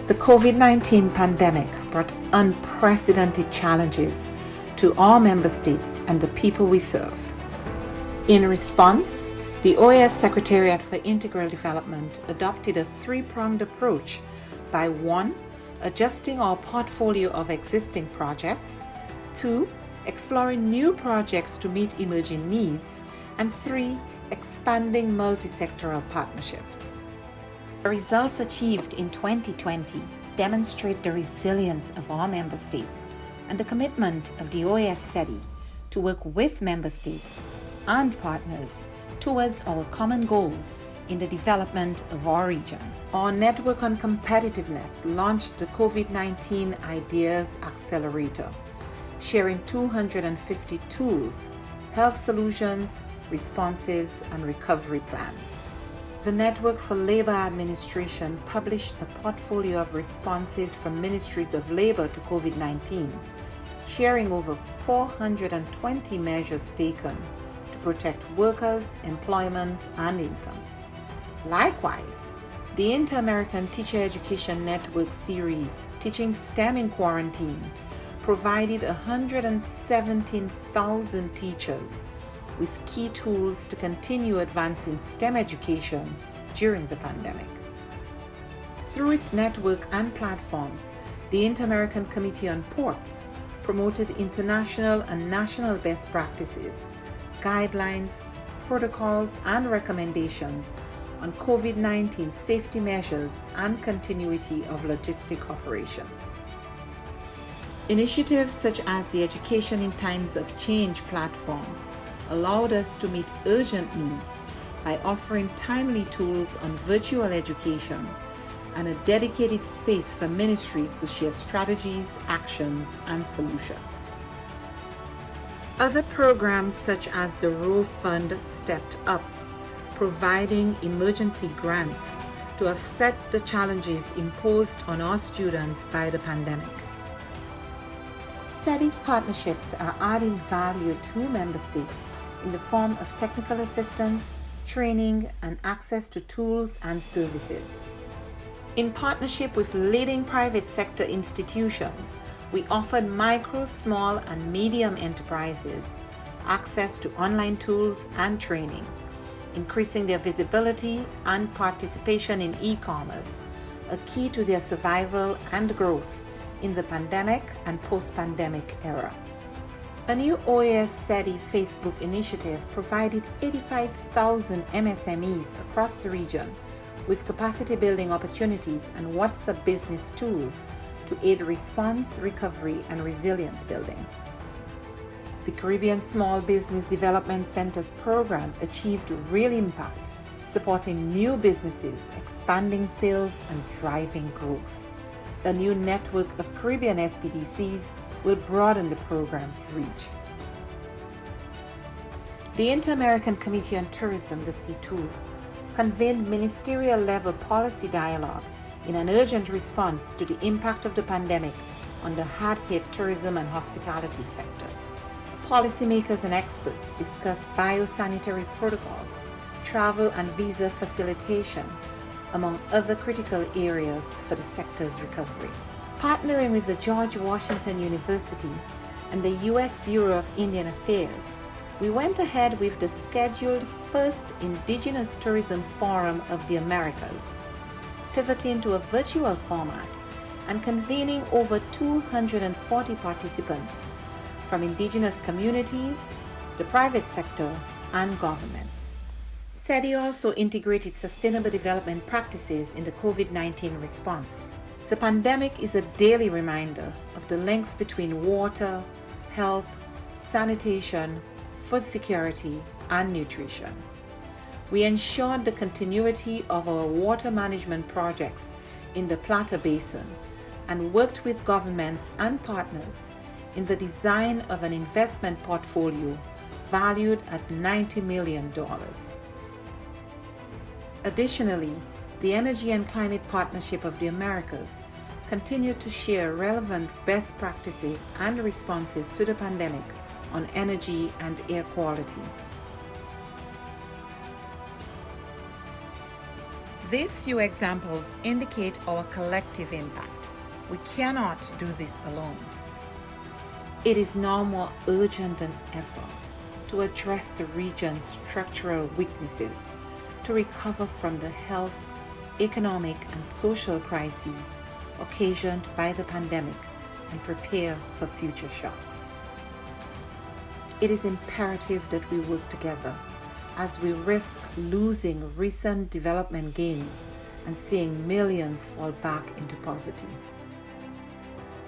The COVID-19 pandemic brought unprecedented challenges to our member states and the people we serve. In response, the OAS Secretariat for Integral Development adopted a three-pronged approach by 1. Adjusting our portfolio of existing projects, 2. Exploring new projects to meet emerging needs, and 3. Expanding multi-sectoral partnerships. The results achieved in 2020 demonstrate the resilience of our member states and the commitment of the OAS SETI to work with member states and partners towards our common goals in the development of our region. Our Network on Competitiveness launched the COVID-19 Ideas Accelerator, sharing 250 tools, health solutions, responses, and recovery plans. The Network for Labor Administration published a portfolio of responses from ministries of labor to COVID-19, sharing over 420 measures taken to protect workers, employment, and income. Likewise, the Inter-American Teacher Education Network series, Teaching STEM in Quarantine, provided 117,000 teachers with key tools to continue advancing STEM education during the pandemic. Through its network and platforms, the Inter-American Committee on Ports promoted international and national best practices, guidelines, protocols, and recommendations on COVID-19 safety measures and continuity of logistic operations. Initiatives such as the Education in Times of Change platform allowed us to meet urgent needs by offering timely tools on virtual education and a dedicated space for ministries to share strategies, actions, and solutions. Other programs such as the Row Fund stepped up, providing emergency grants to offset the challenges imposed on our students by the pandemic. SETI's partnerships are adding value to member states in the form of technical assistance, training, and access to tools and services. In partnership with leading private sector institutions, we offered micro, small, and medium enterprises access to online tools and training, increasing their visibility and participation in e-commerce, a key to their survival and growth in the pandemic and post-pandemic era. A new OAS SETI Facebook initiative provided 85,000 MSMEs across the region with capacity building opportunities and WhatsApp business tools to aid response, recovery, and resilience building. The Caribbean Small Business Development Centers program achieved real impact, supporting new businesses, expanding sales, and driving growth. The new network of Caribbean SBDCs will broaden the program's reach. The Inter-American Committee on Tourism, the C2, convened ministerial-level policy dialogue in an urgent response to the impact of the pandemic on the hard-hit tourism and hospitality sectors. Policymakers and experts discussed biosanitary protocols, travel and visa facilitation, among other critical areas for the sector's recovery. Partnering with the George Washington University and the U.S. Bureau of Indian Affairs, we went ahead with the scheduled first Indigenous Tourism Forum of the Americas, pivoting to a virtual format and convening over 240 participants from indigenous communities, the private sector, and governments. SETI also integrated sustainable development practices in the COVID-19 response. The pandemic is a daily reminder of the links between water, health, sanitation, food security, and nutrition. We ensured the continuity of our water management projects in the Plata Basin and worked with governments and partners in the design of an investment portfolio valued at $90 million. Additionally, the Energy and Climate Partnership of the Americas continued to share relevant best practices and responses to the pandemic on energy and air quality. These few examples indicate our collective impact. We cannot do this alone. It is now more urgent than ever to address the region's structural weaknesses, to recover from the health, economic, and social crises occasioned by the pandemic and prepare for future shocks. It is imperative that we work together as we risk losing recent development gains and seeing millions fall back into poverty.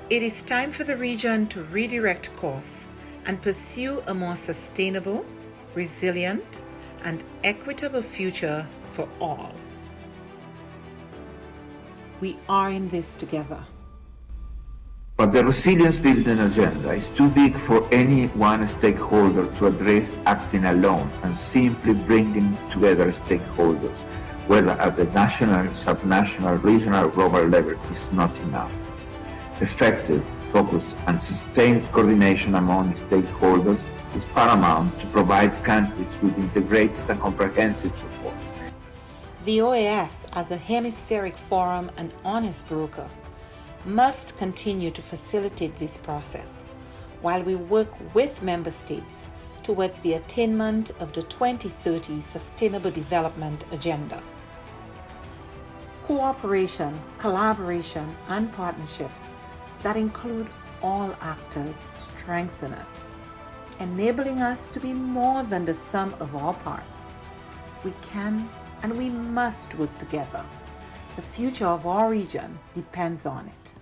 It is time for the region to redirect course and pursue a more sustainable, resilient, and equitable future for all. We are in this together. But the resilience building agenda is too big for any one stakeholder to address acting alone, and simply bringing together stakeholders, whether at the national, subnational, regional, or global level, is not enough. Effective, focused, and sustained coordination among stakeholders is paramount to provide countries with integrated and comprehensive support. The OAS, as a hemispheric forum and honest broker, must continue to facilitate this process while we work with member states towards the attainment of the 2030 Sustainable Development Agenda. Cooperation, collaboration, and partnerships that include all actors strengthen us, enabling us to be more than the sum of our parts. We can and we must work together. The future of our region depends on it.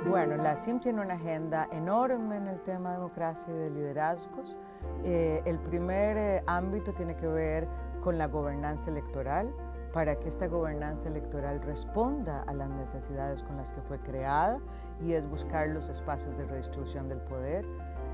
Bueno, la CIM tiene una agenda enorme en el tema de democracia y de liderazgos. El primer ámbito tiene que ver con la gobernanza electoral, para que esta gobernanza electoral responda a las necesidades con las que fue creada, y es buscar los espacios de redistribución del poder.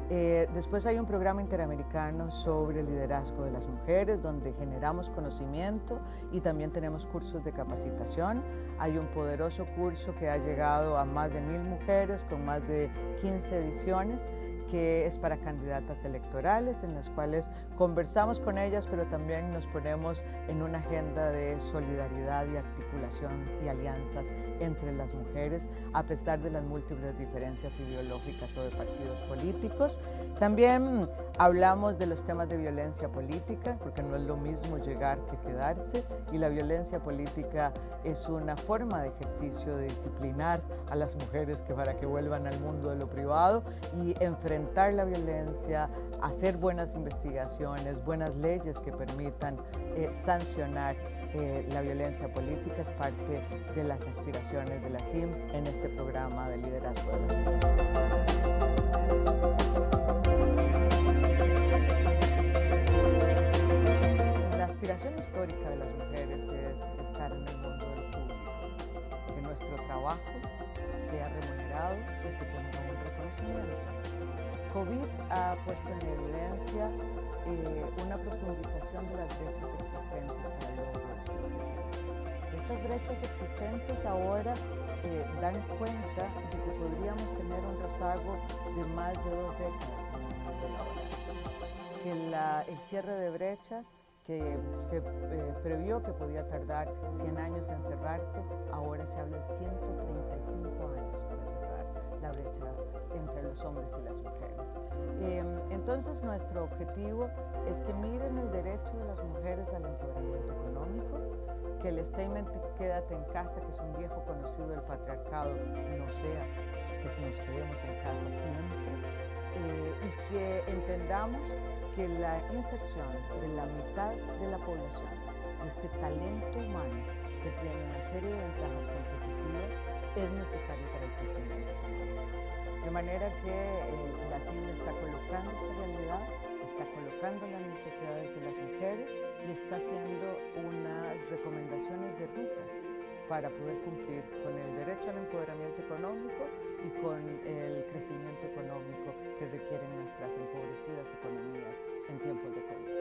Después hay un programa interamericano sobre el liderazgo de las mujeres, donde generamos conocimiento y también tenemos cursos de capacitación. Hay un poderoso curso que ha llegado a más de 1000 mujeres con más de 15 ediciones, que es para candidatas electorales, en las cuales conversamos con ellas, pero también nos ponemos en una agenda de solidaridad y articulación y alianzas entre las mujeres, a pesar de las múltiples diferencias ideológicas o de partidos políticos. También hablamos de los temas de violencia política, porque no es lo mismo llegar que quedarse, y la violencia política es una forma de ejercicio de disciplinar a las mujeres para que vuelvan al mundo de lo privado y enfrentar la violencia, hacer buenas investigaciones, buenas leyes que permitan sancionar la violencia política. Es parte de las aspiraciones de la CIM en este programa de liderazgo de las mujeres. La aspiración histórica de las mujeres es estar en el mundo del público, que nuestro trabajo sea remunerado y que tenga un reconocimiento. COVID ha puesto en evidencia una profundización de las brechas existentes para el logro de este objetivo. Estas brechas existentes ahora dan cuenta de que podríamos tener un rezago de más de 2 décadas en el mundo laboral. Que el cierre de brechas, que se previó que podía tardar 100 años en cerrarse, ahora se habla de 135 años para cerrar la brecha entre los hombres y las mujeres. Entonces, nuestro objetivo es que miren el derecho de las mujeres al empoderamiento económico, que el statement "quédate en casa", que es un viejo conocido del patriarcado, no sea que nos quedemos en casa siempre, y que entendamos que la inserción de la mitad de la población, de este talento humano que tiene una serie de ventajas competitivas, es necesario para el crecimiento económico. De manera que la CIM está colocando esta realidad, está colocando las necesidades de las mujeres y está haciendo unas recomendaciones de rutas para poder cumplir con el derecho al empoderamiento económico y con el crecimiento económico que requieren nuestras empobrecidas economías en tiempos de COVID.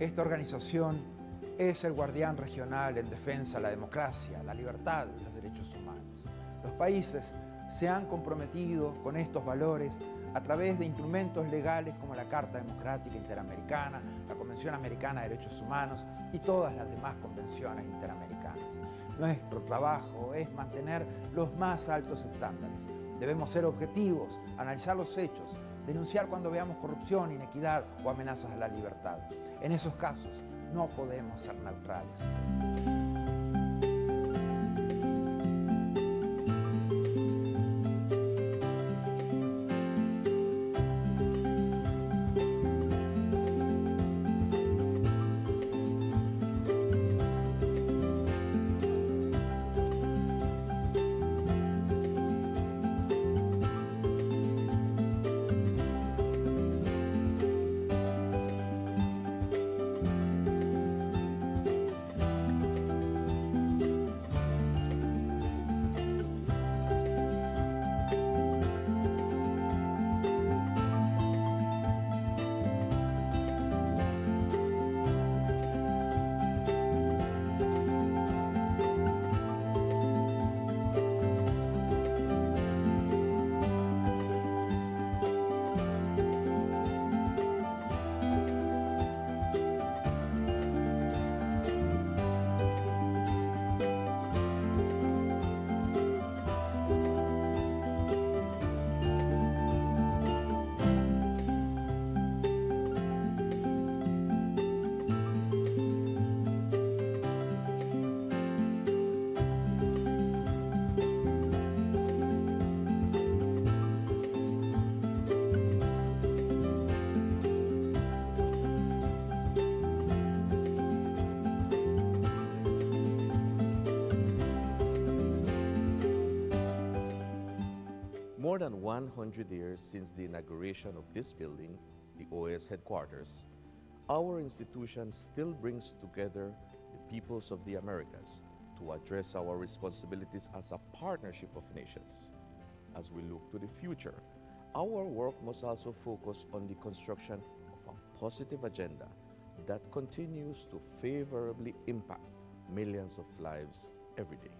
Esta organización es el guardián regional en defensa de la democracia, la libertad y los derechos humanos. Los países se han comprometido con estos valores a través de instrumentos legales como la Carta Democrática Interamericana, la Convención Americana de Derechos Humanos y todas las demás convenciones interamericanas. Nuestro trabajo es mantener los más altos estándares. Debemos ser objetivos, analizar los hechos, denunciar cuando veamos corrupción, inequidad o amenazas a la libertad. En esos casos, no podemos ser neutrales. than 100 years since the inauguration of this building, the OAS headquarters, our institution still brings together the peoples of the Americas to address our responsibilities as a partnership of nations. As we look to the future, our work must also focus on the construction of a positive agenda that continues to favorably impact millions of lives every day.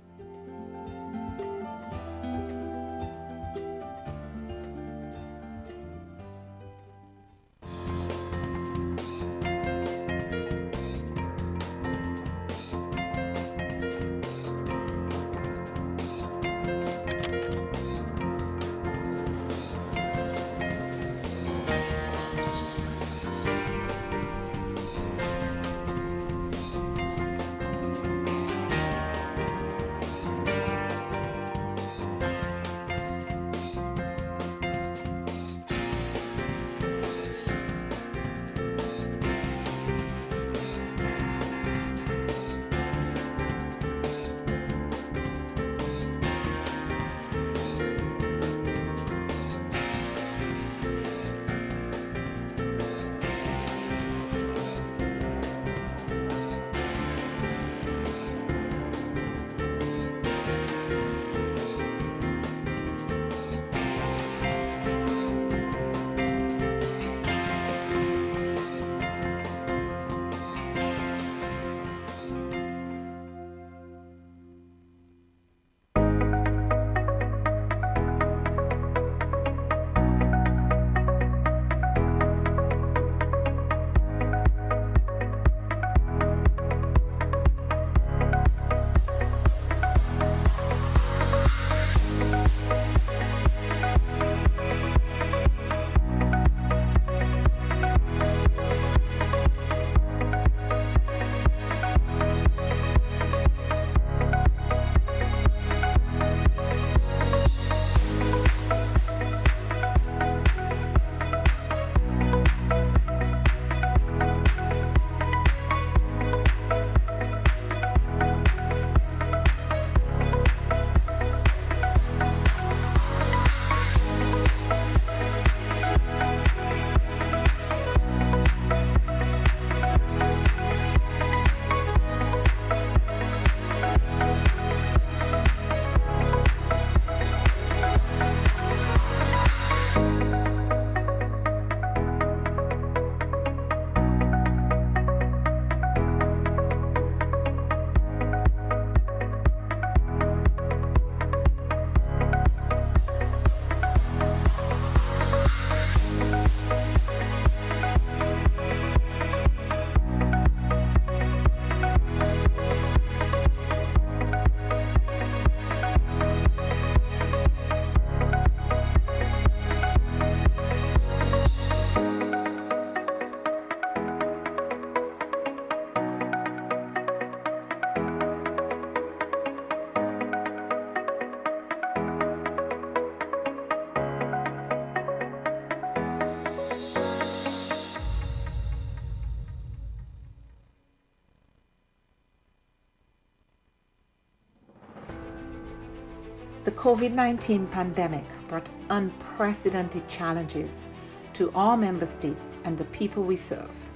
The COVID-19 pandemic brought unprecedented challenges to all member states and the people we serve.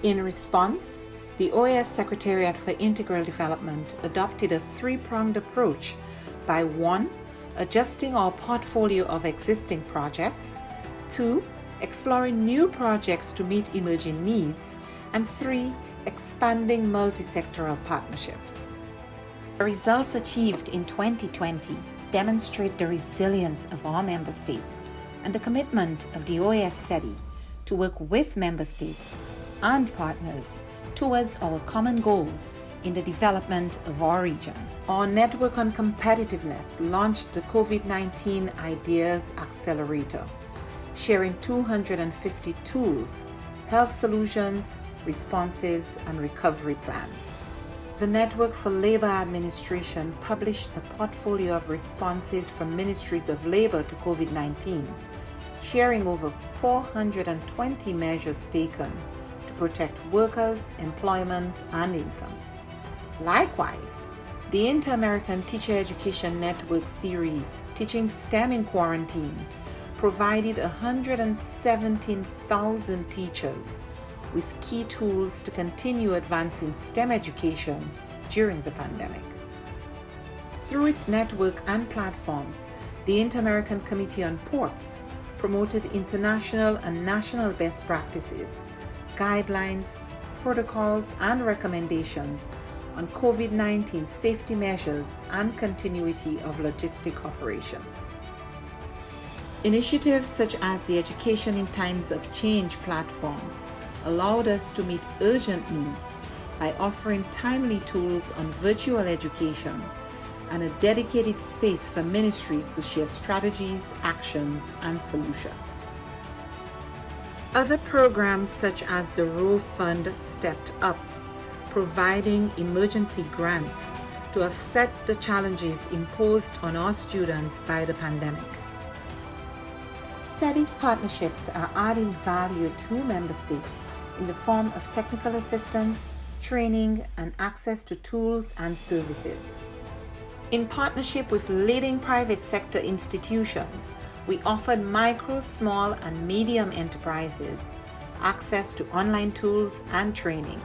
In response, the OAS Secretariat for Integral Development adopted a three-pronged approach by 1. Adjusting our portfolio of existing projects, 2. Exploring new projects to meet emerging needs, and 3. Expanding multi-sectoral partnerships. The results achieved in 2020 demonstrate the resilience of our member states and the commitment of the OAS SETI to work with member states and partners towards our common goals in the development of our region. Our Network on Competitiveness launched the COVID-19 Ideas Accelerator, sharing 250 tools, health solutions, responses, and recovery plans. The Network for Labor Administration published a portfolio of responses from ministries of labor to COVID-19, sharing over 420 measures taken to protect workers, employment, and income. Likewise, The Inter-American Teacher Education Network series, Teaching STEM in Quarantine, provided 117,000 teachers with key tools to continue advancing STEM education during the pandemic. Through its network and platforms, the Inter-American Committee on Ports promoted international and national best practices, guidelines, protocols, and recommendations on COVID-19 safety measures and continuity of logistic operations. Initiatives such as the Education in Times of Change platform allowed us to meet urgent needs by offering timely tools on virtual education and a dedicated space for ministries to share strategies, actions, and solutions. Other programs such as the Row Fund stepped up, providing emergency grants to offset the challenges imposed on our students by the pandemic. SETI's partnerships are adding value to member states in the form of technical assistance, training, and access to tools and services. In partnership with leading private sector institutions, we offered micro, small, and medium enterprises access to online tools and training,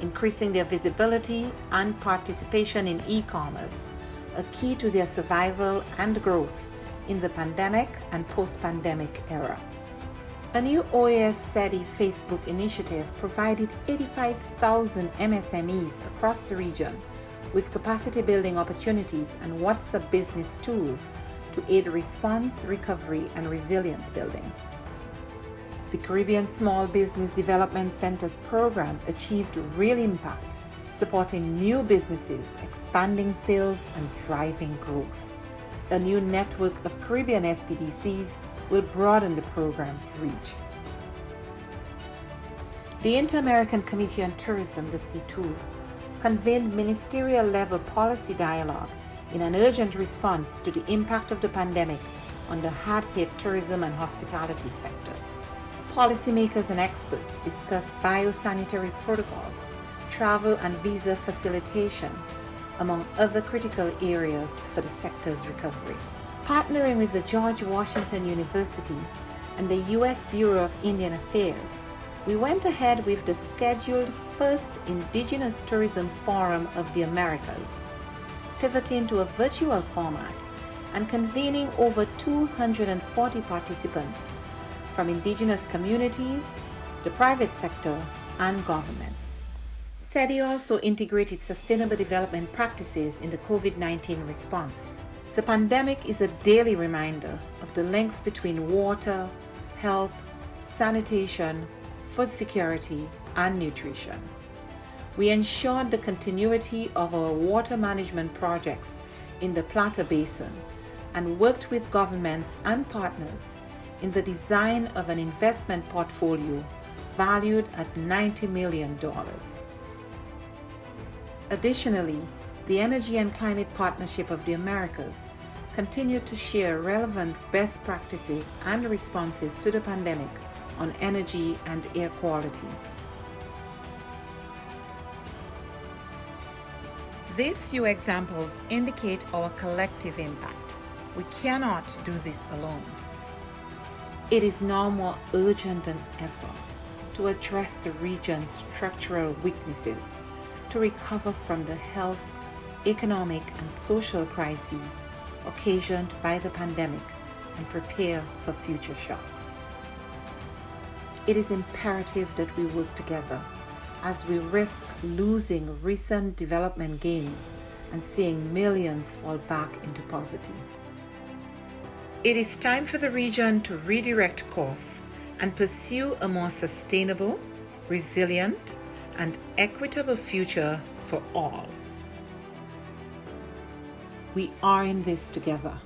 increasing their visibility and participation in e-commerce, a key to their survival and growth in the pandemic and post-pandemic era. A new OAS SETI Facebook initiative provided 85,000 MSMEs across the region with capacity building opportunities and WhatsApp business tools to aid response, recovery, and resilience building. The Caribbean Small Business Development Centers program achieved real impact, supporting new businesses, expanding sales, and driving growth. A new network of Caribbean SPDCs will broaden the program's reach. The Inter-American Committee on Tourism, the C2, convened ministerial-level policy dialogue in an urgent response to the impact of the pandemic on the hard-hit tourism and hospitality sectors. Policymakers and experts discussed biosanitary protocols, travel and visa facilitation, among other critical areas for the sector's recovery. Partnering with the George Washington University and the U.S. Bureau of Indian Affairs, we went ahead with the scheduled first Indigenous Tourism Forum of the Americas, pivoting to a virtual format and convening over 240 participants from indigenous communities, the private sector, and governments. SETI also integrated sustainable development practices in the COVID-19 response. The pandemic is a daily reminder of the links between water, health, sanitation, food security, and nutrition. We ensured the continuity of our water management projects in the Plata Basin and worked with governments and partners in the design of an investment portfolio valued at $90 million. Additionally, the Energy and Climate Partnership of the Americas continued to share relevant best practices and responses to the pandemic on energy and air quality. These few examples indicate our collective impact. We cannot do this alone. It is now more urgent than ever to address the region's structural weaknesses, to recover from the health, economic, and social crises occasioned by the pandemic and prepare for future shocks. It is imperative that we work together as we risk losing recent development gains and seeing millions fall back into poverty. It is time for the region to redirect course and pursue a more sustainable, resilient, and equitable future for all. We are in this together.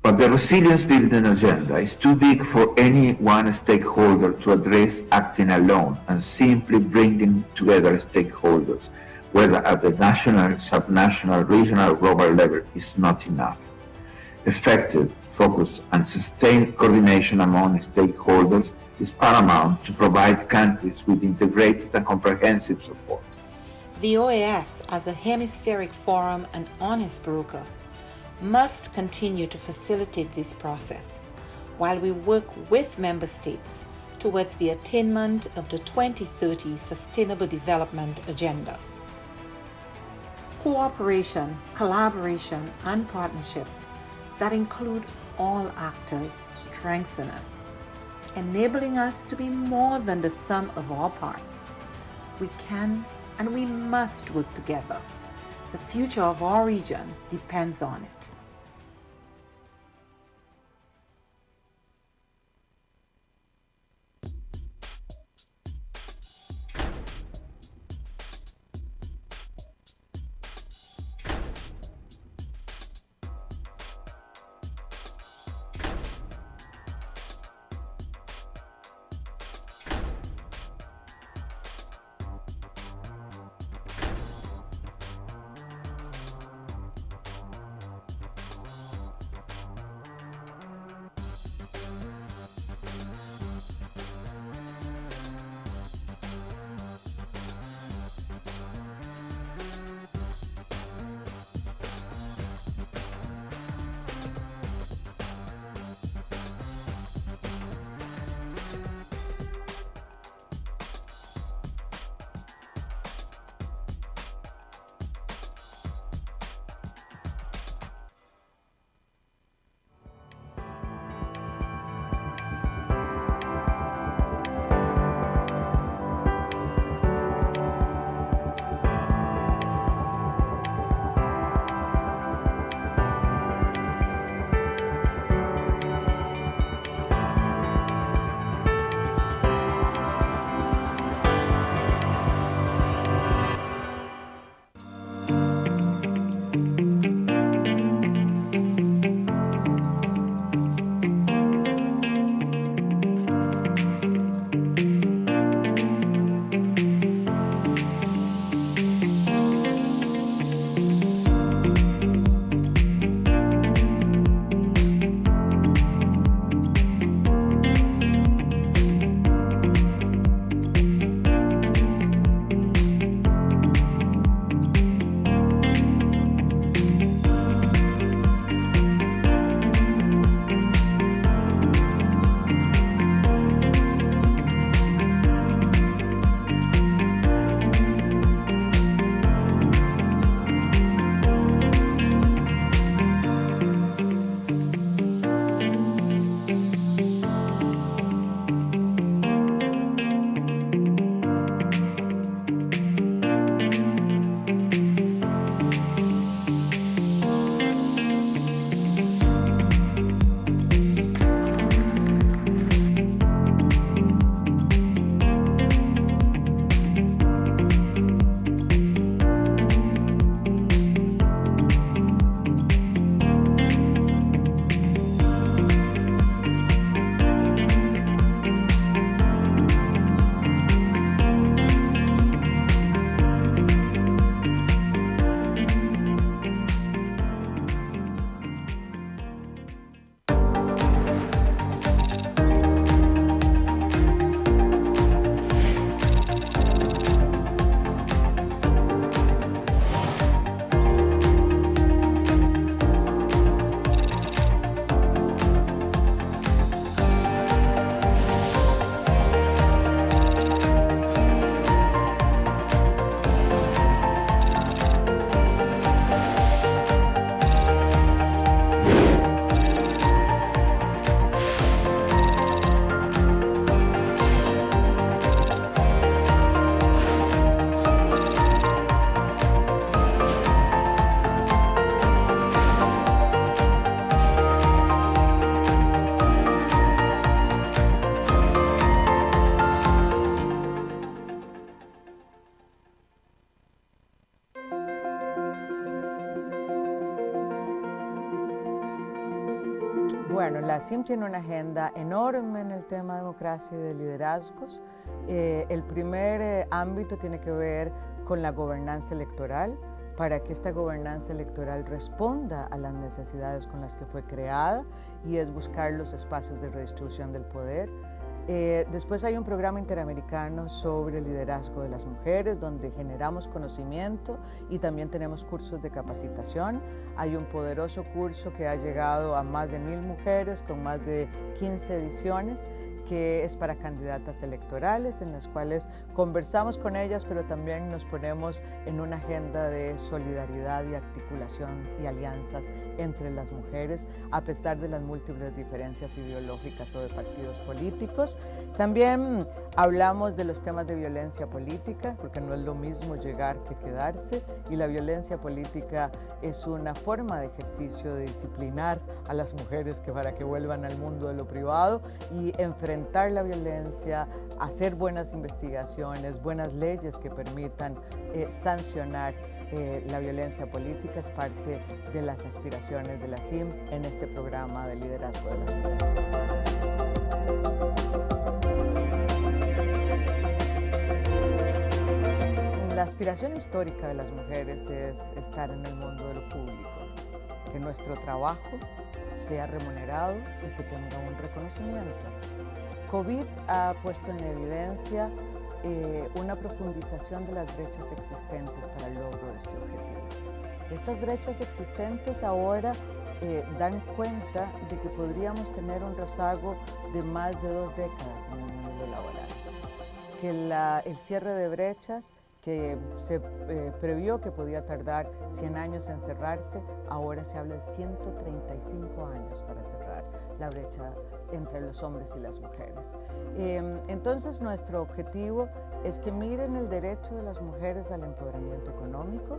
But the resilience building agenda is too big for any one stakeholder to address acting alone, and simply bringing together stakeholders, whether at the national, subnational, regional, or global level, is not enough. Effective, focused, and sustained coordination among stakeholders is paramount to provide countries with integrated and comprehensive support. The OAS, as a hemispheric forum and honest broker, must continue to facilitate this process while we work with member states towards the attainment of the 2030 Sustainable Development Agenda. Cooperation, collaboration, and partnerships that include all actors strengthen us, enabling us to be more than the sum of our parts. We can and we must work together. The future of our region depends on it. Bueno, la CIM tiene una agenda enorme en el tema de democracia y de liderazgos. El primer ámbito tiene que ver con la gobernanza electoral, para que esta gobernanza electoral responda a las necesidades con las que fue creada, y es buscar los espacios de redistribución del poder. Después hay un programa interamericano sobre liderazgo de las mujeres, donde generamos conocimiento y también tenemos cursos de capacitación. Hay un poderoso curso que ha llegado a más de 1000 mujeres con más de 15 ediciones, que es para candidatas electorales, en las cuales conversamos con ellas, pero también nos ponemos en una agenda de solidaridad y articulación y alianzas entre las mujeres, a pesar de las múltiples diferencias ideológicas o de partidos políticos. También hablamos de los temas de violencia política, porque no es lo mismo llegar que quedarse, y la violencia política es una forma de ejercicio de disciplinar a las mujeres para que vuelvan al mundo de lo privado y enfrentar la violencia, hacer buenas investigaciones, buenas leyes que permitan sancionar la violencia política. Es parte de las aspiraciones de la CIM en este programa de liderazgo de las mujeres. La aspiración histórica de las mujeres es estar en el mundo de lo público, que nuestro trabajo sea remunerado y que tenga un reconocimiento. COVID ha puesto en evidencia una profundización de las brechas existentes para el logro de este objetivo. Estas brechas existentes ahora dan cuenta de que podríamos tener un rezago de más de 2 décadas en el mundo laboral, que el cierre de brechas que se previó que podía tardar 100 años en cerrarse, ahora se habla de 135 años para cerrar la brecha entre los hombres y las mujeres. Entonces, nuestro objetivo es que miren el derecho de las mujeres al empoderamiento económico,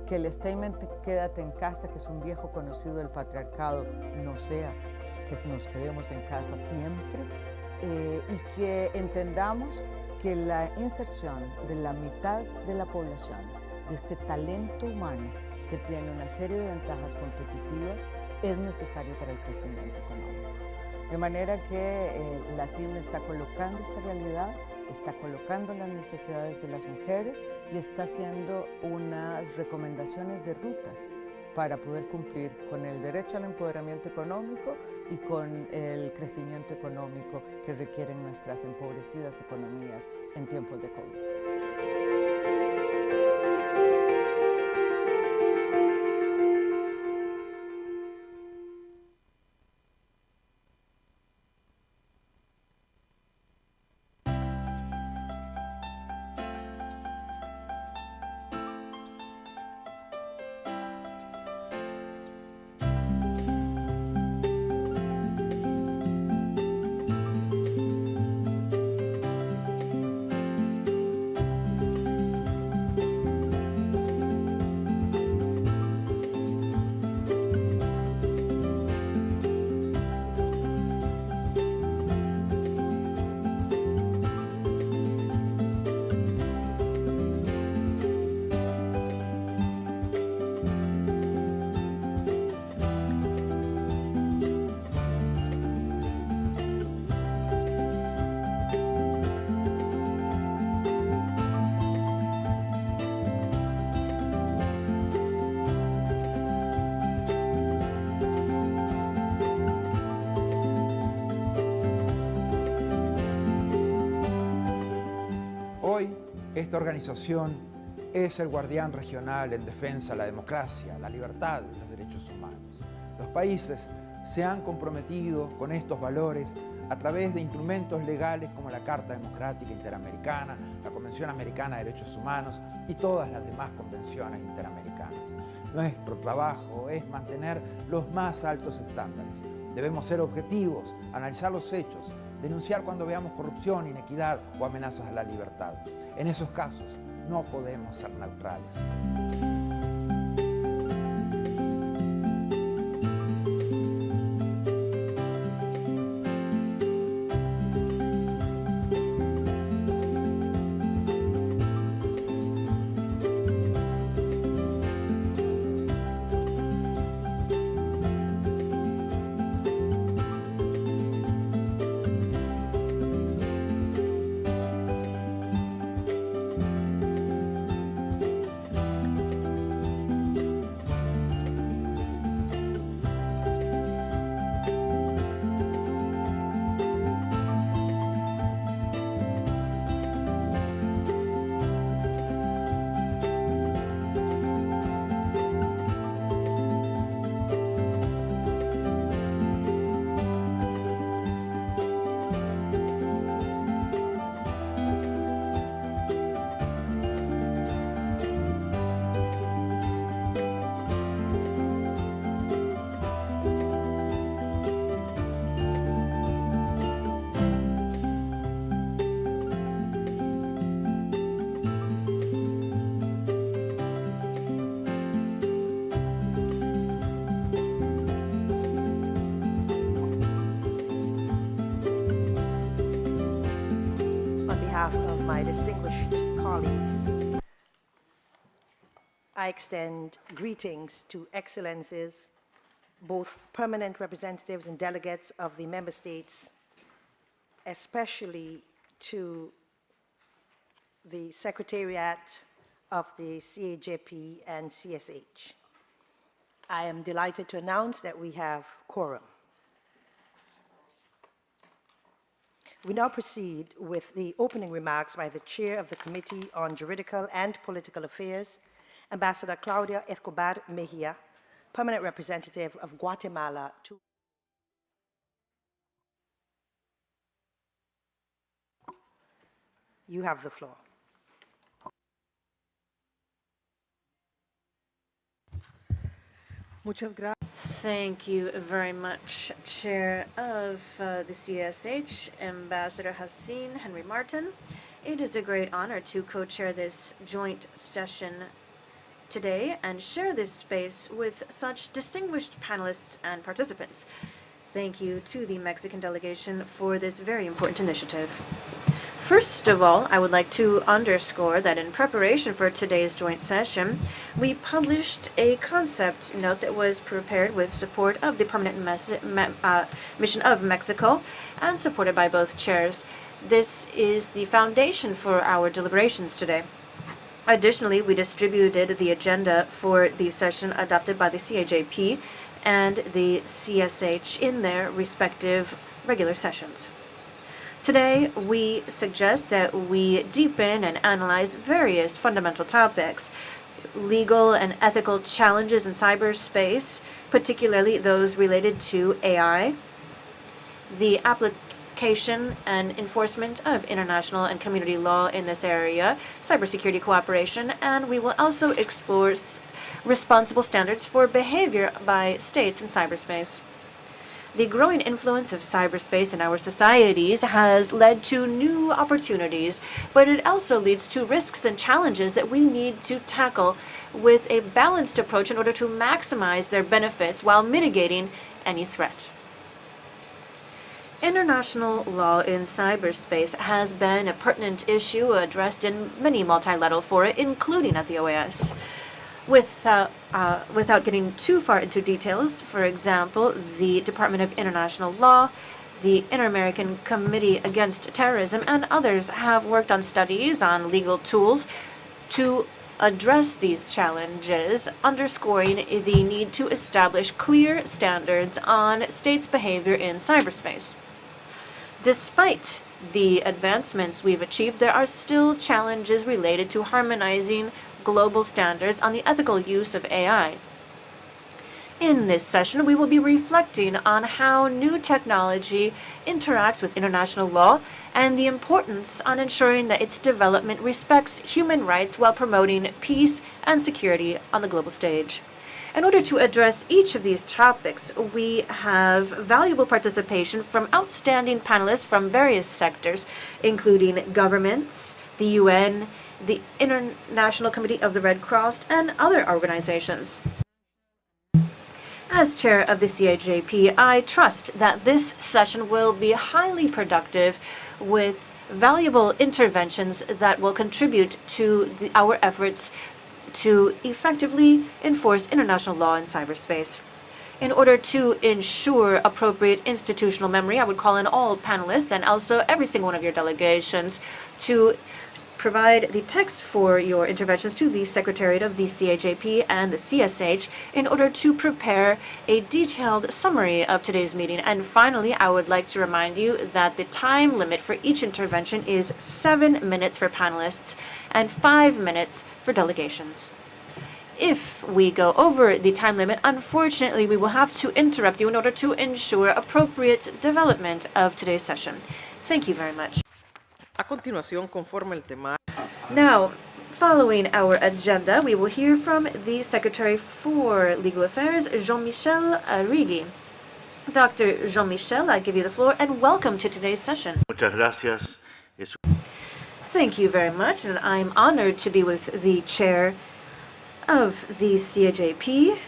que el statement "quédate en casa", que es un viejo conocido del patriarcado, no sea que nos quedemos en casa siempre, y que entendamos que la inserción de la mitad de la población, de este talento humano que tiene una serie de ventajas competitivas, es necesario para el crecimiento económico. De manera que la CIM está colocando esta realidad, está colocando las necesidades de las mujeres y está haciendo unas recomendaciones de rutas para poder cumplir con el derecho al empoderamiento económico y con el crecimiento económico que requieren nuestras empobrecidas economías en tiempos de COVID. Hoy, esta organización es el guardián regional en defensa de la democracia, la libertad y los derechos humanos. Los países se han comprometido con estos valores a través de instrumentos legales como la Carta Democrática Interamericana, la Convención Americana de Derechos Humanos y todas las demás convenciones interamericanas. Nuestro trabajo es mantener los más altos estándares. Debemos ser objetivos, analizar los hechos, denunciar cuando veamos corrupción, inequidad o amenazas a la libertad. En esos casos, no podemos ser neutrales. behalf of my distinguished colleagues, I extend greetings to excellencies, both permanent representatives and delegates of the member states, especially to the Secretariat of the CAJP and CSH. I am delighted to announce that we have quorum. We now proceed with the opening remarks by the Chair of the Committee on Juridical and Political Affairs, Ambassador Claudia Escobar Mejia, Permanent Representative of Guatemala to You have the floor. Thank you very much, Chair of the CSH, Ambassador Hassine Henry Martin. It is a great honor to co-chair this joint session today and share this space with such distinguished panelists and participants. Thank you to the Mexican delegation for this very important initiative. First of all, I would like to underscore that in preparation for today's joint session, we published a concept note that was prepared with support of the Permanent Mission of Mexico and supported by both chairs. This is the foundation for our deliberations today. Additionally, we distributed the agenda for the session adopted by the CAJP and the CSH in their respective regular sessions. Today, we suggest that we deepen and analyze various fundamental topics, legal and ethical challenges in cyberspace, particularly those related to AI, the application and enforcement of international and community law in this area, cybersecurity cooperation, and we will also explore responsible standards for behavior by states in cyberspace. The growing influence of cyberspace in our societies has led to new opportunities, but it also leads to risks and challenges that we need to tackle with a balanced approach in order to maximize their benefits while mitigating any threat. International law in cyberspace has been a pertinent issue addressed in many multilateral fora, including at the OAS. Without getting too far into details, for example, the Department of International Law, the Inter-American Committee Against Terrorism, and others have worked on studies on legal tools to address these challenges, underscoring the need to establish clear standards on states' behavior in cyberspace. Despite the advancements we've achieved, there are still challenges related to harmonizing global standards on the ethical use of AI. In this session, we will be reflecting on how new technology interacts with international law and the importance on ensuring that its development respects human rights while promoting peace and security on the global stage. In order to address each of these topics, we have valuable participation from outstanding panelists from various sectors, including governments, the UN, the International Committee of the Red Cross, and other organizations. As chair of the CAJP, I trust that this session will be highly productive with valuable interventions that will contribute to our efforts to effectively enforce international law in cyberspace. In order to ensure appropriate institutional memory, I would call in all panelists and also every single one of your delegations to provide the text for your interventions to the Secretariat of the CAJP and the CSH in order to prepare a detailed summary of today's meeting. And finally, I would like to remind you that the time limit for each intervention is 7 minutes for panelists and 5 minutes for delegations. If we go over the time limit, unfortunately, we will have to interrupt you in order to ensure appropriate development of today's session. Thank you very much. A continuación, conforme el tema. Now, following our agenda, we will hear from the Secretary for Legal Affairs, Jean-Michel Arrigui. Dr. Jean-Michel, I give you the floor and welcome to today's session. Muchas gracias. Thank you very much, and I'm honored to be with the chair of the CAJP,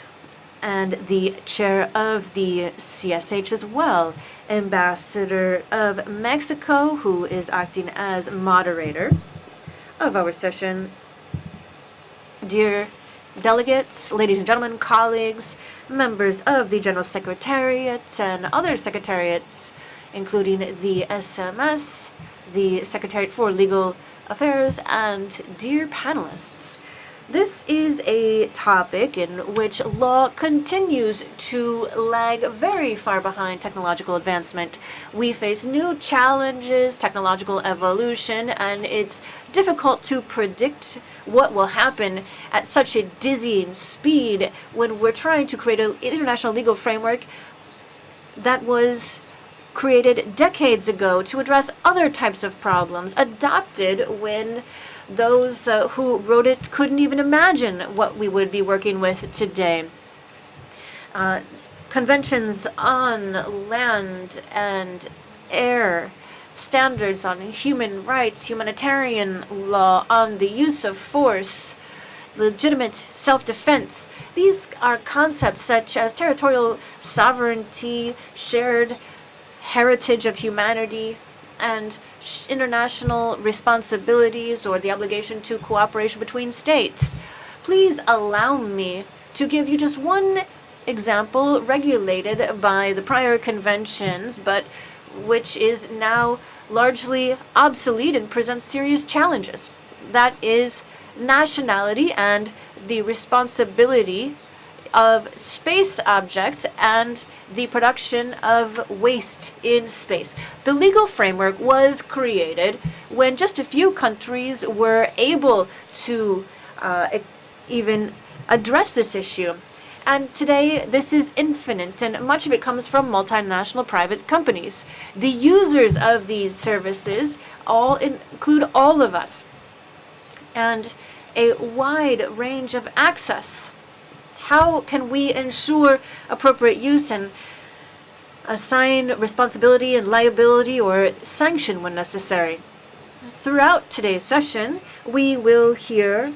and the chair of the CSH as well, Ambassador of Mexico, who is acting as moderator of our session. Dear delegates, ladies and gentlemen, colleagues, members of the General Secretariat and other secretariats, including the SMS, the Secretariat for Legal Affairs, and dear panelists. This is a topic in which law continues to lag very far behind technological advancement. We face new challenges, technological evolution, and it's difficult to predict what will happen at such a dizzying speed when we're trying to create an international legal framework that was created decades ago to address other types of problems, adopted when those who wrote it couldn't even imagine what we would be working with today. Conventions on land and air, standards on human rights, humanitarian law, on the use of force, legitimate self-defense. These are concepts such as territorial sovereignty, shared heritage of humanity, and international responsibilities or the obligation to cooperation between states. Please allow me to give you just one example regulated by the prior conventions, but which is now largely obsolete and presents serious challenges. That is nationality and the responsibility of space objects and the production of waste in space. The legal framework was created when just a few countries were able to even address this issue. And today, this is infinite, and much of it comes from multinational private companies. The users of these services all include all of us, and a wide range of access. How can we ensure appropriate use and assign responsibility and liability or sanction when necessary? Throughout today's session, we will hear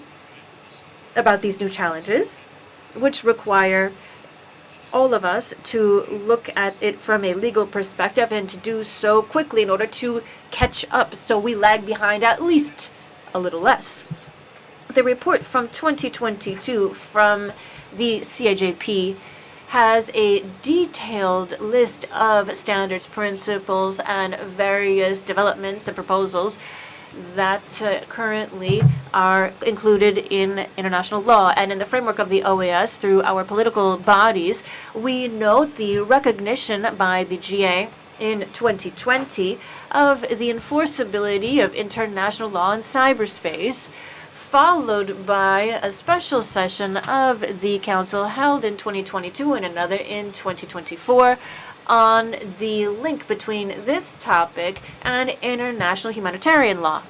about these new challenges, which require all of us to look at it from a legal perspective and to do so quickly in order to catch up so we lag behind at least a little less. The report from 2022 from the CIJP has a detailed list of standards, principles, and various developments and proposals that currently are included in international law. And in the framework of the OAS, through our political bodies, we note the recognition by the GA in 2020 of the enforceability of international law in cyberspace, followed by a special session of the Council held in 2022 and another in 2024 on the link between this topic and international humanitarian law.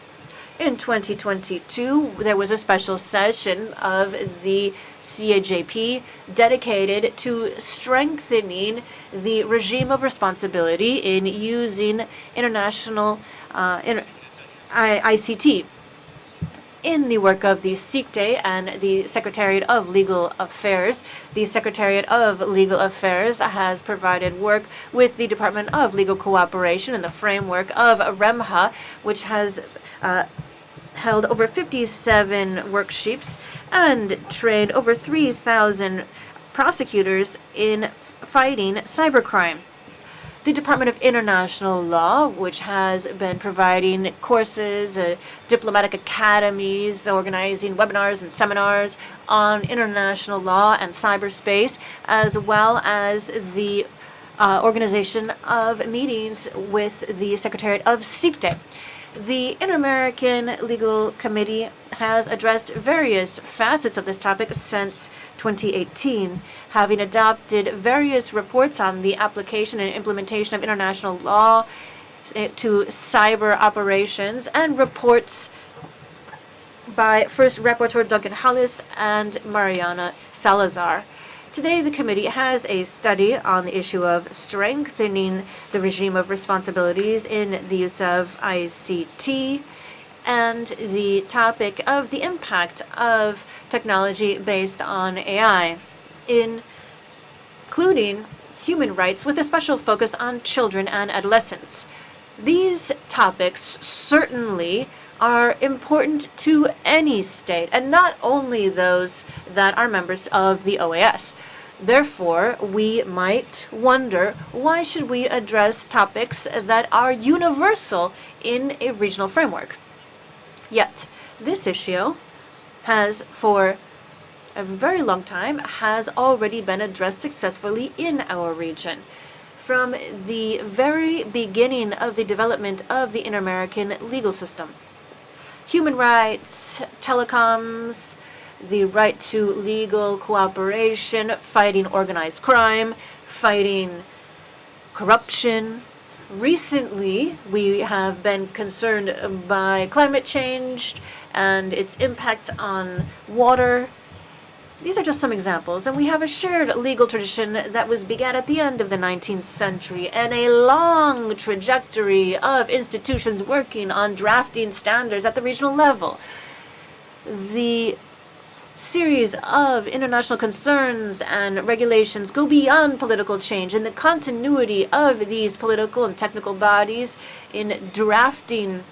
In 2022, there was a special session of the CIJP dedicated to strengthening the regime of responsibility in using international ICT. In the work of the SICTE and the Secretariat of Legal Affairs, the Secretariat of Legal Affairs has provided work with the Department of Legal Cooperation in the framework of REMHA, which has held over 57 workshops and trained over 3,000 prosecutors in fighting cybercrime. The Department of International Law, which has been providing courses, diplomatic academies, organizing webinars and seminars on international law and cyberspace, as well as the organization of meetings with the Secretariat of SICTE. The Inter-American Legal Committee has addressed various facets of this topic since 2018, having adopted various reports on the application and implementation of international law to cyber operations, and reports by First Rapporteur Duncan Hollis and Mariana Salazar. Today, the committee has a study on the issue of strengthening the regime of responsibilities in the use of ICT and the topic of the impact of technology based on AI. In including human rights with a special focus on children and adolescents. These topics certainly are important to any state, and not only those that are members of the OAS. Therefore, we might wonder, why should we address topics that are universal in a regional framework? Yet, this issue has, for a very long time, has already been addressed successfully in our region. From the very beginning of the development of the Inter-American legal system. Human rights, telecoms, the right to legal cooperation, fighting organized crime, fighting corruption. Recently, we have been concerned by climate change and its impact on water. These are just some examples, and we have a shared legal tradition that was began at the end of the 19th century, and a long trajectory of institutions working on drafting standards at the regional level. The series of international concerns and regulations go beyond political change, and the continuity of these political and technical bodies in drafting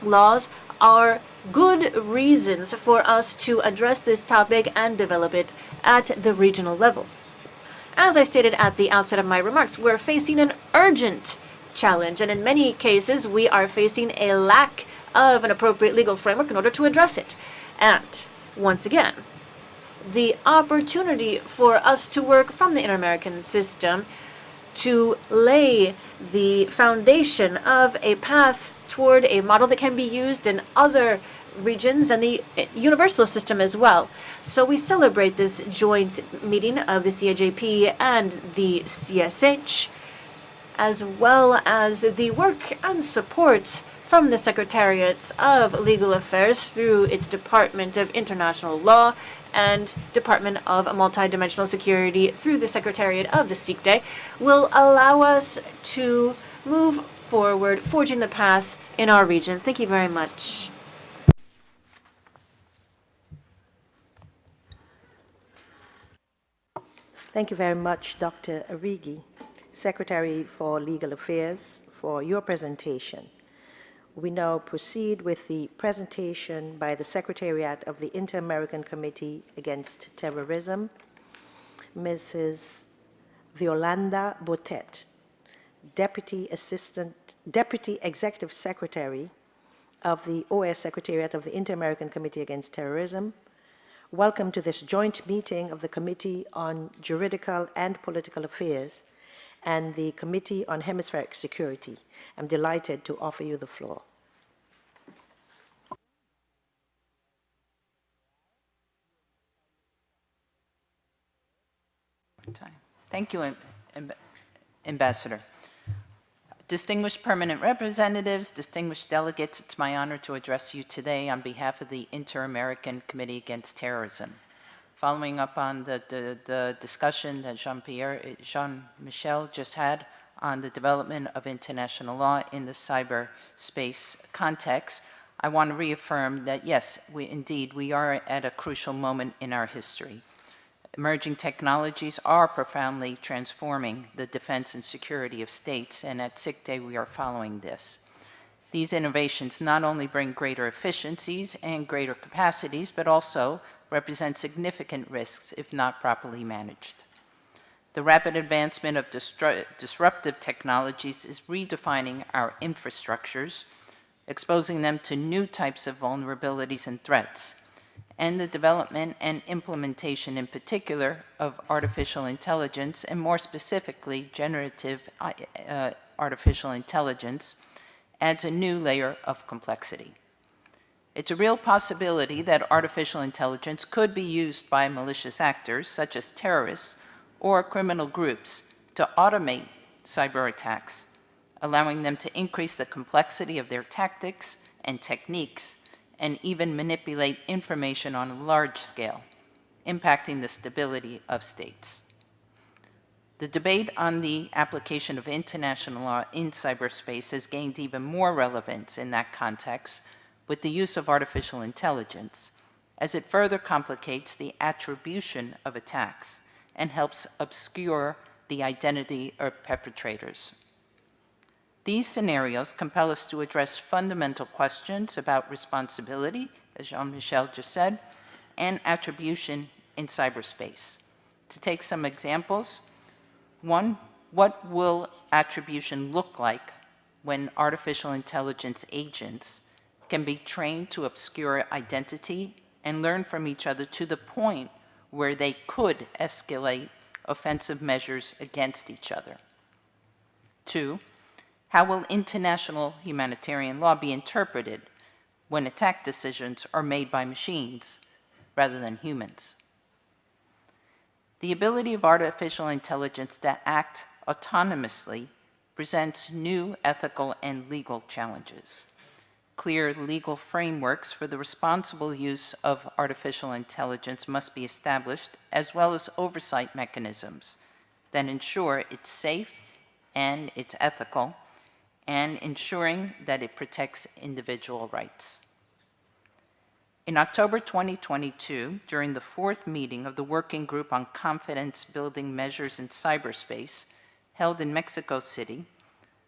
laws are good reasons for us to address this topic and develop it at the regional level. As I stated at the outset of my remarks, we're facing an urgent challenge, and in many cases we are facing a lack of an appropriate legal framework in order to address it. And once again, the opportunity for us to work from the Inter-American system to lay the foundation of a path toward a model that can be used in other regions and the universal system as well. So we celebrate this joint meeting of the CIJP and the CSH, as well as the work and support from the Secretariat of Legal Affairs through its Department of International Law and Department of Multidimensional Security through the Secretariat of the SICDE, will allow us to move forward, forging the path in our region. Thank you very much. Thank you very much, Dr. Arrighi, Secretary for Legal Affairs, for your presentation. We now proceed with the presentation by the Secretariat of the Inter-American Committee Against Terrorism, Mrs. Violanda Botet, Deputy Executive Secretary of the OAS Secretariat of the Inter-American Committee Against Terrorism. Welcome to this joint meeting of the Committee on Juridical and Political Affairs and the Committee on Hemispheric Security. I'm delighted to offer you the floor. Thank you, Ambassador. Distinguished permanent representatives, distinguished delegates, it's my honor to address you today on behalf of the Inter-American Committee Against Terrorism. Following up on the discussion that Jean-Michel just had on the development of international law in the cyberspace context, I want to reaffirm that yes, we are at a crucial moment in our history. Emerging technologies are profoundly transforming the defense and security of states, and at SICDE we are following this. These innovations not only bring greater efficiencies and greater capacities, but also represent significant risks if not properly managed. The rapid advancement of disruptive technologies is redefining our infrastructures, exposing them to new types of vulnerabilities and threats, and the development and implementation in particular of artificial intelligence, and more specifically generative artificial intelligence, adds a new layer of complexity. It's a real possibility that artificial intelligence could be used by malicious actors, such as terrorists or criminal groups, to automate cyber attacks, allowing them to increase the complexity of their tactics and techniques, and even manipulate information on a large scale, impacting the stability of states. The debate on the application of international law in cyberspace has gained even more relevance in that context with the use of artificial intelligence, as it further complicates the attribution of attacks and helps obscure the identity of perpetrators. These scenarios compel us to address fundamental questions about responsibility, as Jean-Michel just said, and attribution in cyberspace. To take some examples, one, what will attribution look like when artificial intelligence agents can be trained to obscure identity and learn from each other to the point where they could escalate offensive measures against each other? Two, how will international humanitarian law be interpreted when attack decisions are made by machines rather than humans? The ability of artificial intelligence to act autonomously presents new ethical and legal challenges. Clear legal frameworks for the responsible use of artificial intelligence must be established, as well as oversight mechanisms that ensure it's safe and it's ethical, and ensuring that it protects individual rights. In October 2022, during the fourth meeting of the Working Group on Confidence Building Measures in Cyberspace, held in Mexico City,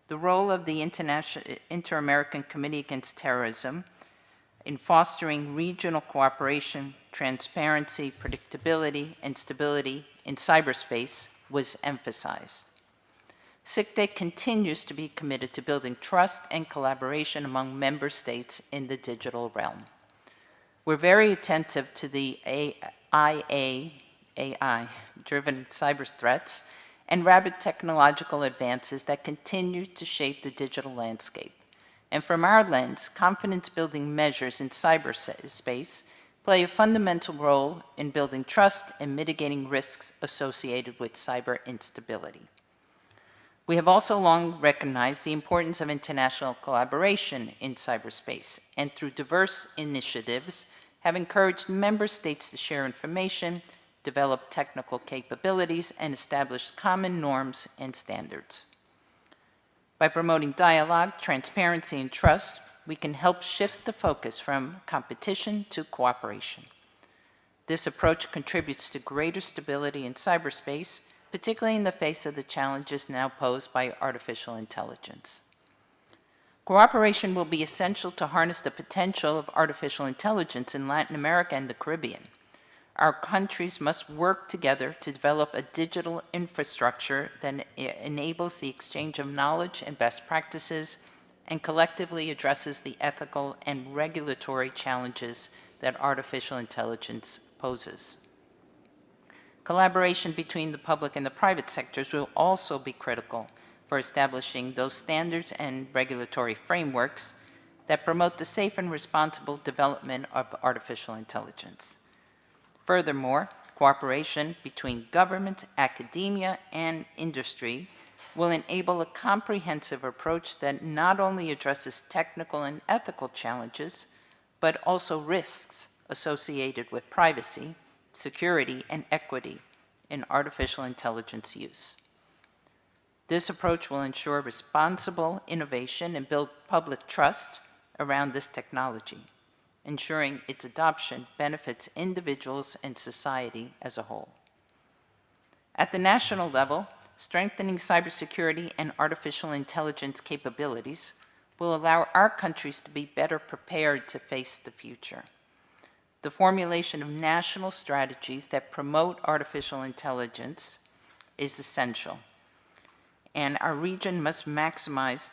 the role of the Inter-American Committee Against Terrorism in fostering regional cooperation, transparency, predictability, and stability in cyberspace was emphasized. SICTE continues to be committed to building trust and collaboration among member states in the digital realm. We're very attentive to the AI-driven cyber threats and rapid technological advances that continue to shape the digital landscape. And from our lens, confidence-building measures in cyberspace play a fundamental role in building trust and mitigating risks associated with cyber instability. We have also long recognized the importance of international collaboration in cyberspace, and through diverse initiatives have encouraged member states to share information, develop technical capabilities, and establish common norms and standards. By promoting dialogue, transparency, and trust, we can help shift the focus from competition to cooperation. This approach contributes to greater stability in cyberspace, particularly in the face of the challenges now posed by artificial intelligence. Cooperation will be essential to harness the potential of artificial intelligence in Latin America and the Caribbean. Our countries must work together to develop a digital infrastructure that enables the exchange of knowledge and best practices and collectively addresses the ethical and regulatory challenges that artificial intelligence poses. Collaboration between the public and the private sectors will also be critical for establishing those standards and regulatory frameworks that promote the safe and responsible development of artificial intelligence. Furthermore, cooperation between government, academia, and industry will enable a comprehensive approach that not only addresses technical and ethical challenges, but also risks associated with privacy, security, and equity in artificial intelligence use. This approach will ensure responsible innovation and build public trust around this technology, ensuring its adoption benefits individuals and society as a whole. At the national level, strengthening cybersecurity and artificial intelligence capabilities will allow our countries to be better prepared to face the future. The formulation of national strategies that promote artificial intelligence is essential, and our region must maximize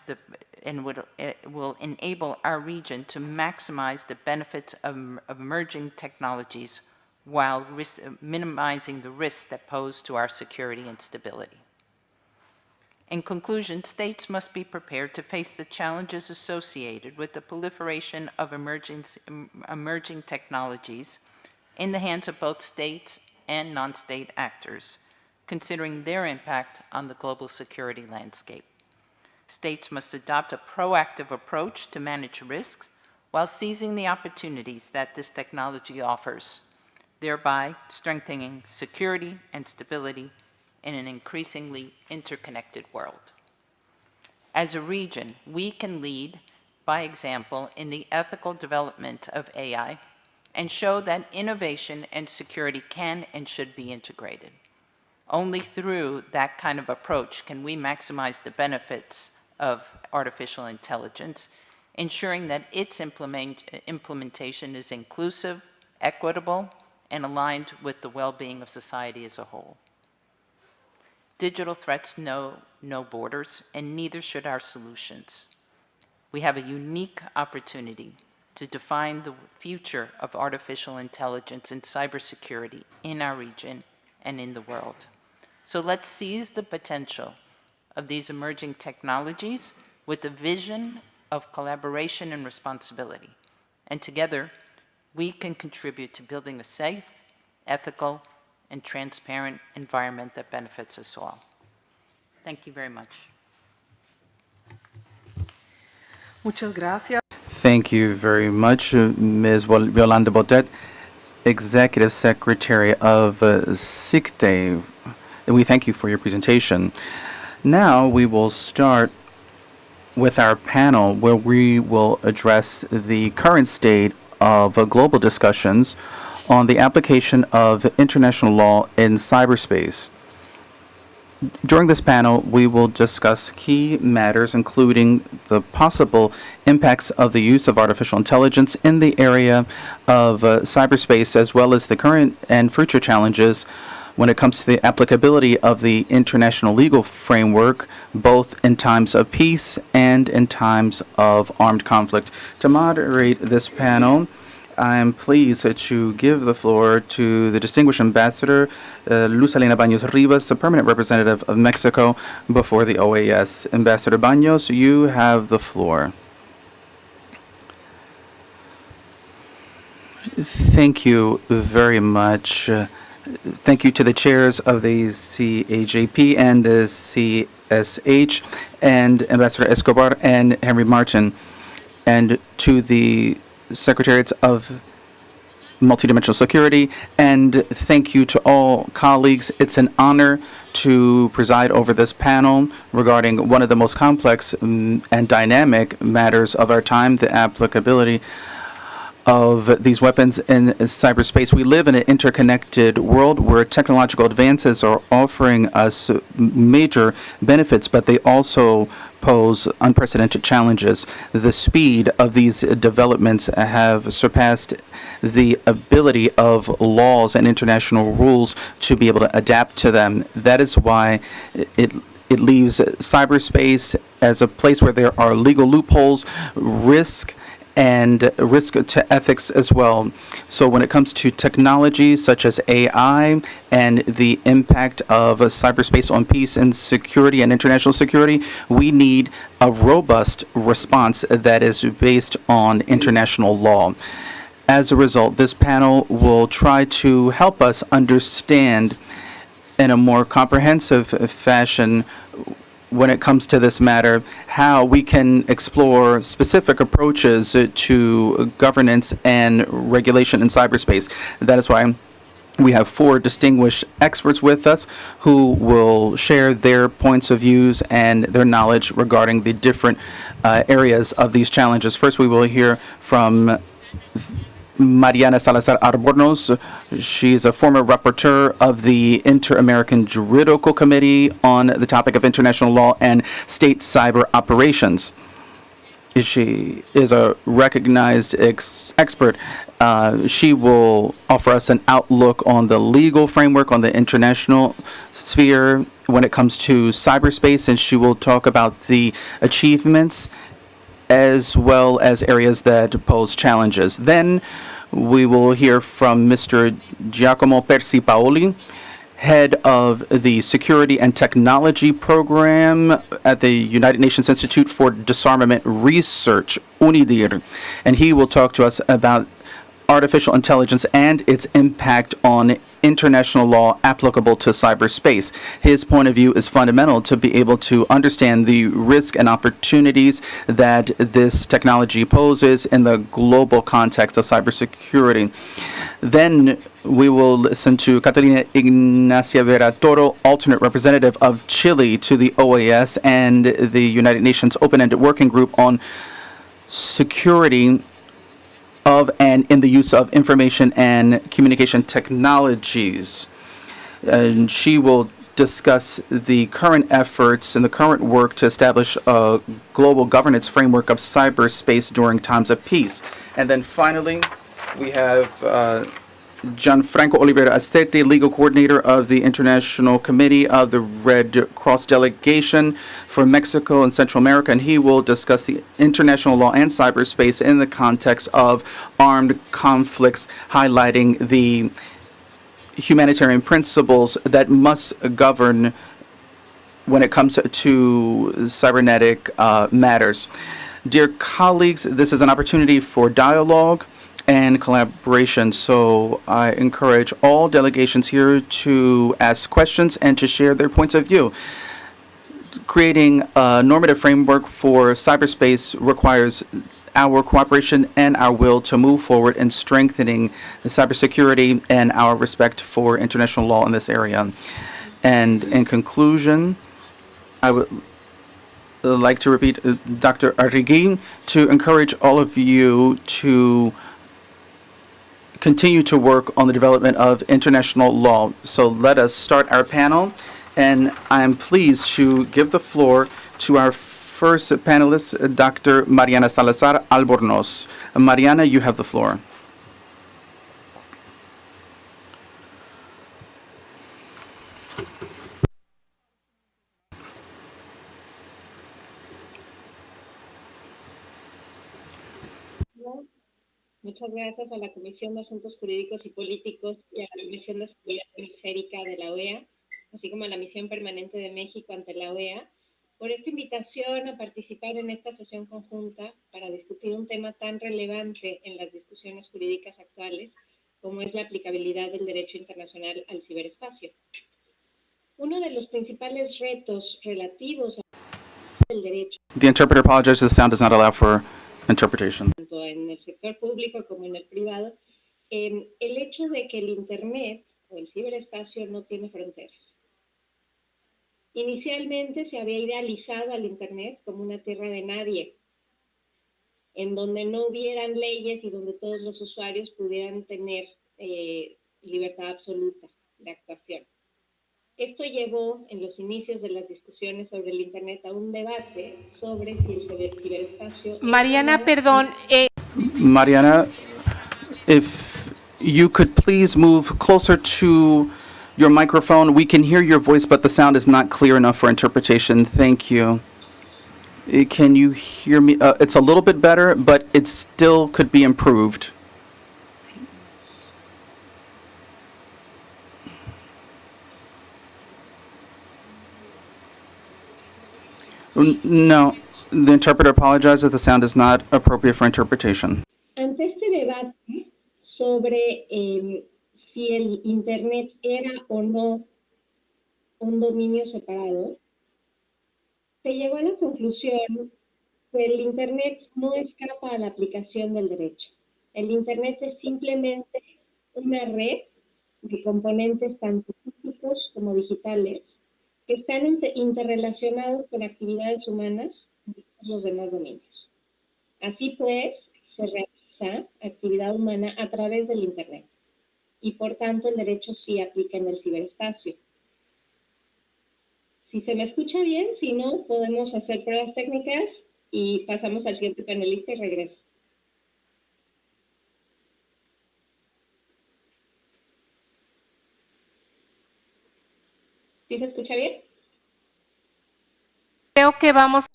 will enable our region to maximize the benefits of emerging technologies while minimizing the risks that pose to our security and stability. In conclusion, states must be prepared to face the challenges associated with the proliferation of emerging technologies in the hands of both states and non-state actors, considering their impact on the global security landscape. States must adopt a proactive approach to manage risks while seizing the opportunities that this technology offers, thereby strengthening security and stability in an increasingly interconnected world. As a region, we can lead by example in the ethical development of AI and show that innovation and security can and should be integrated. Only through that kind of approach can we maximize the benefits of artificial intelligence, ensuring that its implementation is inclusive, equitable, and aligned with the well-being of society as a whole. Digital threats know no borders, and neither should our solutions. We have a unique opportunity to define the future of artificial intelligence and cybersecurity in our region and in the world. So let's seize the potential of these emerging technologies with a vision of collaboration and responsibility. And together, we can contribute to building a safe, ethical, and transparent environment that benefits us all. Thank you very much. Muchas gracias. Thank you very much, Ms. Yolanda Botet, Executive Secretary of SICTE. We thank you for your presentation. Now we will start with our panel where we will address the current state of global discussions on the application of international law in cyberspace. During this panel, we will discuss key matters, including the possible impacts of the use of artificial intelligence in the area of cyberspace, as well as the current and future challenges when it comes to the applicability of the international legal framework, both in times of peace and in times of armed conflict. To moderate this panel, I am pleased to give the floor to the distinguished ambassador, Luz Elena Baños Rivas, the permanent representative of Mexico before the OAS. Ambassador Baños, you have the floor. Thank you very much. Thank you to the chairs of the CAJP and the CSH, and Ambassador Escobar and Henry Martin, and to the Secretariats of Multidimensional Security, and thank you to all colleagues. It's an honor to preside over this panel regarding one of the most complex and dynamic matters of our time, the applicability of these weapons in cyberspace. We live in an interconnected world where technological advances are offering us major benefits, but they also pose unprecedented challenges. The speed of these developments have surpassed the ability of laws and international rules to be able to adapt to them. That is why it leaves cyberspace as a place where there are legal loopholes, risk to ethics as well. So when it comes to technology such as AI and the impact of cyberspace on peace and security and international security, we need a robust response that is based on international law. As a result, this panel will try to help us understand in a more comprehensive fashion when it comes to this matter, how we can explore specific approaches to governance and regulation in cyberspace. That is why we have 4 distinguished experts with us who will share their points of views and their knowledge regarding the different areas of these challenges. First, we will hear from Mariana Salazar Albornoz. She's a former rapporteur of the Inter-American Juridical Committee on the topic of international law and state cyber operations. She is a recognized expert. She will offer us an outlook on the legal framework on the international sphere when it comes to cyberspace, and she will talk about the achievements as well as areas that pose challenges. Then we will hear from Mr. Giacomo Persi Paoli, head of the Security and Technology Program at the United Nations Institute for Disarmament Research, UNIDIR, and he will talk to us about artificial intelligence and its impact on international law applicable to cyberspace. His point of view is fundamental to be able to understand the risk and opportunities that this technology poses in the global context of cybersecurity. Then we will listen to Catalina Ignacia Vera Toro, alternate representative of Chile to the OAS and the United Nations Open-Ended Working Group on Security of and in the use of information and communication technologies. And she will discuss the current efforts and the current work to establish a global governance framework of cyberspace during times of peace. And then finally, we have Gianfranco Oliveira Astete, legal coordinator of the International Committee of the Red Cross Delegation for Mexico and Central America, and he will discuss the international law and cyberspace in the context of armed conflicts, highlighting the humanitarian principles that must govern when it comes to cybernetic matters. Dear colleagues, this is an opportunity for dialogue and collaboration, so I encourage all delegations here to ask questions and to share their points of view. Creating a normative framework for cyberspace requires our cooperation and our will to move forward in strengthening the cybersecurity and our respect for international law in this area. And in conclusion, I would like to repeat Dr. Arrigui to encourage all of you to continue to work on the development of international law. So let us start our panel, and I am pleased to give the floor to our first panelist, Dr. Mariana Salazar Albornoz. Mariana, you have the floor. Muchas gracias a la Comisión de Asuntos Jurídicos y Políticos y a la Comisión de Seguridad Hemisférica de la OEA, así como a la Misión Permanente de México ante la OEA, por esta invitación a participar en esta sesión conjunta para discutir un tema tan relevante en las discusiones jurídicas actuales como es la aplicabilidad del derecho internacional al ciberespacio. Uno de los principales retos relativos al derecho. The interpreter apologizes. The sound does not allow for interpretation. Tanto en el sector público como en el privado, el hecho de que el Internet o el ciberespacio no tiene fronteras. Inicialmente se había idealizado al Internet como una tierra de nadie, en donde no hubieran leyes y donde todos los usuarios pudieran tener libertad absoluta de actuación. Esto llevó en los inicios de las discusiones sobre el Internet a un debate sobre si el ciberespacio... Mariana, perdón. Mariana, if you could please move closer to your microphone. We can hear your voice, but the sound is not clear enough for interpretation. Thank you. Can you hear me? It's a little bit better, but it still could be improved. No, the interpreter apologizes. The sound is not appropriate for interpretation. Ante este debate sobre si el Internet era o no un dominio separado, se llegó a la conclusión que el Internet no escapa a la aplicación del derecho. El Internet es simplemente una red de componentes tanto físicos como digitales que están interrelacionados con actividades humanas y los demás dominios. Así pues, se realiza actividad humana a través del Internet y por tanto el derecho sí aplica en el ciberespacio. Si se me escucha bien, si no, podemos hacer pruebas técnicas y pasamos al siguiente panelista y regreso. ¿Sí se escucha bien? Creo que vamos.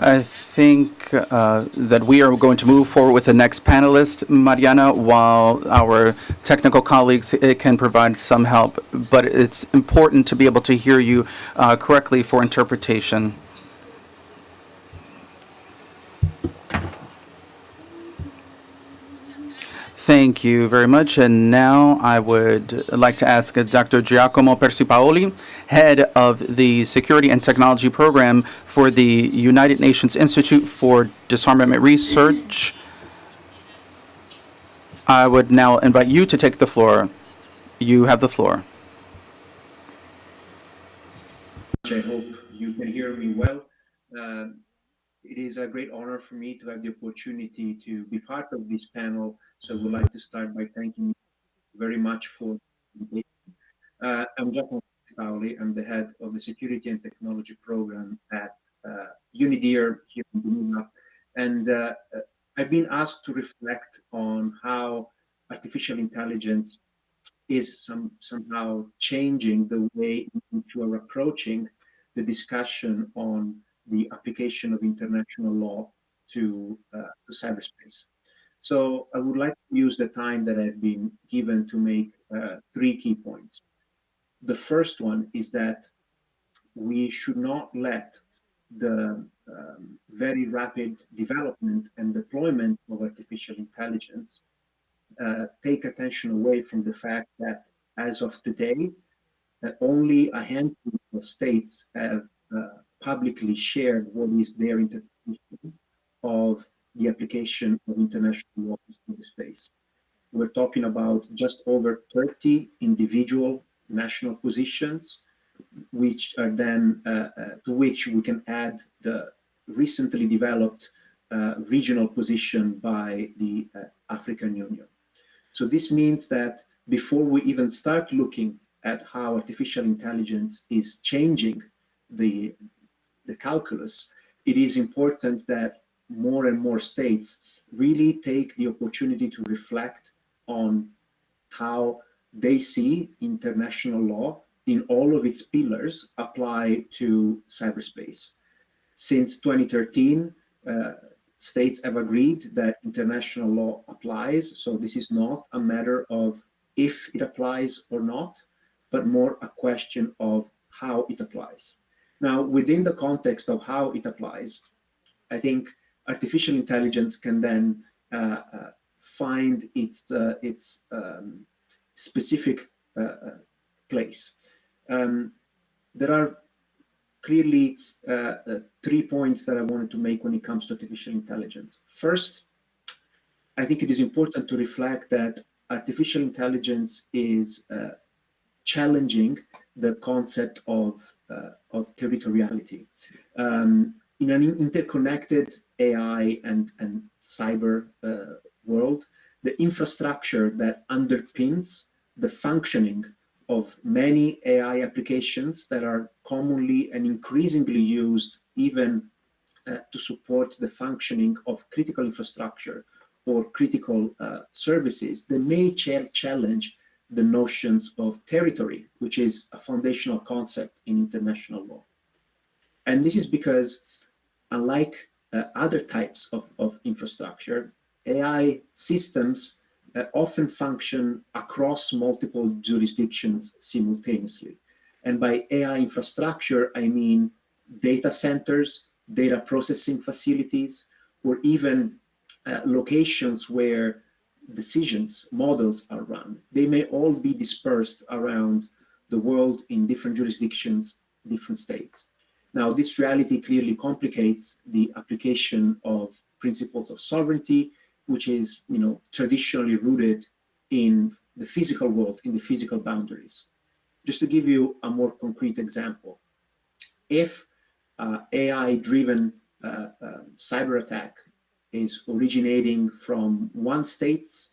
I think that we are going to move forward with the next panelist, Mariana, while our technical colleagues can provide some help. But it's important to be able to hear you correctly for interpretation. Thank you very much. And now I would like to ask Dr. Giacomo Persipaoli, head of the Security and Technology Program for the United Nations Institute for Disarmament Research. I would now invite you to take the floor. You have the floor. I hope you can hear me well. It is a great honor for me to have the opportunity to be part of this panel. So I would like to start by thanking you very much for the invitation. I'm Giacomo Pauli. I'm the head of the Security and Technology Program at UNIDIR here in Geneva. And I've been asked to reflect on how artificial intelligence is somehow changing the way in which you are approaching the discussion on the application of international law to cyberspace. So I would like to use the time that I've been given to make three key points. The first one is that we should not let the very rapid development and deployment of artificial intelligence take attention away from the fact that as of today, only a handful of states have publicly shared what is their interpretation of the application of international laws in the space. We're talking about just over 30 individual national positions, which are then to which we can add the recently developed regional position by the African Union. So this means that before we even start looking at how artificial intelligence is changing the calculus, it is important that more and more states really take the opportunity to reflect on how they see international law in all of its pillars apply to cyberspace. Since 2013, states have agreed that international law applies. So this is not a matter of if it applies or not, but more a question of how it applies. Now, within the context of how it applies, I think artificial intelligence can then find its specific place. There are clearly 3 points that I wanted to make when it comes to artificial intelligence. First, I think it is important to reflect that artificial intelligence is challenging the concept of territoriality. In an interconnected AI and cyber world, the infrastructure that underpins the functioning of many AI applications that are commonly and increasingly used even to support the functioning of critical infrastructure or critical services, they may challenge the notions of territory, which is a foundational concept in international law. And this is because, unlike other types of infrastructure, AI systems often function across multiple jurisdictions simultaneously. And by AI infrastructure, I mean data centers, data processing facilities, or even locations where decisions, models are run. They may all be dispersed around the world in different jurisdictions, different states. Now, this reality clearly complicates the application of principles of sovereignty, which is, traditionally rooted in the physical world, in the physical boundaries. Just to give you a more concrete example, if AI-driven cyber attack is originating from one state's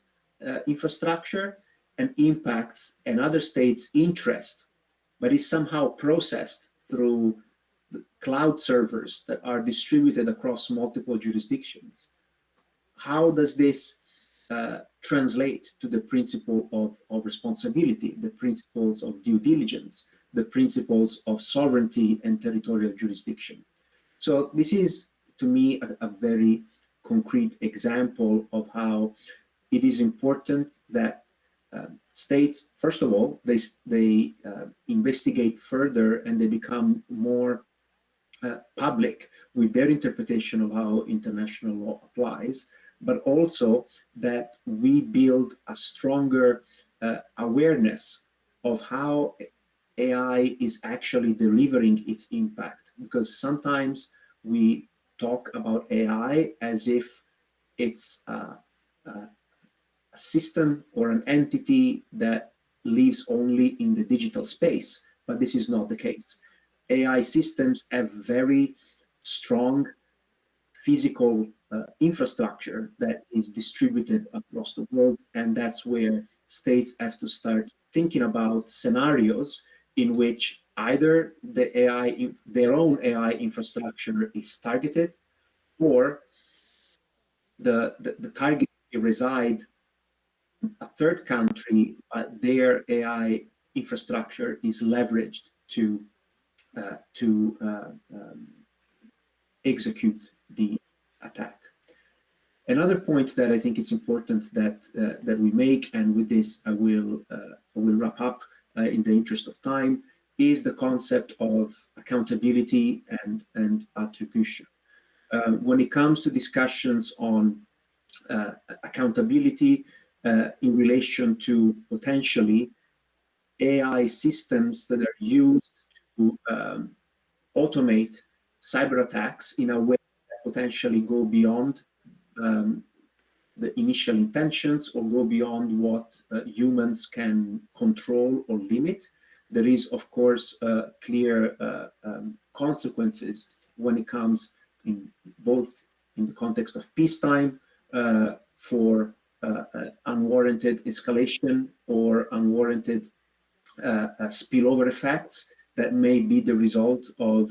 infrastructure and impacts another state's interest, but is somehow processed through the cloud servers that are distributed across multiple jurisdictions, how does this translate to the principle of responsibility, the principles of due diligence, the principles of sovereignty and territorial jurisdiction? So this is, to me, a very concrete example of how it is important that states, first of all, they investigate further and they become more public with their interpretation of how international law applies, but also that we build a stronger awareness of how AI is actually delivering its impact. Because sometimes we talk about AI as if it's a system or an entity that lives only in the digital space, but this is not the case. AI systems have very strong physical infrastructure that is distributed across the world, and that's where states have to start thinking about scenarios in which either their own AI infrastructure is targeted, or the target reside in a third country, but their AI infrastructure is leveraged to execute the attack. Another point that I think is important that we make, and with this I will wrap up in the interest of time, is the concept of accountability and attribution. When it comes to discussions on accountability in relation to potentially AI systems that are used to automate cyber attacks in a way that potentially go beyond the initial intentions or go beyond what humans can control or limit. There is, of course, clear consequences when it comes in both in the context of peacetime for unwarranted escalation or unwarranted spillover effects that may be the result of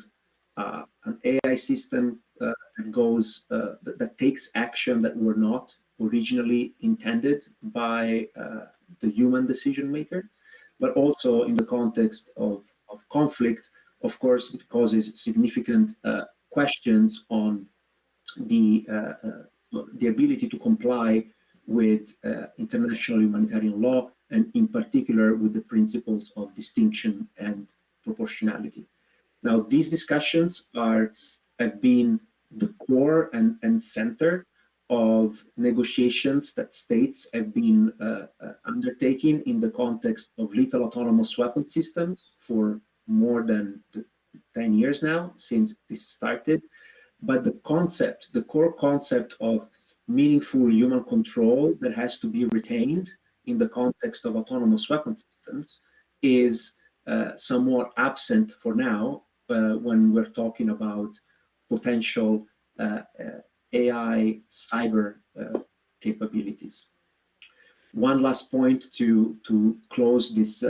an AI system that takes action that were not originally intended by the human decision maker, but also in the context of conflict. Of course, it causes significant questions on the ability to comply with international humanitarian law, and in particular with the principles of distinction and proportionality. Now, these discussions have been the core and center of negotiations that states have been undertaking in the context of lethal autonomous weapon systems for more than 10 years now, since this started. But the core concept of meaningful human control that has to be retained in the context of autonomous weapon systems is somewhat absent for now when we're talking about potential AI cyber capabilities. One last point to close this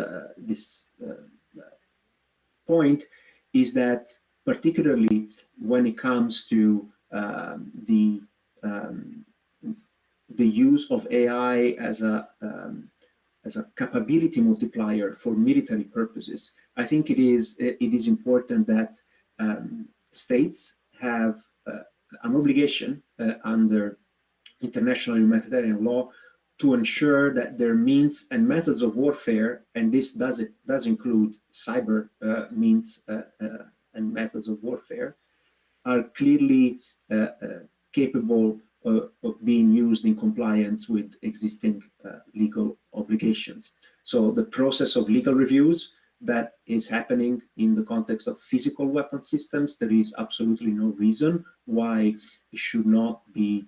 point is that particularly when it comes to the use of AI as a capability multiplier for military purposes, I think it is important that states have an obligation under international humanitarian law to ensure that their means and methods of warfare, and this does include cyber means and methods of warfare, are clearly capable of being used in compliance with existing legal obligations. So the process of legal reviews that is happening in the context of physical weapon systems, there is absolutely no reason why it should not be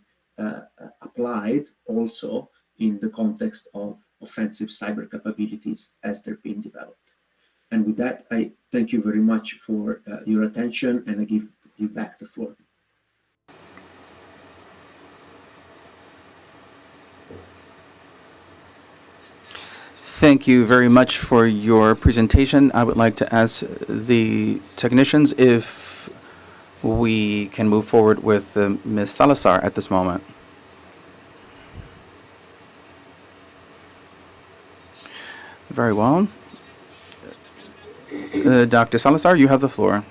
applied also in the context of offensive cyber capabilities as they're being developed. And with that, I thank you very much for your attention, and I give you back the floor. Thank you very much for your presentation. I would like to ask the technicians if we can move forward with Ms. Salazar at this moment. Very well. Dr. Salazar, you have the floor.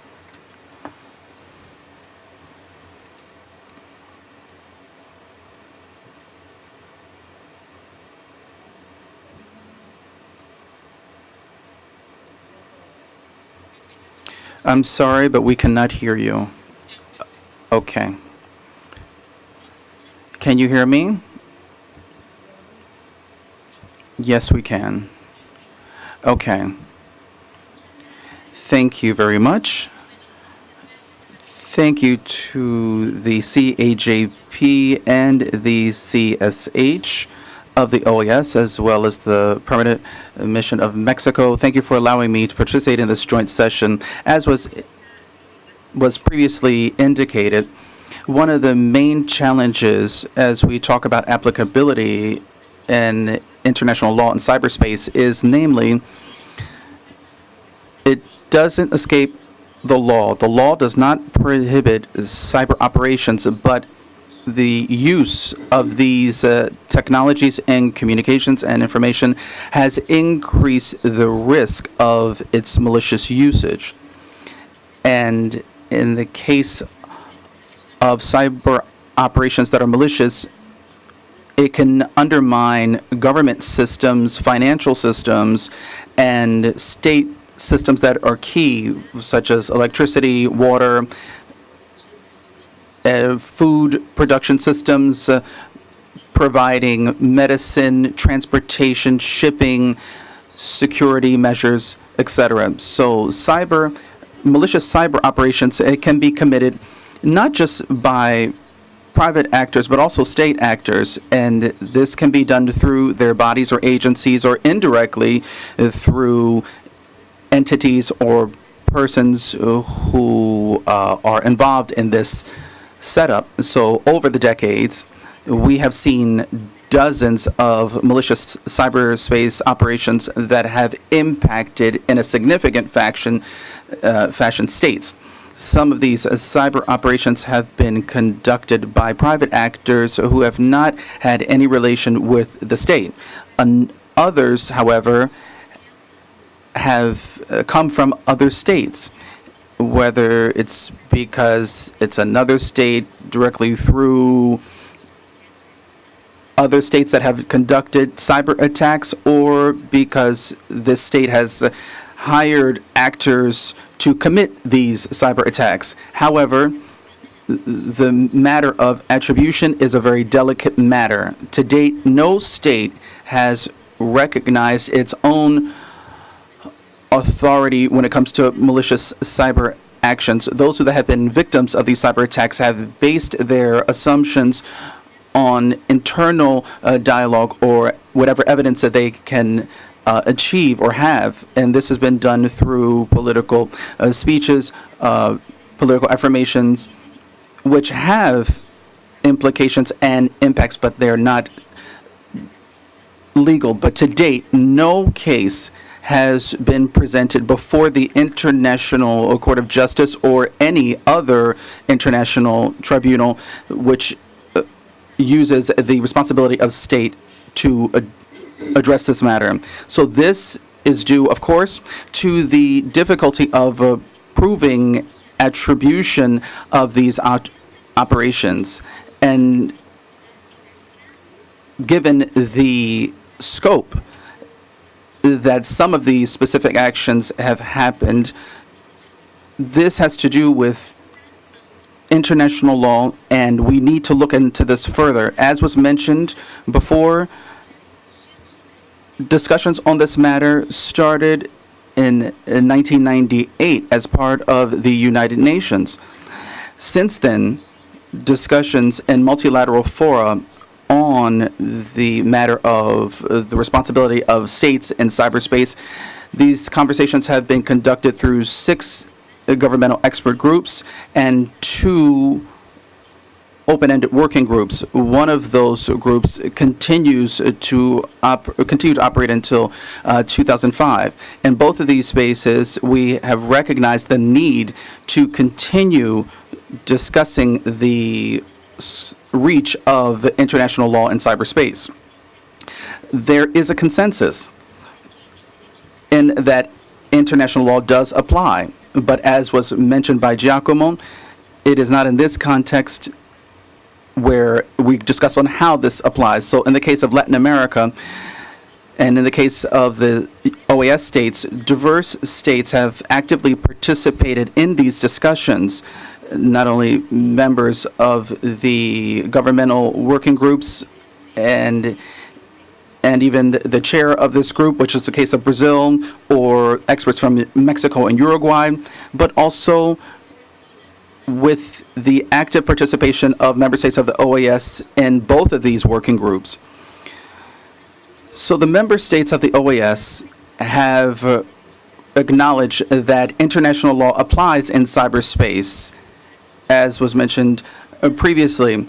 I'm sorry, but we cannot hear you. Okay. Can you hear me? Yes, we can. Okay. Thank you very much. Thank you to the CAJP and the CSH of the OAS, as well as the Permanent Mission of Mexico. Thank you for allowing me to participate in this joint session. As was previously indicated, one of the main challenges as we talk about applicability in international law in cyberspace is namely doesn't escape the law. The law does not prohibit cyber operations, but the use of these technologies and communications and information has increased the risk of its malicious usage. And in the case of cyber operations that are malicious, it can undermine government systems, financial systems, and state systems that are key, such as electricity, water, food production systems, providing medicine, transportation, shipping, security measures, etc. So malicious cyber operations, it can be committed not just by private actors, but also state actors, and this can be done through their bodies or agencies, or indirectly through entities or persons who are involved in this setup. So over the decades, we have seen dozens of malicious cyberspace operations that have impacted in a significant fashion states. Some of these cyber operations have been conducted by private actors who have not had any relation with the state. Others, however, have come from other states, whether it's because it's another state directly through other states that have conducted cyber attacks, or because this state has hired actors to commit these cyber attacks. However, the matter of attribution is a very delicate matter. To date, no state has recognized its own authority when it comes to malicious cyber actions. Those who have been victims of these cyber attacks have based their assumptions on internal dialogue or whatever evidence that they can achieve or have, and this has been done through political speeches, political affirmations, which have implications and impacts, but they're not legal. But to date, no case has been presented before the International Court of Justice or any other international tribunal which uses the responsibility of state to address this matter. So this is due, of course, to the difficulty of proving attribution of these operations. And given the scope that some of these specific actions have happened, this has to do with international law, and we need to look into this further. As was mentioned before, discussions on this matter started in 1998 as part of the United Nations. Since then, discussions in multilateral fora on the matter of the responsibility of states in cyberspace, these conversations have been conducted through 6 governmental expert groups and 2 open-ended working groups. One of those groups continues to operate until 2005. In both of these spaces, we have recognized the need to continue discussing the reach of international law in cyberspace. There is a consensus in that international law does apply, but as was mentioned by Giacomo, it is not in this context where we discuss on how this applies. So in the case of Latin America, and in the case of the OAS states, diverse states have actively participated in these discussions, not only members of the governmental working groups and even the chair of this group, which is the case of Brazil, or experts from Mexico and Uruguay, but also with the active participation of member states of the OAS in both of these working groups. So the member states of the OAS have acknowledged that international law applies in cyberspace, as was mentioned previously.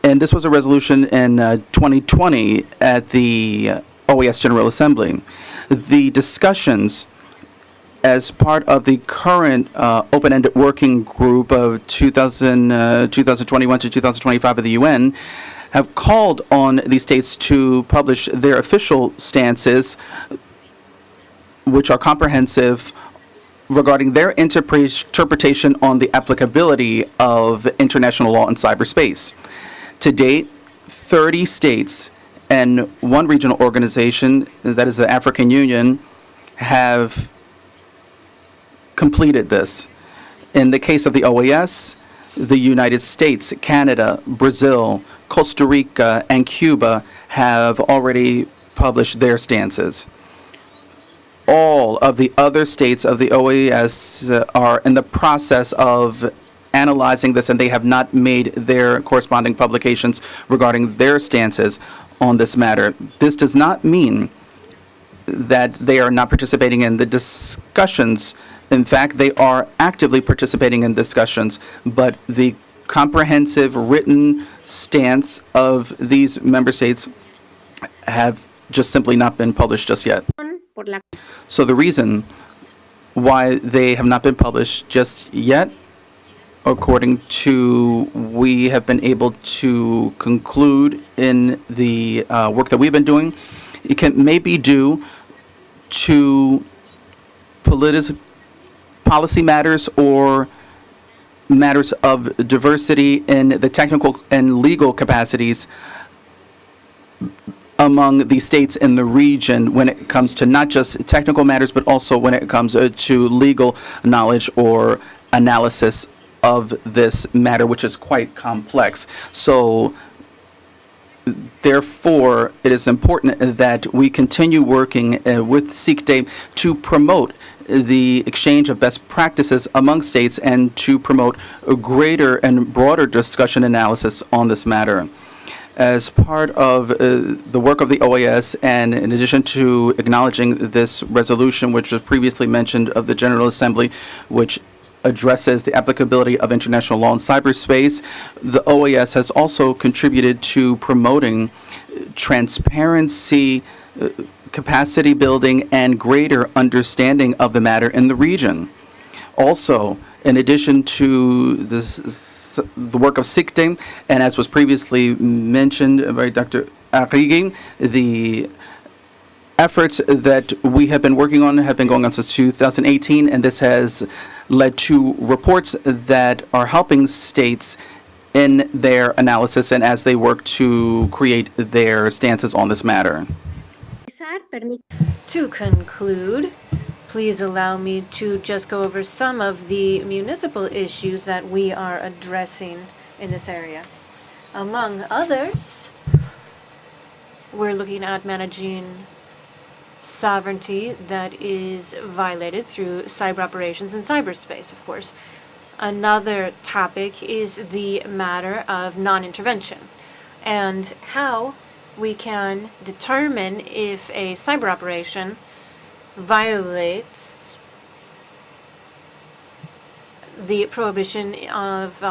And this was a resolution in 2020 at the OAS General Assembly. The discussions as part of the current open-ended working group of 2021 to 2025 of the UN, have called on these states to publish their official stances, which are comprehensive, regarding their interpretation on the applicability of international law in cyberspace. To date, 30 states and one regional organization, that is the African Union, have completed this. In the case of the OAS, the United States, Canada, Brazil, Costa Rica, and Cuba have already published their stances. All of the other states of the OAS are in the process of analyzing this, and they have not made their corresponding publications regarding their stances on this matter. This does not mean that they are not participating in the discussions. In fact, they are actively participating in discussions, but the comprehensive written stance of these member states have just simply not been published just yet. So the reason why they have not been published just yet, according to we have been able to conclude in the work that we've been doing, it can maybe due to policy matters or matters of diversity in the technical and legal capacities among the states in the region when it comes to not just technical matters, but also when it comes to legal knowledge or analysis of this matter, which is quite complex. So therefore, it is important that we continue working with SICTE to promote the exchange of best practices among states and to promote a greater and broader discussion analysis on this matter. As part of the work of the OAS, and in addition to acknowledging this resolution, which was previously mentioned of the General Assembly, which addresses the applicability of international law in cyberspace, the OAS has also contributed to promoting transparency, capacity building, and greater understanding of the matter in the region. Also, in addition to the work of SICTE, and as was previously mentioned by Dr. Arrigui, the efforts that we have been working on have been going on since 2018, and this has led to reports that are helping states in their analysis and as they work to create their stances on this matter. To conclude, please allow me to just go over some of the municipal issues that we are addressing in this area. Among others, we're looking at managing sovereignty that is violated through cyber operations in cyberspace, of course. Another topic is the matter of non-intervention and how we can determine if a cyber operation violates the prohibition of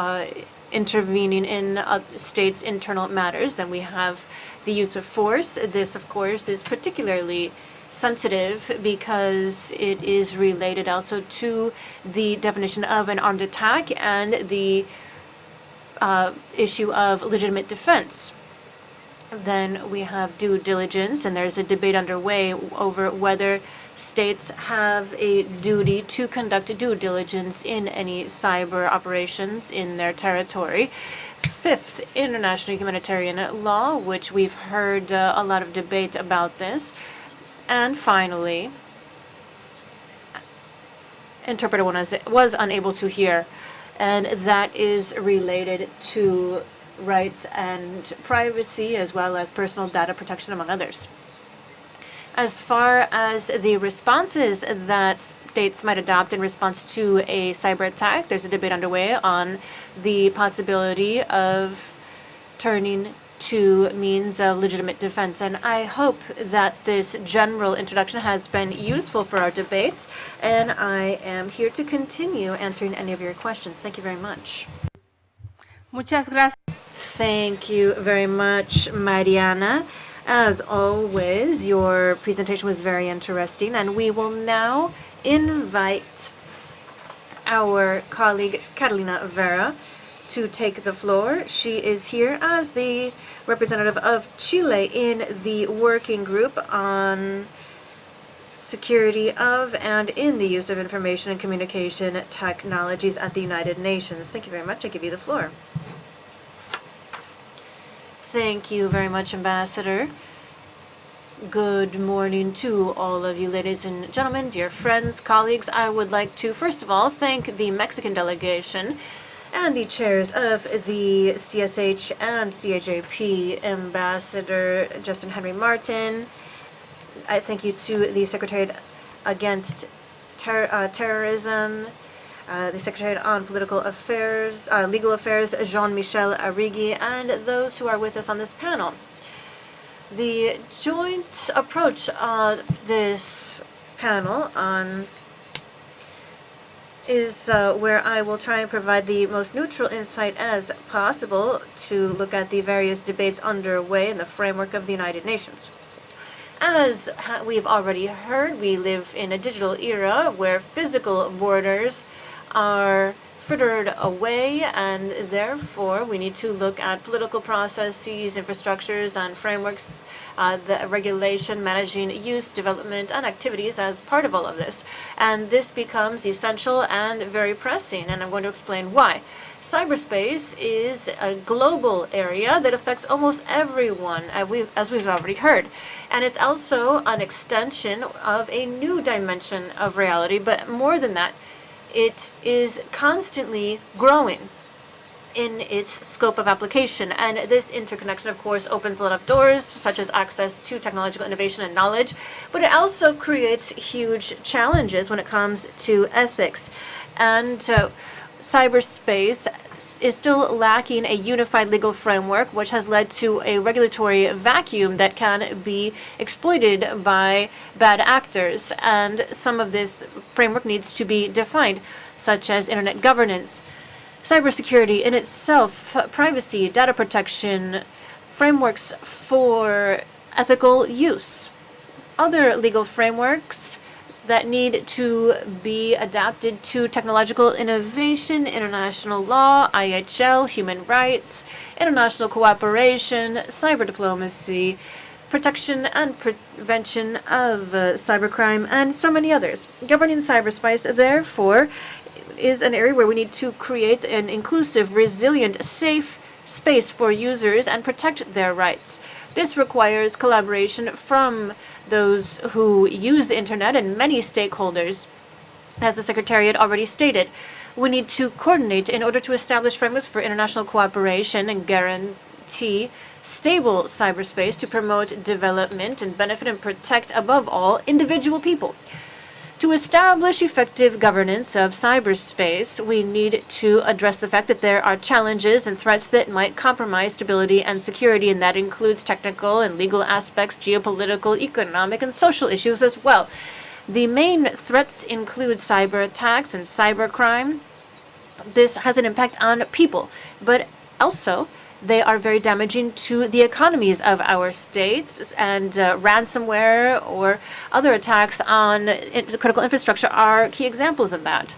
intervening in a state's internal matters. Then we have the use of force. This, of course, is particularly sensitive because it is related also to the definition of an armed attack and the issue of legitimate defense. Then we have due diligence, and there's a debate underway over whether states have a duty to conduct due diligence in any cyber operations in their territory. Fifth, international humanitarian law, which we've heard a lot of debate about this. And finally, interpreter was unable to hear, and that is related to rights and privacy, as well as personal data protection, among others. As far as the responses that states might adopt in response to a cyber attack, there's a debate underway on the possibility of turning to means of legitimate defense. And I hope that this general introduction has been useful for our debates, and I am here to continue answering any of your questions. Thank you very much. Muchas gracias. Thank you very much, Mariana. As always, your presentation was very interesting, and we will now invite our colleague Carolina Vera to take the floor. She is here as the representative of Chile in the working group on security of and in the use of information and communication technologies at the United Nations. Thank you very much. I give you the floor. Thank you very much, Ambassador. Good morning to all of you, ladies and gentlemen, dear friends, colleagues. I would like to, first of all, thank the Mexican delegation and the chairs of the CSH and CAJP, Ambassador Justin Henry Martin. I thank you to the Secretariat Against Terrorism, the Secretariat on Political Affairs, Legal Affairs, Jean-Michel Arrigui, and those who are with us on this panel. The joint approach of this panel is where I will try and provide the most neutral insight as possible to look at the various debates underway in the framework of the United Nations. As we've already heard, we live in a digital era where physical borders are frittered away, and therefore we need to look at political processes, infrastructures, and frameworks, the regulation, managing use, development, and activities as part of all of this. And this becomes essential and very pressing, and I'm going to explain why. Cyberspace is a global area that affects almost everyone, as we've already heard. And it's also an extension of a new dimension of reality, but more than that, it is constantly growing in its scope of application. And this interconnection, of course, opens a lot of doors, such as access to technological innovation and knowledge, but it also creates huge challenges when it comes to ethics. And cyberspace is still lacking a unified legal framework, which has led to a regulatory vacuum that can be exploited by bad actors. And some of this framework needs to be defined, such as internet governance, cybersecurity in itself, privacy, data protection, frameworks for ethical use, other legal frameworks that need to be adapted to technological innovation, international law, IHL, human rights, international cooperation, cyber diplomacy, protection and prevention of cybercrime, and so many others. Governing cyberspace, therefore, is an area where we need to create an inclusive, resilient, safe space for users and protect their rights. This requires collaboration from those who use the internet and many stakeholders. As the Secretariat already stated, we need to coordinate in order to establish frameworks for international cooperation and guarantee stable cyberspace to promote development and benefit and protect, above all, individual people. To establish effective governance of cyberspace, we need to address the fact that there are challenges and threats that might compromise stability and security, and that includes technical and legal aspects, geopolitical, economic, and social issues as well. The main threats include cyber attacks and cybercrime. This has an impact on people, but also they are very damaging to the economies of our states, and ransomware or other attacks on critical infrastructure are key examples of that.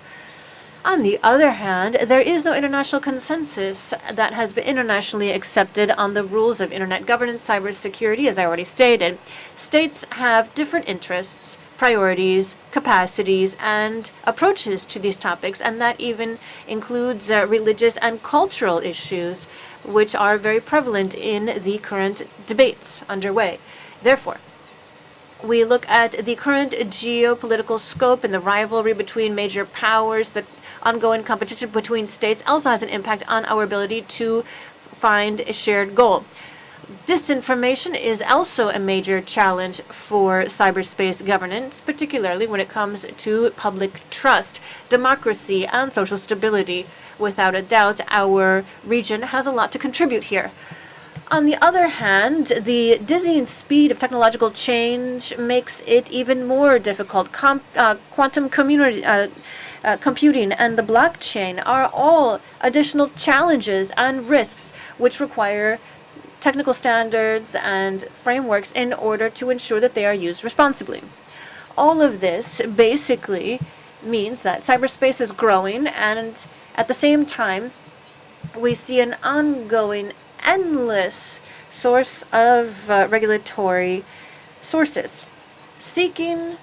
On the other hand, there is no international consensus that has been internationally accepted on the rules of internet governance, cybersecurity, as I already stated. States have different interests, priorities, capacities, and approaches to these topics, and that even includes religious and cultural issues, which are very prevalent in the current debates underway. Therefore, we look at the current geopolitical scope and the rivalry between major powers. The ongoing competition between states also has an impact on our ability to find a shared goal. Disinformation is also a major challenge for cyberspace governance, particularly when it comes to public trust, democracy, and social stability. Without a doubt, our region has a lot to contribute here. On the other hand, the dizzying speed of technological change makes it even more difficult. Quantum computing and the blockchain are all additional challenges and risks which require technical standards and frameworks in order to ensure that they are used responsibly. All of this basically means that cyberspace is growing, and at the same time, we see an ongoing, endless source of regulatory sources seeking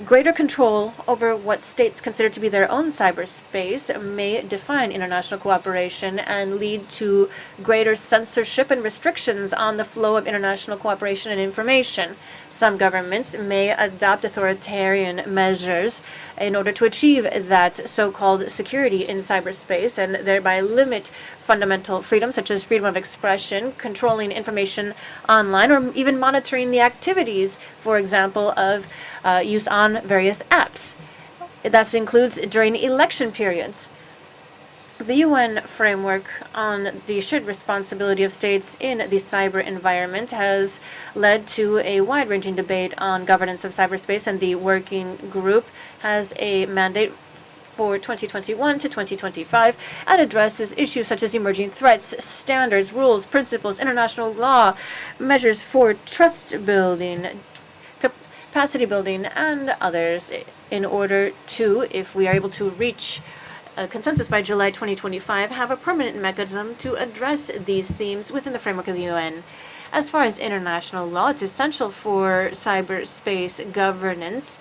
greater control over what states consider to be their own cyberspace may define international cooperation and lead to greater censorship and restrictions on the flow of international cooperation and information. Some governments may adopt authoritarian measures in order to achieve that so-called security in cyberspace and thereby limit fundamental freedoms such as freedom of expression, controlling information online, or even monitoring the activities, for example, of use on various apps. That includes during election periods. The UN framework on the shared responsibility of states in the cyber environment has led to a wide-ranging debate on governance of cyberspace, and the working group has a mandate for 2021 to 2025 and addresses issues such as emerging threats, standards, rules, principles, international law, measures for trust building, capacity building, and others in order to, if we are able to reach a consensus by July 2025, have a permanent mechanism to address these themes within the framework of the UN. As far as international law, it's essential for cyberspace governance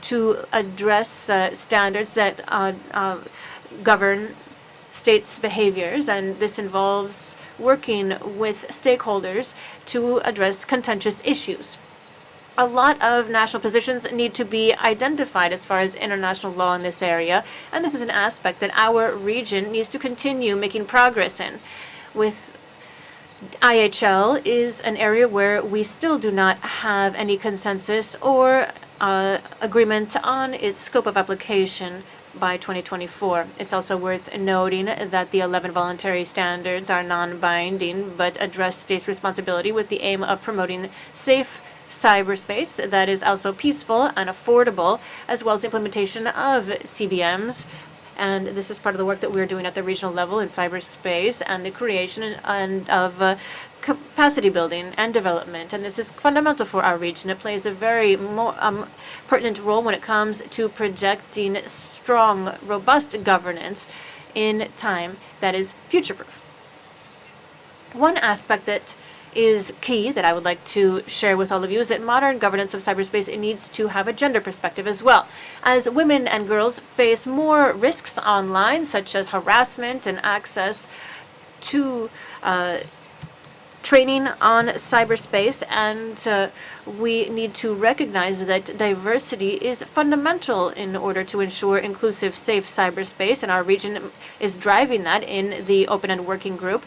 to address standards that govern states' behaviors, and this involves working with stakeholders to address contentious issues. A lot of national positions need to be identified as far as international law in this area, and this is an aspect that our region needs to continue making progress in. With IHL is an area where we still do not have any consensus or agreement on its scope of application by 2024. It's also worth noting that the 11 voluntary standards are non-binding but address states' responsibility with the aim of promoting safe cyberspace that is also peaceful and affordable, as well as implementation of CBMs. And this is part of the work that we're doing at the regional level in cyberspace and the creation of capacity building and development. And this is fundamental for our region. It plays a very pertinent role when it comes to projecting strong, robust governance in time that is future-proof. One aspect that is key that I would like to share with all of you is that modern governance of cyberspace, it needs to have a gender perspective as well. As women and girls face more risks online, such as harassment and access to training on cyberspace, and we need to recognize that diversity is fundamental in order to ensure inclusive, safe cyberspace, and our region is driving that in the Open-End Working Group,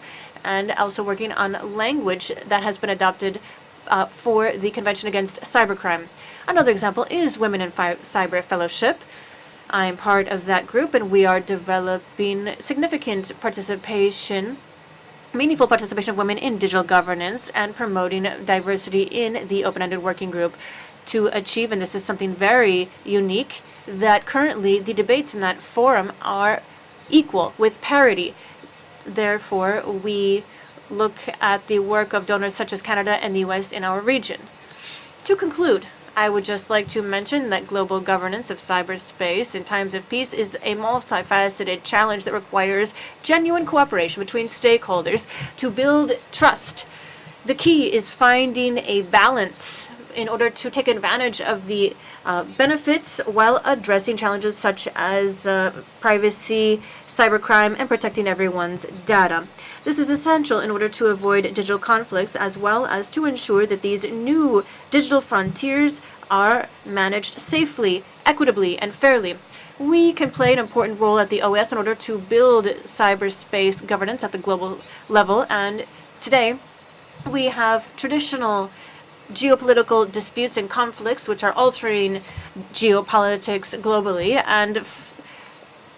and also working on language that has been adopted for the Convention Against Cybercrime. Another example is Women in Cyber Fellowship. I am part of that group, and we are developing significant participation, meaningful participation of women in digital governance and promoting diversity in the Open-Ended Working Group to achieve, and this is something very unique, that currently the debates in that forum are equal with parity. Therefore, we look at the work of donors such as Canada and the US in our region. To conclude, I would just like to mention that global governance of cyberspace in times of peace is a multifaceted challenge that requires genuine cooperation between stakeholders to build trust. The key is finding a balance in order to take advantage of the benefits while addressing challenges such as privacy, cybercrime, and protecting everyone's data. This is essential in order to avoid digital conflicts, as well as to ensure that these new digital frontiers are managed safely, equitably, and fairly. We can play an important role at the OAS in order to build cyberspace governance at the global level, and today we have traditional geopolitical disputes and conflicts which are altering geopolitics globally, and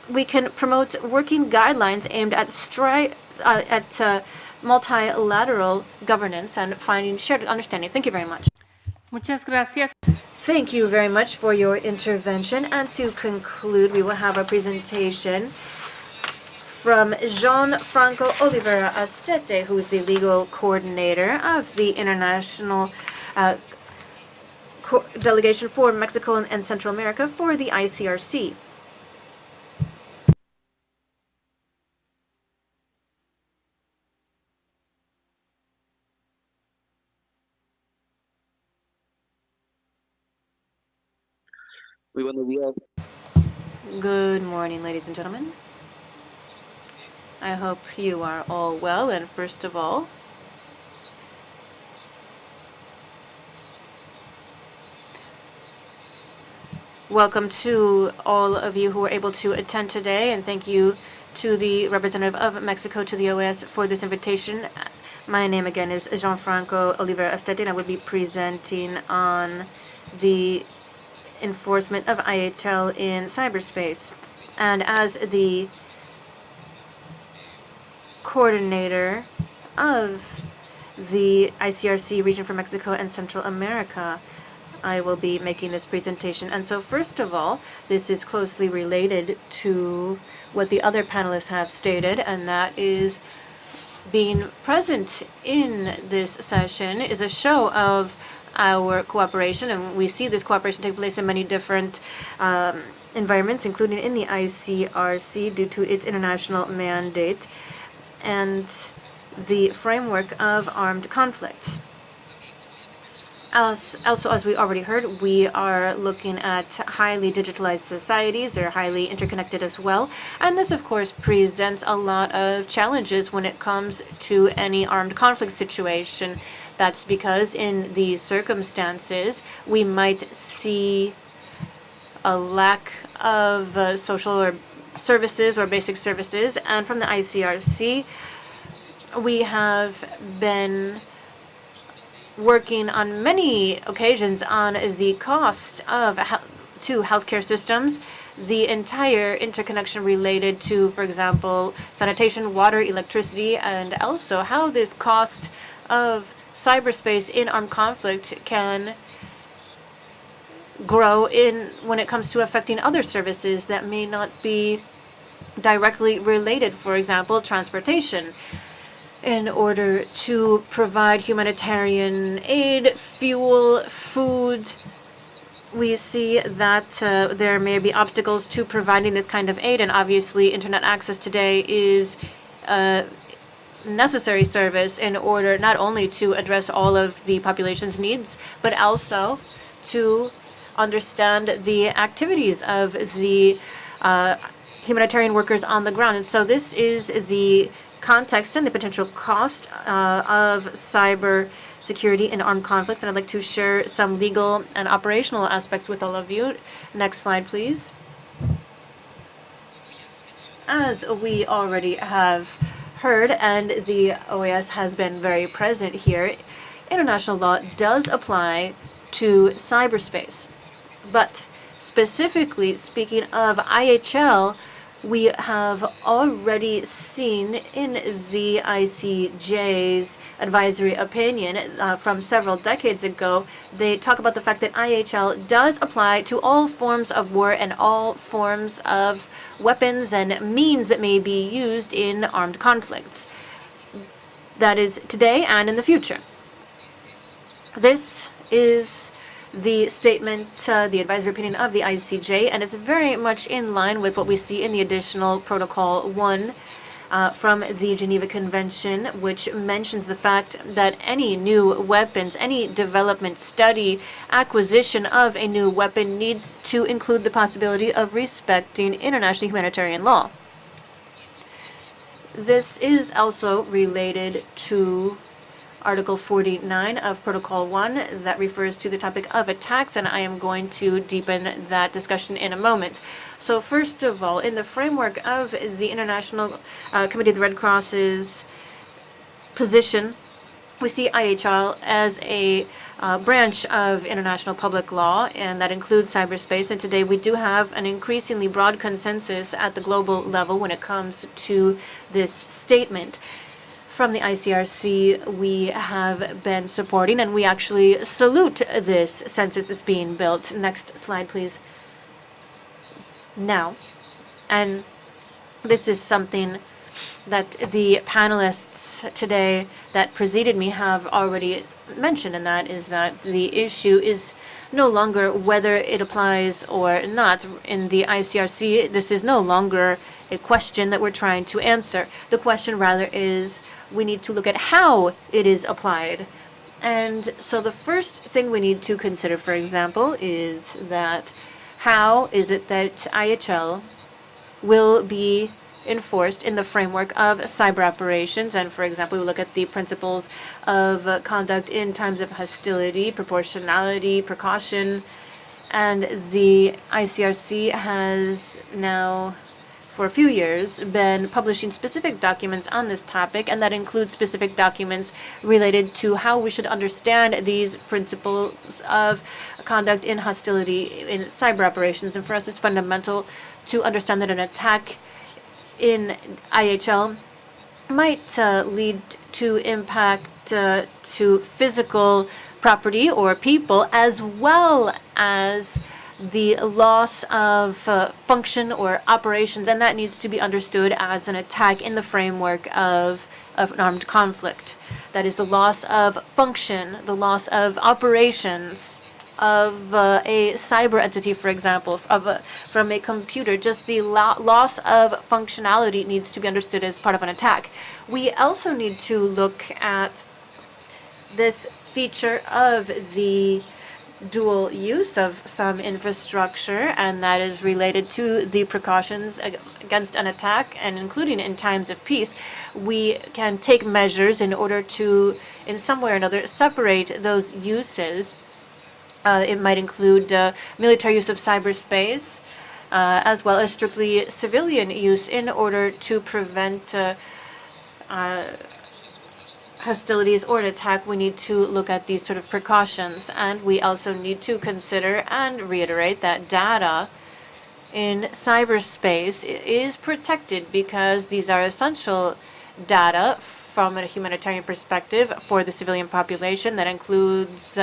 we can promote working guidelines aimed at multilateral governance and finding shared understanding. Thank you very much. Muchas gracias. Thank you very much for your intervention. And to conclude, we will have a presentation from Jean-Franco Oliveira Astete, who is the legal coordinator of the International delegation for Mexico and Central America for the ICRC. Good morning, ladies and gentlemen. I hope you are all well, and first of all, welcome to all of you who were able to attend today, and thank you to the representative of Mexico to the OAS for this invitation. My name again is Gianfranco Oliveira Estete, and I will be presenting on the enforcement of IHL in cyberspace. And as the coordinator of the ICRC region for Mexico and Central America, I will be making this presentation. And so first of all, this is closely related to what the other panelists have stated, and that is being present in this session is a show of our cooperation, and we see this cooperation take place in many different environments, including in the ICRC due to its international mandate and the framework of armed conflict. Also, as we already heard, we are looking at highly digitalized societies. They're highly interconnected as well. And this, of course, presents a lot of challenges when it comes to any armed conflict situation. That's because in these circumstances, we might see a lack of social or services or basic services. And from the ICRC, we have been working on many occasions on the cost of to healthcare systems, the entire interconnection related to, for example, sanitation, water, electricity, and also how this cost of cyberspace in armed conflict can grow in when it comes to affecting other services that may not be directly related, for example, transportation. In order to provide humanitarian aid, fuel, food, we see that there may be obstacles to providing this kind of aid, and obviously internet access today is a necessary service in order not only to address all of the population's needs, but also to understand the activities of the humanitarian workers on the ground. And so this is the context and the potential cost of cyber security in armed conflicts, and I'd like to share some legal and operational aspects with all of you. Next slide, please. As we already have heard, and the OAS has been very present here, international law does apply to cyberspace. But specifically speaking of IHL, we have already seen in the ICJ's advisory opinion from several decades ago, they talk about the fact that IHL does apply to all forms of war and all forms of weapons and means that may be used in armed conflicts. That is today and in the future. This is the statement, the advisory opinion of the ICJ, and it's very much in line with what we see in the additional Protocol 1 from the Geneva Convention, which mentions the fact that any new weapons, any development, study, acquisition of a new weapon needs to include the possibility of respecting international humanitarian law. This is also related to Article 49 of Protocol 1 that refers to the topic of attacks, and I am going to deepen that discussion in a moment. So first of all, in the framework of the International Committee of the Red Cross's position, we see IHL as a branch of international public law, and that includes cyberspace. And today we do have an increasingly broad consensus at the global level when it comes to this statement. From the ICRC, we have been supporting, and we actually salute this census that's being built. Next slide, please. Now, and this is something that the panelists today that preceded me have already mentioned, and that is that the issue is no longer whether it applies or not. In the ICRC, this is no longer a question that we're trying to answer. The question rather is we need to look at how it is applied. And so the first thing we need to consider, for example, is that how is it that IHL will be enforced in the framework of cyber operations. And for example, we look at the principles of conduct in times of hostility, proportionality, precaution. And the ICRC has now, for a few years, been publishing specific documents on this topic, and that includes specific documents related to how we should understand these principles of conduct in hostility in cyber operations. And for us, it's fundamental to understand that an attack in IHL might lead to impact to physical property or people, as well as the loss of function or operations, and that needs to be understood as an attack in the framework of an armed conflict. That is the loss of function, the loss of operations of a cyber entity, for example, from a computer. Just the loss of functionality needs to be understood as part of an attack. We also need to look at this feature of the dual use of some infrastructure, and that is related to the precautions against an attack, and including in times of peace. We can take measures in order to, in some way or another, separate those uses. It might include military use of cyberspace, as well as strictly civilian use in order to prevent hostilities or an attack. We need to look at these sort of precautions, and we also need to consider and reiterate that data in cyberspace is protected because these are essential data from a humanitarian perspective for the civilian population. That includes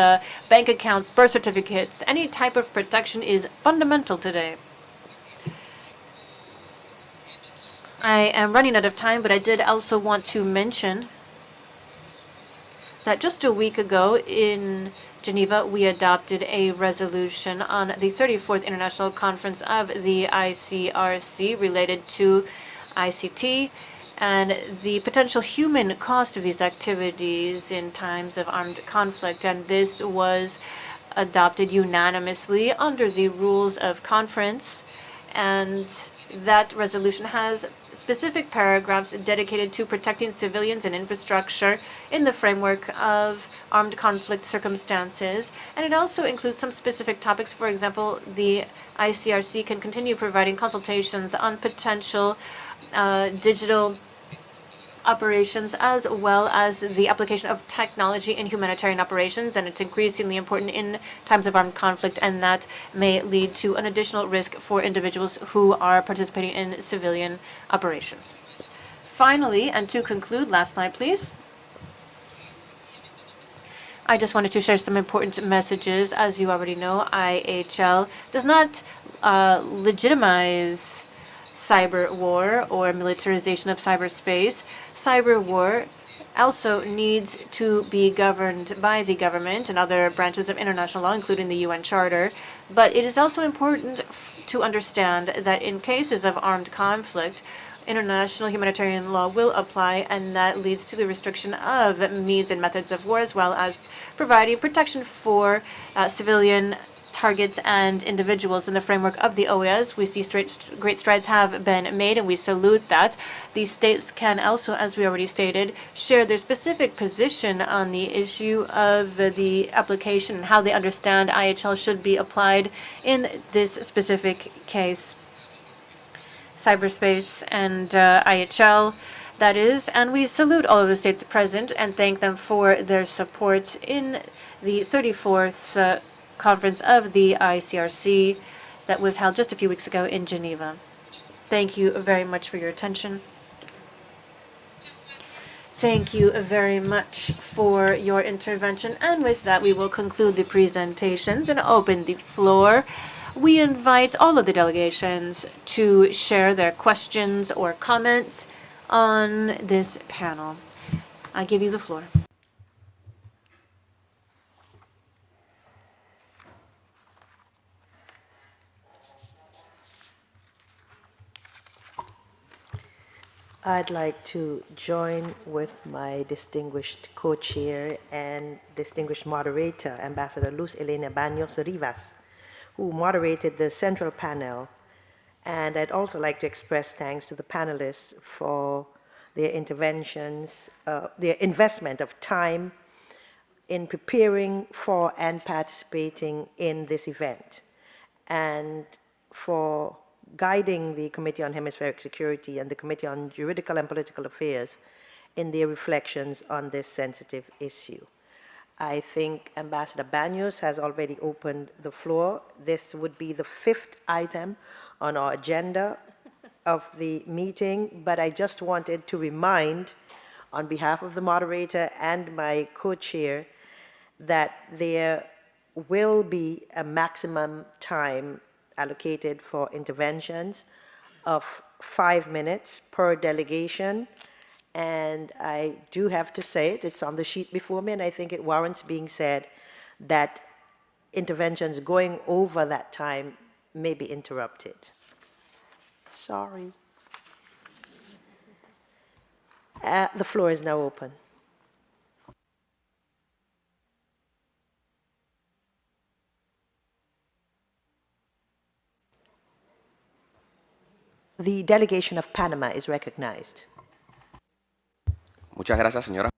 bank accounts, birth certificates. Any type of protection is fundamental today. I am running out of time, but I did also want to mention that just a week ago in Geneva, we adopted a resolution on the 34th International Conference of the ICRC related to ICT and the potential human cost of these activities in times of armed conflict. And this was adopted unanimously under the rules of conference, and that resolution has specific paragraphs dedicated to protecting civilians and infrastructure in the framework of armed conflict circumstances. And it also includes some specific topics. For example, the ICRC can continue providing consultations on potential digital operations, as well as the application of technology in humanitarian operations, and it's increasingly important in times of armed conflict, and that may lead to an additional risk for individuals who are participating in civilian operations. Finally, and to conclude, last slide please, I just wanted to share some important messages. As you already know, IHL does not legitimize cyber war or militarization of cyberspace. Cyber war also needs to be governed by the government and other branches of international law, including the UN Charter. But it is also important to understand that in cases of armed conflict, international humanitarian law will apply, and that leads to the restriction of means and methods of war, as well as providing protection for civilian targets and individuals. In the framework of the OAS, we see great strides have been made, and we salute that. These states can also, as we already stated, share their specific position on the issue of the application and how they understand IHL should be applied in this specific case. Cyberspace and IHL, that is, and we salute all of the states present and thank them for their support in the 34th conference of the ICRC that was held just a few weeks ago in Geneva. Thank you very much for your attention. Thank you very much for your intervention. And with that, we will conclude the presentations and open the floor. We invite all of the delegations to share their questions or comments on this panel. I give you the floor. I'd like to join with my distinguished co-chair and distinguished moderator, Ambassador Luz Elena Baños Rivas, who moderated the central panel. And I'd also like to express thanks to the panelists for their interventions, their investment of time in preparing for and participating in this event, and for guiding the Committee on Hemispheric Security and the Committee on Juridical and Political Affairs in their reflections on this sensitive issue. I think Ambassador Baños has already opened the floor. This would be the 5th item on our agenda of the meeting, but I just wanted to remind, on behalf of the moderator and my co-chair, that there will be a maximum time allocated for interventions of 5 minutes per delegation. And I do have to say it, it's on the sheet before me, and I think it warrants being said that interventions going over that time may be interrupted. Sorry. The floor is now open. The delegation of Panama is recognized. Muchas gracias, señora.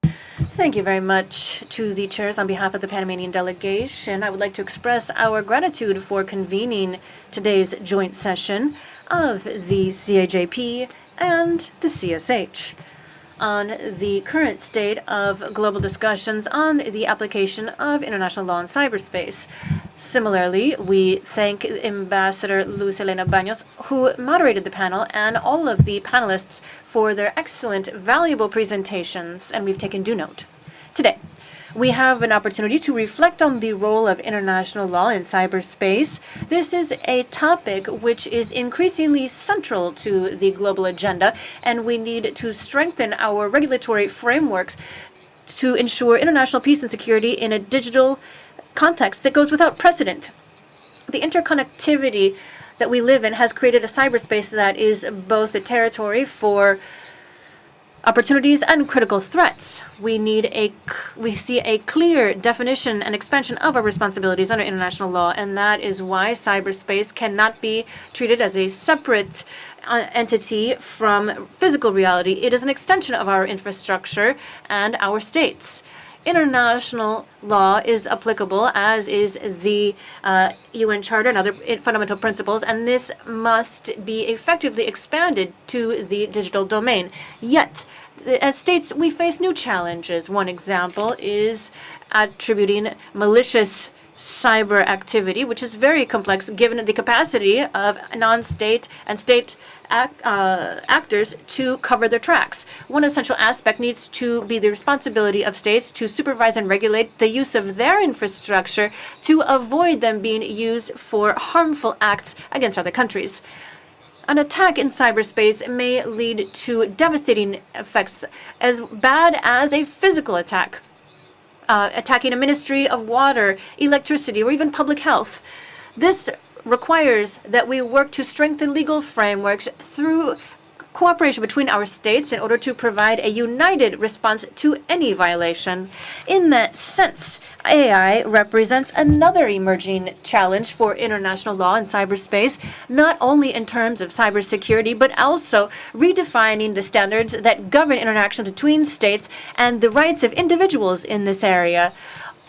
Thank you very much to the chairs. On behalf of the Panamanian delegation, I would like to express our gratitude for convening today's joint session of the CAJP and the CSH on the current state of global discussions on the application of international law in cyberspace. Similarly, we thank Ambassador Luz Elena Baños, who moderated the panel, and all of the panelists for their excellent, valuable presentations, and we've taken due note. Today, we have an opportunity to reflect on the role of international law in cyberspace. This is a topic which is increasingly central to the global agenda, and we need to strengthen our regulatory frameworks to ensure international peace and security in a digital context that goes without precedent. The interconnectivity that we live in has created a cyberspace that is both a territory for opportunities and critical threats. We see a clear definition and expansion of our responsibilities under international law, and that is why cyberspace cannot be treated as a separate entity from physical reality. It is an extension of our infrastructure and our states. International law is applicable, as is the UN Charter and other fundamental principles, and this must be effectively expanded to the digital domain. Yet, as states, we face new challenges. One example is attributing malicious cyber activity, which is very complex given the capacity of non-state and state actors to cover their tracks. One essential aspect needs to be the responsibility of states to supervise and regulate the use of their infrastructure to avoid them being used for harmful acts against other countries. An attack in cyberspace may lead to devastating effects as bad as a physical attack. Attacking a ministry of water, electricity, or even public health. This requires that we work to strengthen legal frameworks through cooperation between our states in order to provide a united response to any violation. In that sense, AI represents another emerging challenge for international law in cyberspace, not only in terms of cybersecurity, but also redefining the standards that govern interactions between states and the rights of individuals in this area.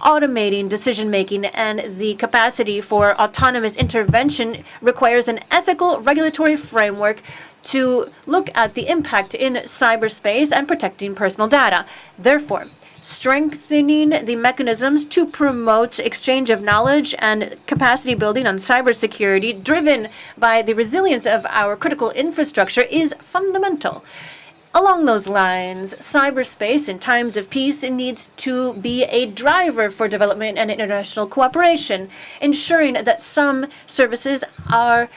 Automating decision-making and the capacity for autonomous intervention requires an ethical regulatory framework to look at the impact in cyberspace and protecting personal data. Therefore, strengthening the mechanisms to promote exchange of knowledge and capacity building on cybersecurity driven by the resilience of our critical infrastructure is fundamental. Along those lines, cyberspace in times of peace needs to be a driver for development and international cooperation, ensuring that some services are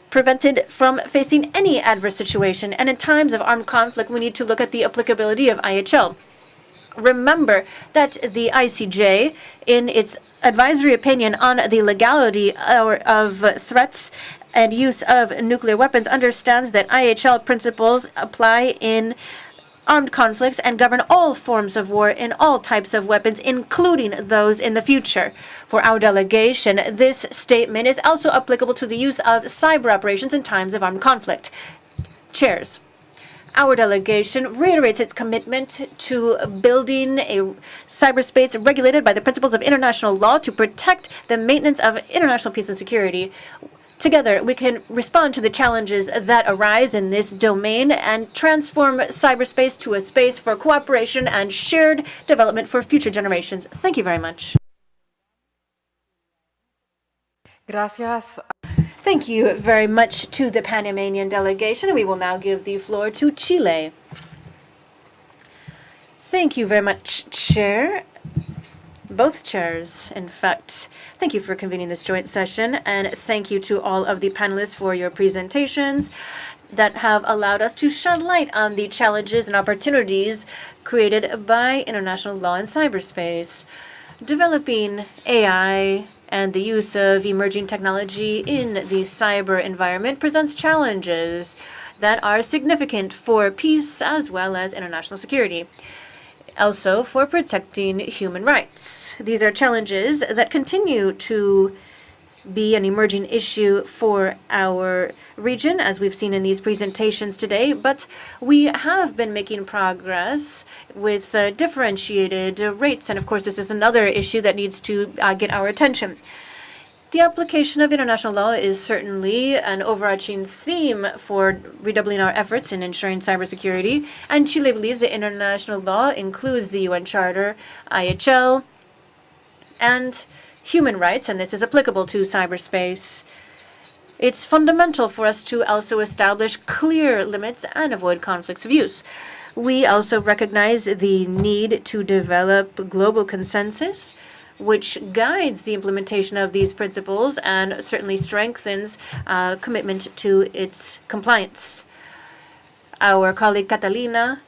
prevented from facing any adverse situation. And in times of armed conflict, we need to look at the applicability of IHL. Remember that the ICJ, in its advisory opinion on the legality of threats and use of nuclear weapons understands that IHL principles apply in armed conflicts and govern all forms of war in all types of weapons, including those in the future. For our delegation, this statement is also applicable to the use of cyber operations in times of armed conflict. Chairs, our delegation reiterates its commitment to building a cyberspace regulated by the principles of international law to protect the maintenance of international peace and security. Together, we can respond to the challenges that arise in this domain and transform cyberspace to a space for cooperation and shared development for future generations. Thank you very much. Gracias. Thank you very much to the Panamanian delegation. We will now give the floor to Chile. Thank you very much, Chair. Both chairs, in fact. Thank you for convening this joint session, and thank you to all of the panelists for your presentations that have allowed us to shed light on the challenges and opportunities created by international law in cyberspace. Developing AI and the use of emerging technology in the cyber environment presents challenges that are significant for peace as well as international security. Also for protecting human rights. These are challenges that continue to be an emerging issue for our region, as we've seen in these presentations today, but we have been making progress with differentiated rates, and of course this is another issue that needs to get our attention. The application of international law is certainly an overarching theme for redoubling our efforts in ensuring cybersecurity, and Chile believes that international law includes the UN Charter, IHL, and human rights, and this is applicable to cyberspace. It's fundamental for us to also establish clear limits and avoid conflicts of use. We also recognize the need to develop global consensus which guides the implementation of these principles and certainly strengthens commitment to its compliance. Our colleague Catalina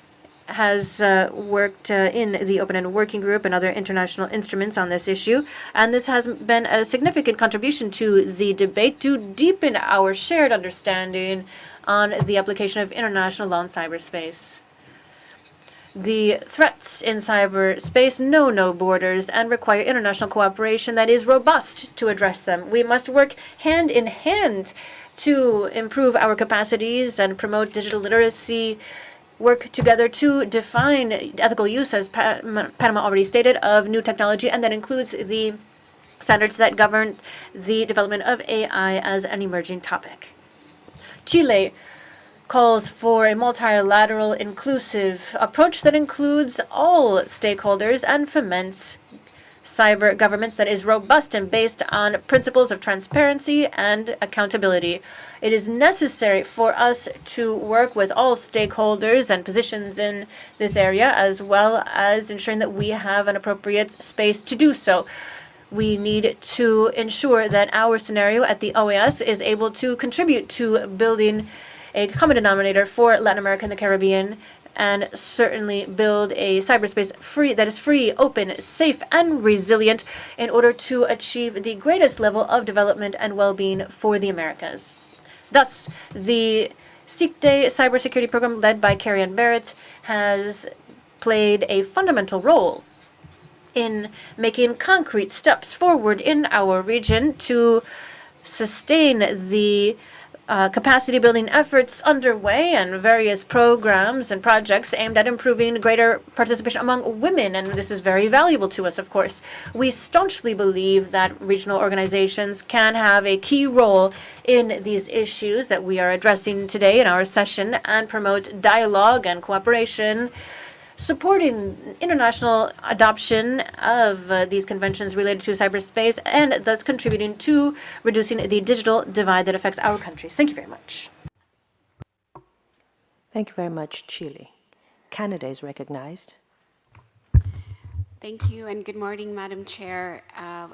has worked in the Open End Working Group and other international instruments on this issue, and this has been a significant contribution to the debate to deepen our shared understanding on the application of international law in cyberspace. The threats in cyberspace know no borders and require international cooperation that is robust to address them. We must work hand in hand to improve our capacities and promote digital literacy, work together to define ethical use, as Panama already stated, of new technology, and that includes the standards that govern the development of AI as an emerging topic. Chile calls for a multilateral, inclusive approach that includes all stakeholders and foments cyber governance that is robust and based on principles of transparency and accountability. It is necessary for us to work with all stakeholders and positions in this area, as well as ensuring that we have an appropriate space to do so. We need to ensure that our scenario at the OAS is able to contribute to building a common denominator for Latin America and the Caribbean, and certainly build a cyberspace that is free, open, safe, and resilient in order to achieve the greatest level of development and well-being for the Americas. Thus, the CICTE cybersecurity program led by Carrie Ann Barrett has played a fundamental role in making concrete steps forward in our region to sustain the capacity building efforts underway and various programs and projects aimed at improving greater participation among women, and this is very valuable to us, of course. We staunchly believe that regional organizations can have a key role in these issues that we are addressing today in our session and promote dialogue and cooperation, supporting international adoption of these conventions related to cyberspace, and thus contributing to reducing the digital divide that affects our countries. Thank you very much. Thank you very much, Chile. Canada is recognized. Thank you, and good morning, Madam Chair.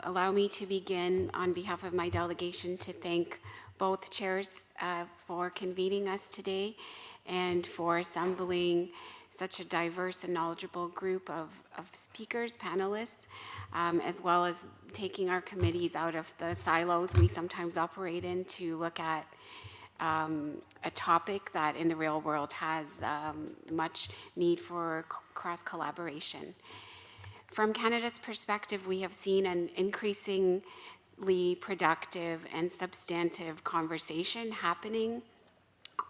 Allow me to begin on behalf of my delegation to thank both chairs for convening us today and for assembling such a diverse and knowledgeable group of speakers, panelists, as well as taking our committees out of the silos we sometimes operate in to look at a topic that in the real world has much need for cross-collaboration. From Canada's perspective, we have seen an increasingly productive and substantive conversation happening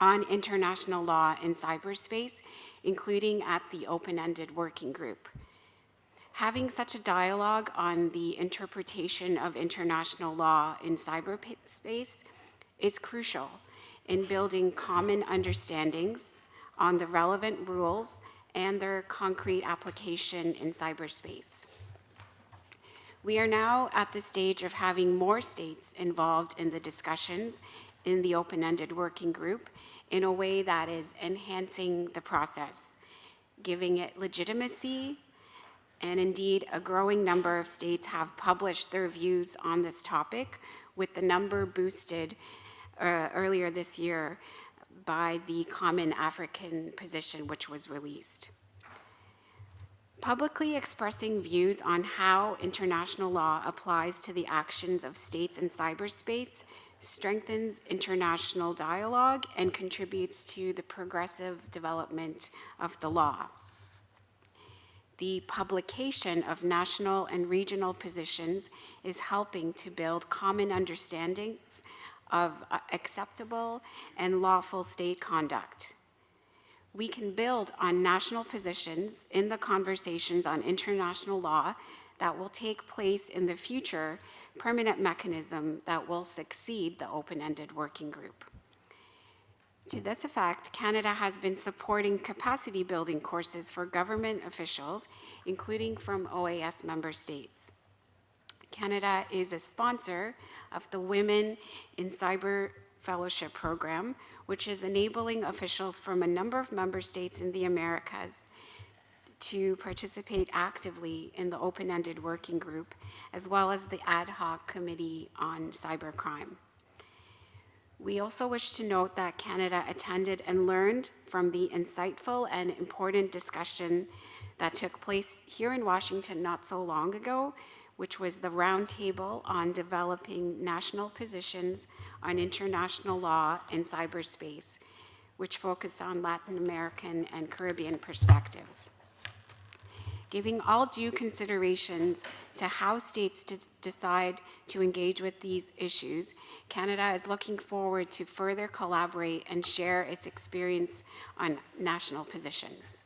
on international law in cyberspace, including at the open-ended working group. Having such a dialogue on the interpretation of international law in cyberspace is crucial in building common understandings on the relevant rules and their concrete application in cyberspace. We are now at the stage of having more states involved in the discussions in the open-ended working group in a way that is enhancing the process, giving it legitimacy, and indeed a growing number of states have published their views on this topic, with the number boosted earlier this year by the Common African Position, which was released. Publicly expressing views on how international law applies to the actions of states in cyberspace strengthens international dialogue and contributes to the progressive development of the law. The publication of national and regional positions is helping to build common understandings of acceptable and lawful state conduct. We can build on national positions in the conversations on international law that will take place in the future permanent mechanism that will succeed the open-ended working group. To this effect, Canada has been supporting capacity building courses for government officials, including from OAS member states. Canada is a sponsor of the Women in Cyber Fellowship Program, which is enabling officials from a number of member states in the Americas to participate actively in the open-ended working group, as well as the ad hoc committee on cybercrime. We also wish to note that Canada attended and learned from the insightful and important discussion that took place here in Washington not so long ago, which was the roundtable on developing national positions on international law in cyberspace, which focused on Latin American and Caribbean perspectives. Giving all due considerations to how states decide to engage with these issues, Canada is looking forward to further collaborate and share its experience on national positions.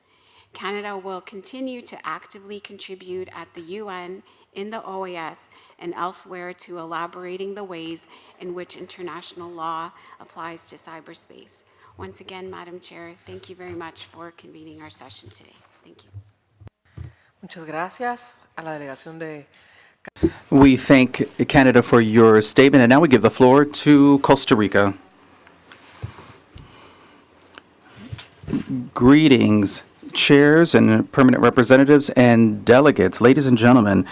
Canada will continue to actively contribute at the UN, in the OAS, and elsewhere to elaborating the ways in which international law applies to cyberspace. Once again, Madam Chair, thank you very much for convening our session today. Thank you. Muchas gracias a la delegación de... We thank Canada for your statement, and now we give the floor to Costa Rica. Greetings, chairs and permanent representatives and delegates. Ladies and gentlemen,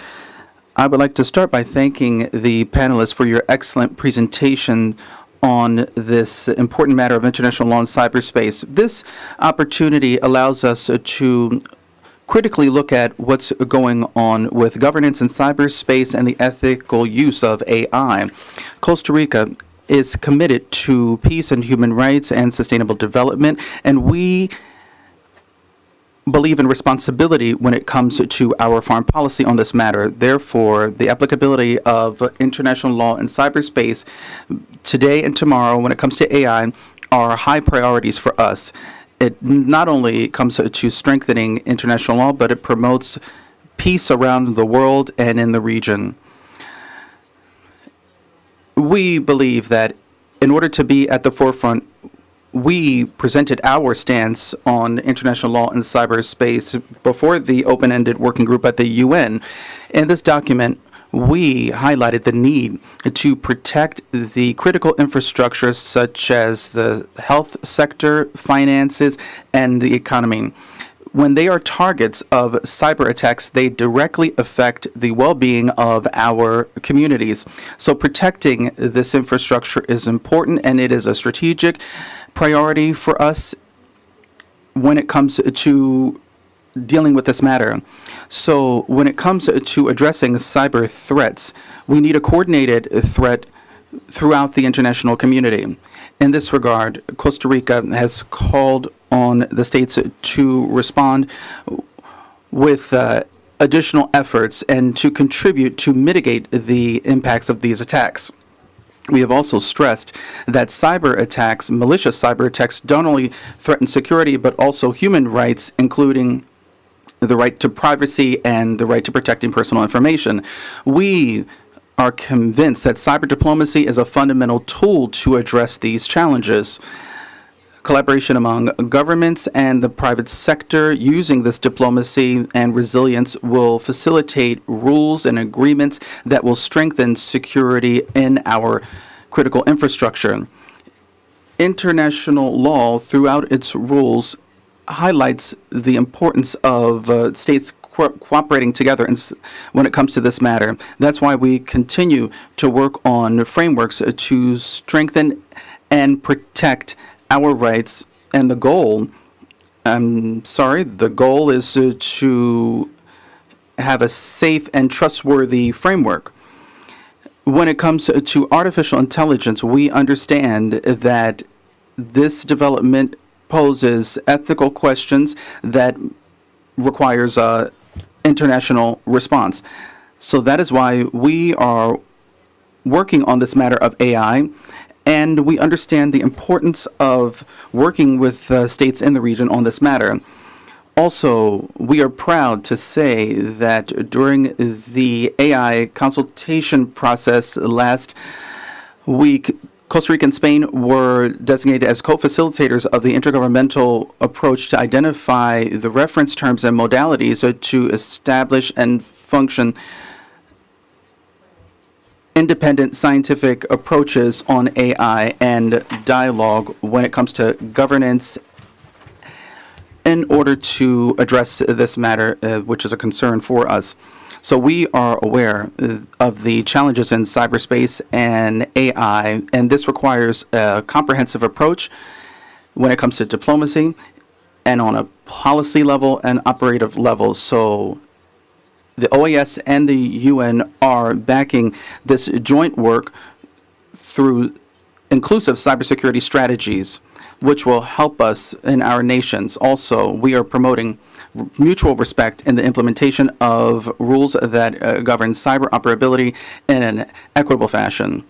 I would like to start by thanking the panelists for your excellent presentation on this important matter of international law in cyberspace. This opportunity allows us to critically look at what's going on with governance in cyberspace and the ethical use of AI. Costa Rica is committed to peace and human rights and sustainable development, and we believe in responsibility when it comes to our foreign policy on this matter. Therefore, the applicability of international law in cyberspace today and tomorrow when it comes to AI are high priorities for us. It not only comes to strengthening international law, but it promotes peace around the world and in the region. We believe that in order to be at the forefront, we presented our stance on international law in cyberspace before the open-ended working group at the UN. In this document, we highlighted the need to protect the critical infrastructure such as the health sector, finances, and the economy. When they are targets of cyber attacks, they directly affect the well-being of our communities. So protecting this infrastructure is important, and it is a strategic priority for us. when it comes to dealing with this matter. So when it comes to addressing cyber threats, we need a coordinated threat throughout the international community. In this regard, Costa Rica has called on the states to respond with additional efforts and to contribute to mitigate the impacts of these attacks. We have also stressed that cyber attacks, malicious cyber attacks, don't only threaten security, but also human rights, including the right to privacy and the right to protecting personal information. We are convinced that cyber diplomacy is a fundamental tool to address these challenges. Collaboration among governments and the private sector using this diplomacy and resilience will facilitate rules and agreements that will strengthen security in our critical infrastructure. International law, throughout its rules, highlights the importance of states cooperating together when it comes to this matter. That's why we continue to work on frameworks to strengthen and protect our rights. And the goal is to have a safe and trustworthy framework. When it comes to artificial intelligence, we understand that this development poses ethical questions that requires international response. So that is why we are working on this matter of AI, and we understand the importance of working with states in the region on this matter. Also, we are proud to say that during the AI consultation process last week, Costa Rica and Spain were designated as co-facilitators of the intergovernmental approach to identify the reference terms and modalities to establish and function independent scientific approaches on AI and dialogue when it comes to governance in order to address this matter, which is a concern for us. So we are aware of the challenges in cyberspace and AI, and this requires a comprehensive approach when it comes to diplomacy and on a policy level and operative level. So the OAS and the UN are backing this joint work through inclusive cybersecurity strategies, which will help us in our nations. Also, we are promoting mutual respect in the implementation of rules that govern cyber operability in an equitable fashion.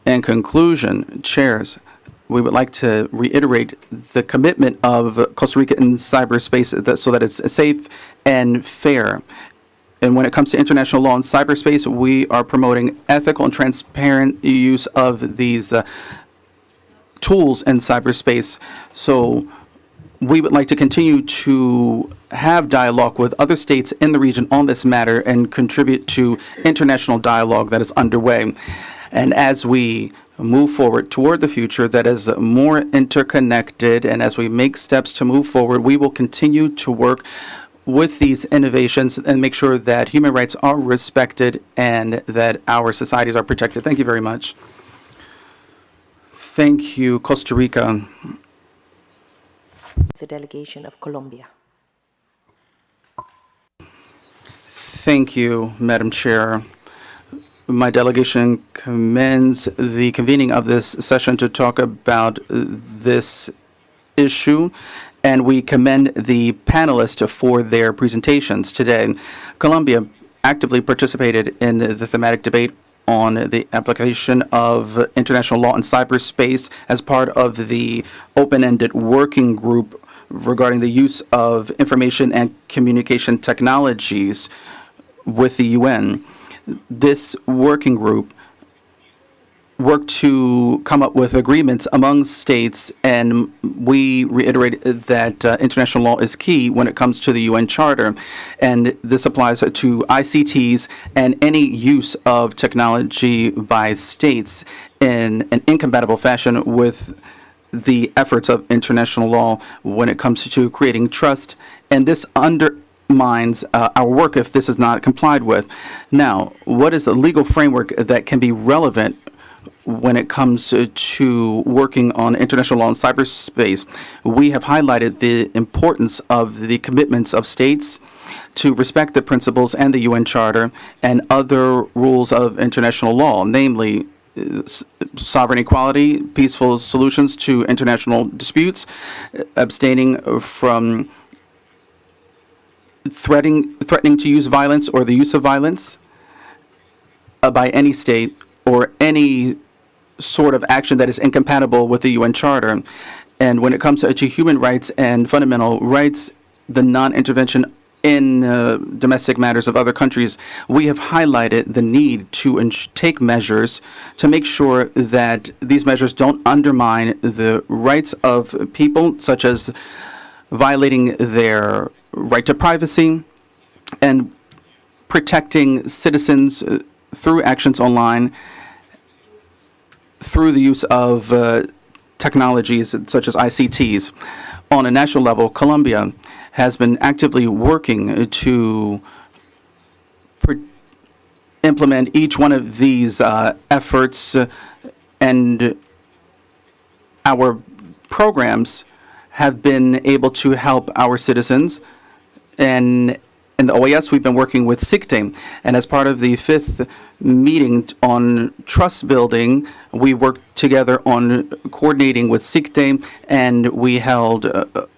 In conclusion, chairs, we would like to reiterate the commitment of Costa Rica in cyberspace so that it's safe and fair. And when it comes to international law in cyberspace, we are promoting ethical and transparent use of these tools in cyberspace. So we would like to continue to have dialogue with other states in the region on this matter and contribute to international dialogue that is underway. And as we move forward toward the future that is more interconnected, and as we make steps to move forward, we will continue to work with these innovations and make sure that human rights are respected and that our societies are protected. Thank you very much. Thank you, Costa Rica. The delegation of Colombia. Thank you, Madam Chair. My delegation commends the convening of this session to talk about this issue, and we commend the panelists for their presentations today. Colombia actively participated in the thematic debate on the application of international law in cyberspace as part of the open-ended working group regarding the use of information and communication technologies with the UN. This working group worked to come up with agreements among states, and we reiterate that international law is key when it comes to the UN Charter, and this applies to ICTs and any use of technology by states in an incompatible fashion with the efforts of international law when it comes to creating trust, and this undermines our work if this is not complied with. Now, what is the legal framework that can be relevant when it comes to working on international law and cyberspace. We have highlighted the importance of the commitments of states to respect the principles and the UN Charter and other rules of international law, namely sovereign equality, peaceful solutions to international disputes, abstaining from threatening to use violence or the use of violence by any state or any sort of action that is incompatible with the UN Charter. And when it comes to human rights and fundamental rights, the non-intervention in domestic matters of other countries, we have highlighted the need to take measures to make sure that these measures don't undermine the rights of people, such as violating their right to privacy and protecting citizens through actions online, through the use of technologies such as ICTs. On a national level, Colombia has been actively working to implement each one of these efforts, and our programs have been able to help our citizens. And in the OAS, we've been working with SICTE, and as part of the 5th meeting on trust building, we worked together on coordinating with SICTE, and we held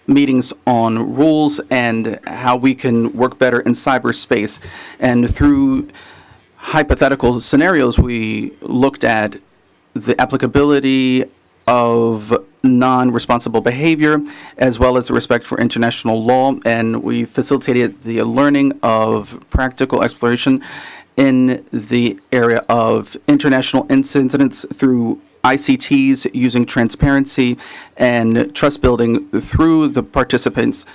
meetings on rules and how we can work better in cyberspace. And through hypothetical scenarios, we looked at the applicability of non-responsible behavior, as well as the respect for international law, and we facilitated the learning of practical exploration in the area of international incidents through ICTs, using transparency and trust building through the participants,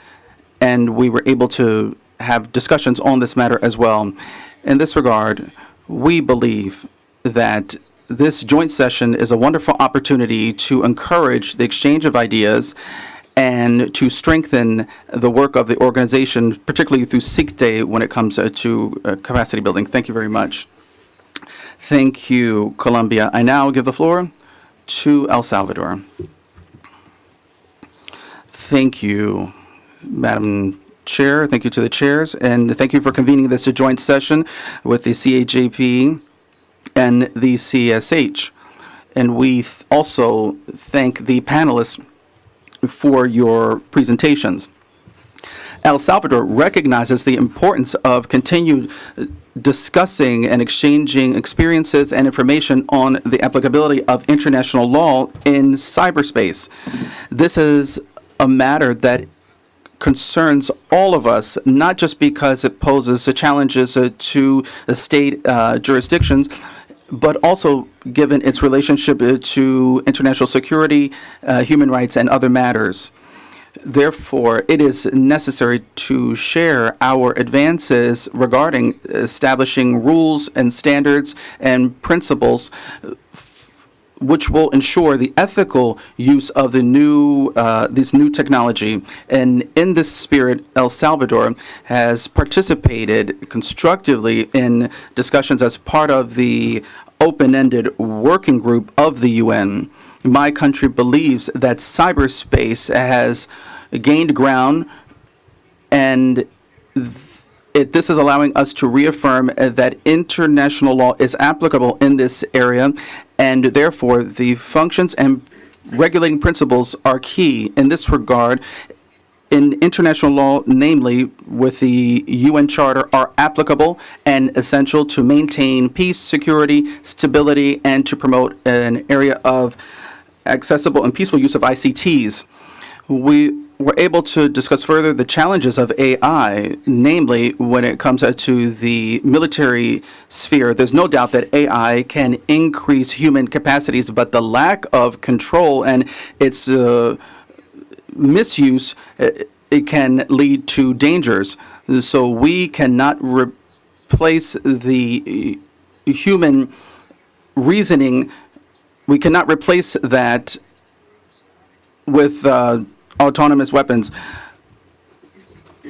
and we were able to have discussions on this matter as well. In this regard, we believe that this joint session is a wonderful opportunity to encourage the exchange of ideas and to strengthen the work of the organization, particularly through SICTE when it comes to capacity building. Thank you very much. Thank you, Colombia. I now give the floor to El Salvador. Thank you, Madam Chair. Thank you to the chairs, and thank you for convening this joint session with the CAJP and the CSH. And we also thank the panelists for your presentations. El Salvador recognizes the importance of continued discussing and exchanging experiences and information on the applicability of international law in cyberspace. This is a matter that concerns all of us, not just because it poses challenges to state jurisdictions, but also given its relationship to international security, human rights, and other matters. Therefore, it is necessary to share our advances regarding establishing rules and standards and principles which will ensure the ethical use of the this new technology. And in this spirit, El Salvador has participated constructively in discussions as part of the open-ended working group of the UN. My country believes that cyberspace has gained ground, and this is allowing us to reaffirm that international law is applicable in this area, and therefore the functions and regulating principles are key in this regard. In international law, namely with the UN Charter, are applicable and essential to maintain peace, security, stability, and to promote an area of accessible and peaceful use of ICTs. We were able to discuss further the challenges of AI, namely when it comes to the military sphere. There's no doubt that AI can increase human capacities, but the lack of control and its misuse, it can lead to dangers. So we cannot replace the human reasoning. We cannot replace that with autonomous weapons.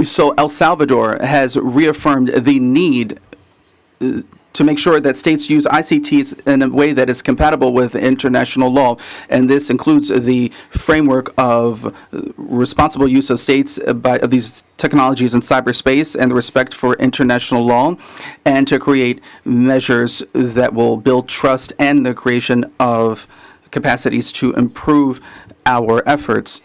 So El Salvador has reaffirmed the need to make sure that states use ICTs in a way that is compatible with international law. And this includes the framework of responsible use of states of these technologies in cyberspace and the respect for international law, and to create measures that will build trust and the creation of capacities to improve our efforts.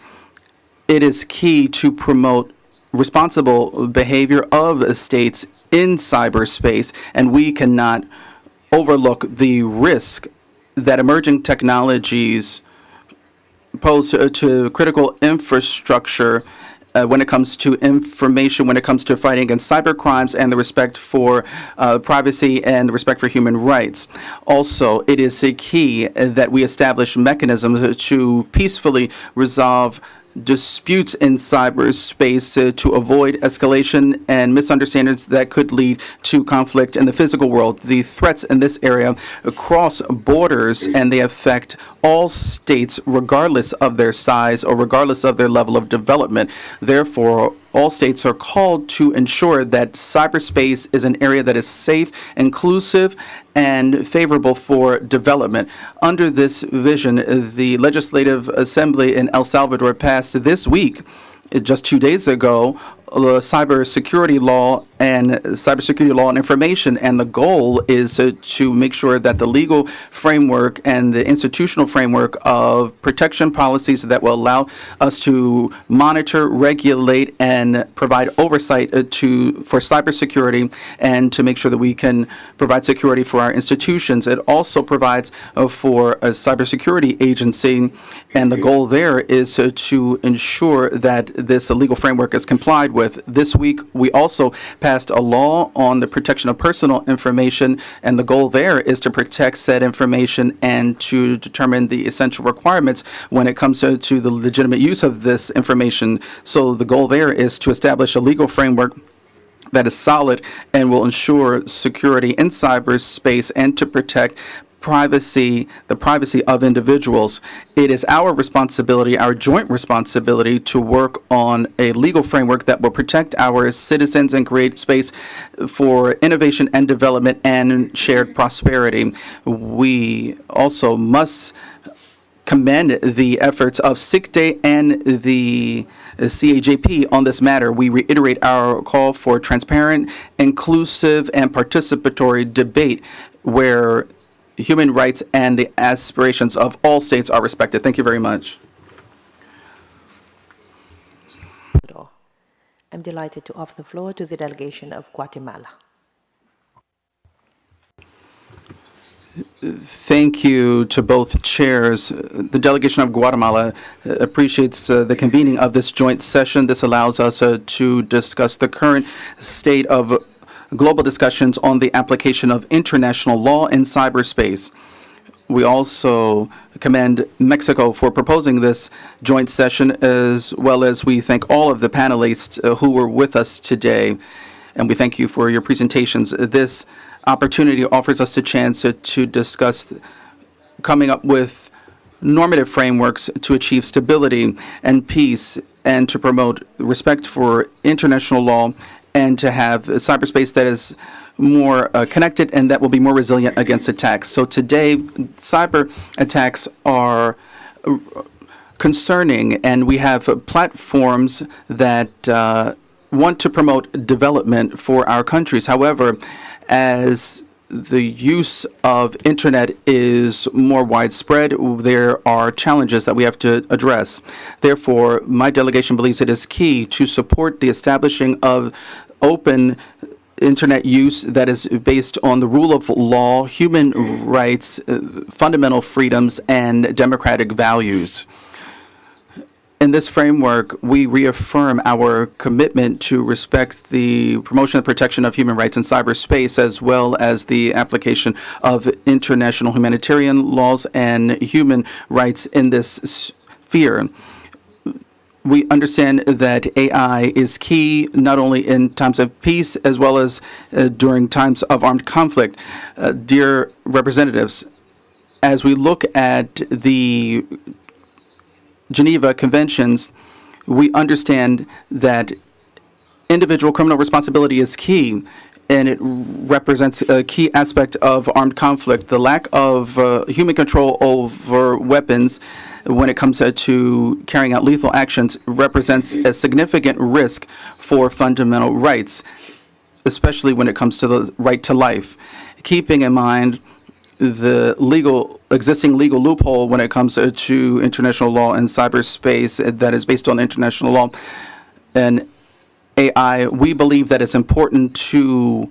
It is key to promote responsible behavior of states in cyberspace, and we cannot overlook the risk that emerging technologies pose to critical infrastructure when it comes to information, when it comes to fighting against cybercrimes and the respect for privacy and the respect for human rights. Also, it is a key that we establish mechanisms to peacefully resolve disputes in cyberspace to avoid escalation and misunderstandings that could lead to conflict in the physical world. The threats in this area cross borders, and they affect all states regardless of their size or regardless of their level of development. Therefore, all states are called to ensure that cyberspace is an area that is safe, inclusive, and favorable for development. Under this vision, the Legislative Assembly in El Salvador passed this week, just 2 days ago, cybersecurity law and information, and the goal is to make sure that the legal framework and the institutional framework of protection policies that will allow us to monitor, regulate, and provide oversight for cybersecurity, and to make sure that we can provide security for our institutions. It also provides for a cybersecurity agency, and the goal there is to ensure that this legal framework is complied with. This week, we also passed a law on the protection of personal information, and the goal there is to protect said information and to determine the essential requirements when it comes to the legitimate use of this information. So the goal there is to establish a legal framework that is solid and will ensure security in cyberspace and to protect the privacy of individuals. It is our responsibility, our joint responsibility, to work on a legal framework that will protect our citizens and create space for innovation and development and shared prosperity. We also must commend the efforts of SICDE and the CAJP on this matter. We reiterate our call for transparent, inclusive, and participatory debate where human rights and the aspirations of all states are respected. Thank you very much. I'm delighted to offer the floor to the delegation of Guatemala. Thank you to both chairs. The delegation of Guatemala appreciates the convening of this joint session. This allows us to discuss the current state of global discussions on the application of international law in cyberspace. We also commend Mexico for proposing this joint session, as well as we thank all of the panelists who were with us today, and we thank you for your presentations. This opportunity offers us a chance to discuss coming up with normative frameworks to achieve stability and peace and to promote respect for international law and to have cyberspace that is more connected and that will be more resilient against attacks. So today, cyber attacks are concerning, and we have platforms that want to promote development for our countries. However, as the use of internet is more widespread, there are challenges that we have to address. Therefore, my delegation believes it is key to support the establishing of open internet use that is based on the rule of law, human rights, fundamental freedoms, and democratic values. In this framework, we reaffirm our commitment to respect the promotion and protection of human rights in cyberspace, as well as the application of international humanitarian laws and human rights in this sphere. We understand that AI is key not only in times of peace as well as during times of armed conflict. Dear representatives, as we look at the Geneva Conventions, we understand that individual criminal responsibility is key and it represents a key aspect of armed conflict. The lack of human control over weapons when it comes to carrying out lethal actions represents a significant risk for fundamental rights, especially when it comes to the right to life. Keeping in mind the existing legal loophole when it comes to international law and cyberspace that is based on international law and AI, we believe that it's important to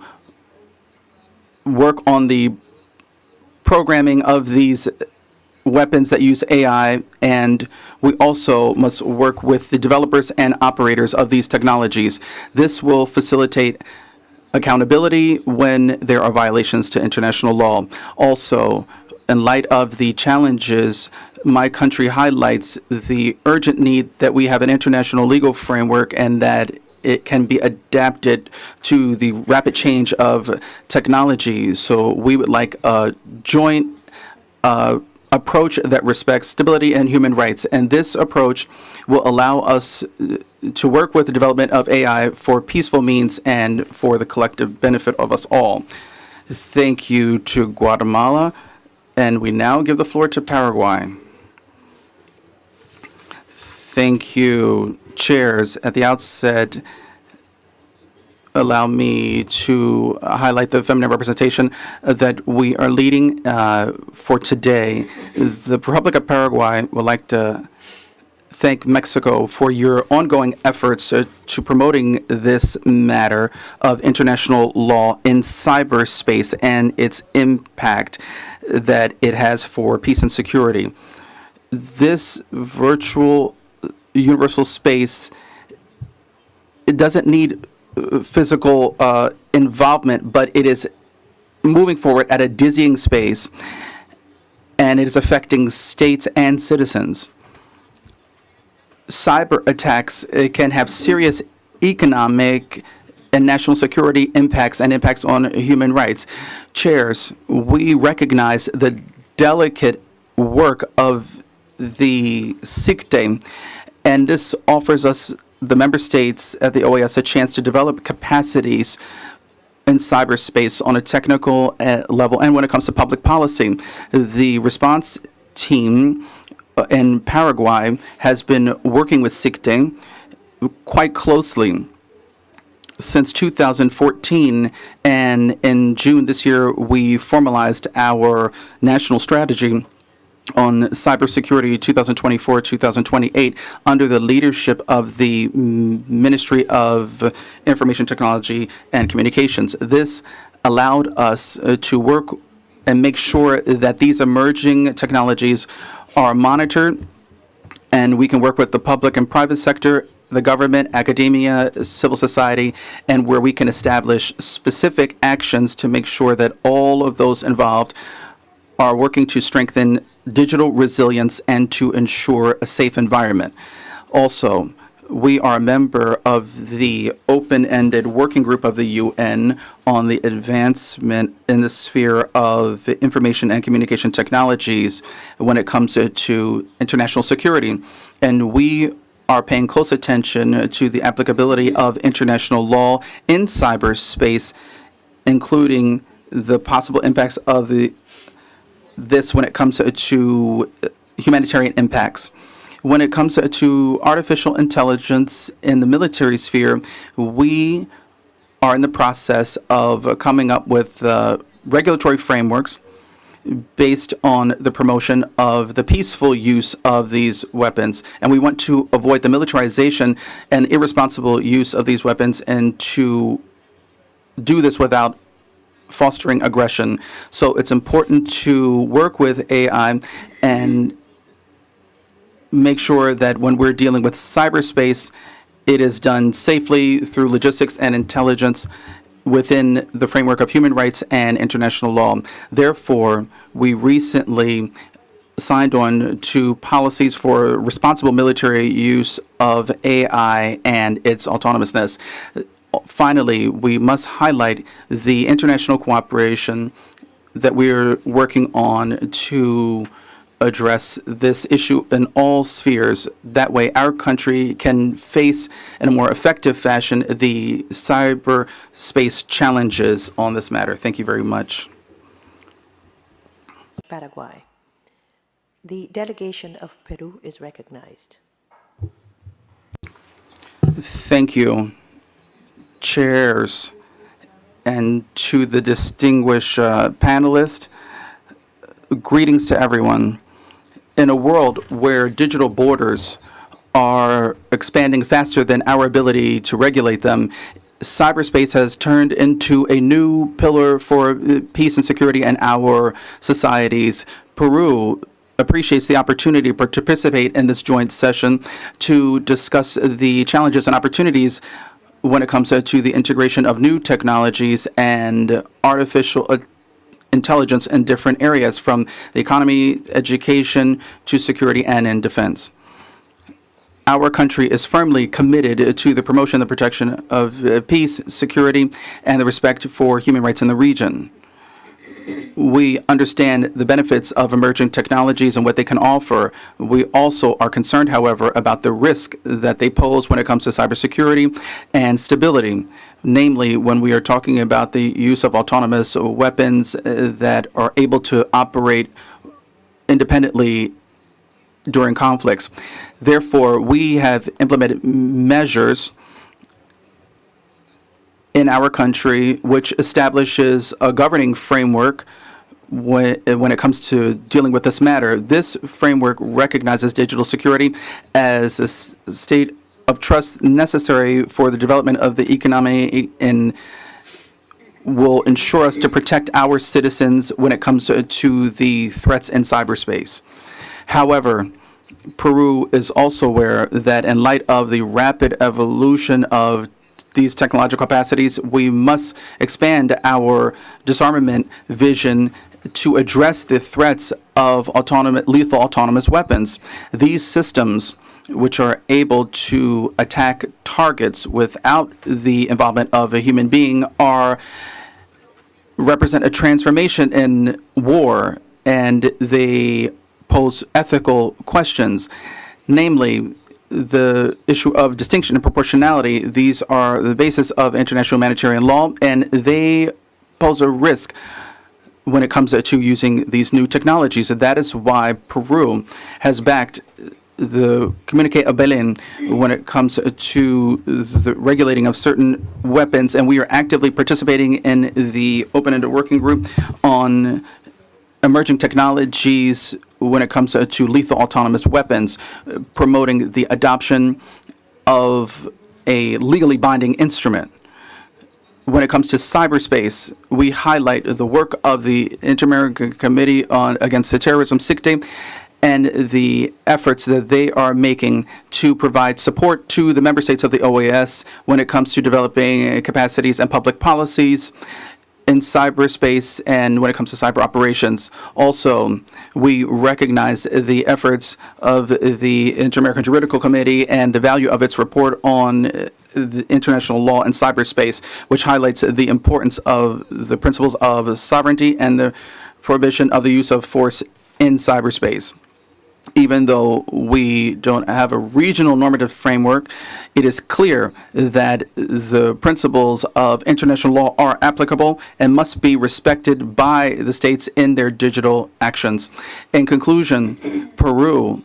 work on the programming of these weapons that use AI, and we also must work with the developers and operators of these technologies. This will facilitate accountability when there are violations to international law. Also, in light of the challenges, my country highlights the urgent need that we have an international legal framework and that it can be adapted to the rapid change of technology. So we would like a joint approach that respects stability and human rights. And this approach will allow us to work with the development of AI for peaceful means and for the collective benefit of us all. Thank you to Guatemala. And we now give the floor to Paraguay. Thank you, chairs. At the outset, allow me to highlight the feminine representation that we are leading for today. The Republic of Paraguay would like to thank Mexico for your ongoing efforts to promoting this matter of international law in cyberspace and its impact that it has for peace and security. This virtual universal space, it doesn't need physical involvement, but it is moving forward at a dizzying pace, and it is affecting states and citizens. Cyber attacks can have serious economic and national security impacts and impacts on human rights. Chairs, we recognize the delicate work of the SICTE, and this offers us, the member states at the OAS, a chance to develop capacities in cyberspace on a technical level and when it comes to public policy. The response team in Paraguay has been working with SICTE quite closely since 2014, and in June this year we formalized our national strategy on cybersecurity 2024-2028 under the leadership of the Ministry of Information Technology and Communications. This allowed us to work and make sure that these emerging technologies are monitored, and we can work with the public and private sector, the government, academia, civil society, and where we can establish specific actions to make sure that all of those involved are working to strengthen digital resilience and to ensure a safe environment. Also, we are a member of the open-ended working group of the UN on the advancement in the sphere of information and communication technologies when it comes to international security. And we are paying close attention to the applicability of international law in cyberspace, including the possible impacts of this when it comes to humanitarian impacts. When it comes to artificial intelligence in the military sphere, we are in the process of coming up with regulatory frameworks based on the promotion of the peaceful use of these weapons. And we want to avoid the militarization and irresponsible use of these weapons and to do this without fostering aggression. So it's important to work with AI and make sure that when we're dealing with cyberspace, it is done safely through logistics and intelligence within the framework of human rights and international law. Therefore, we recently signed on to policies for responsible military use of AI and its autonomousness. Finally, we must highlight the international cooperation that we're working on to address this issue in all spheres. That way, our country can face in a more effective fashion the cyberspace challenges on this matter. Thank you very much. Paraguay. The delegation of Peru is recognized. Thank you, chairs, and to the distinguished panelists. Greetings to everyone. In a world where digital borders are expanding faster than our ability to regulate them, cyberspace has turned into a new pillar for peace and security in our societies. Peru appreciates the opportunity to participate in this joint session to discuss the challenges and opportunities when it comes to the integration of new technologies and artificial intelligence in different areas, from the economy, education, to security and in defense. Our country is firmly committed to the promotion and the protection of peace, security, and the respect for human rights in the region. We understand the benefits of emerging technologies and what they can offer. We also are concerned, however, about the risk that they pose when it comes to cybersecurity and stability, namely when we are talking about the use of autonomous weapons that are able to operate independently during conflicts. Therefore, we have implemented measures in our country which establishes a governing framework when it comes to dealing with this matter. This framework recognizes digital security as a state of trust necessary for the development of the economy and will ensure us to protect our citizens when it comes to the threats in cyberspace. However, Peru is also aware that in light of the rapid evolution of these technological capacities, we must expand our disarmament vision to address the threats of lethal autonomous weapons. These systems, which are able to attack targets without the involvement of a human being, represent a transformation in war, and they pose ethical questions, namely the issue of distinction and proportionality. These are the basis of international humanitarian law, and they pose a risk when it comes to using these new technologies. And that is why Peru has backed the Communique of Belém when it comes to the regulating of certain weapons, and we are actively participating in the open-ended working group on emerging technologies when it comes to lethal autonomous weapons, promoting the adoption of a legally binding instrument. When it comes to cyberspace, we highlight the work of the Inter-American Committee Against Terrorism, CICTE, and the efforts that they are making to provide support to the member states of the OAS when it comes to developing capacities and public policies in cyberspace and when it comes to cyber operations. Also, we recognize the efforts of the Inter-American Juridical Committee and the value of its report on the international law in cyberspace, which highlights the importance of the principles of sovereignty and the prohibition of the use of force in cyberspace. Even though we don't have a regional normative framework, it is clear that the principles of international law are applicable and must be respected by the states in their digital actions. In conclusion, Peru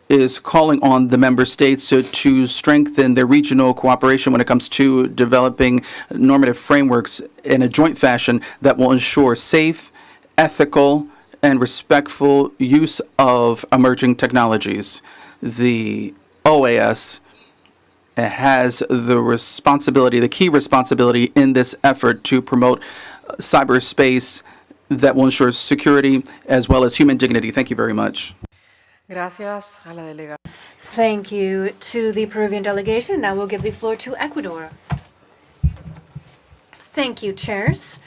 is calling on the member states to strengthen their regional cooperation when it comes to developing normative frameworks in a joint fashion that will ensure safe, ethical, and respectful use of emerging technologies. The OAS has the responsibility, the key responsibility in this effort to promote cyberspace that will ensure security as well as human dignity. Thank you very much. Gracias a la delegación. Thank you to the Peruvian delegation. Now we'll give the floor to Ecuador. Thank you, chairs.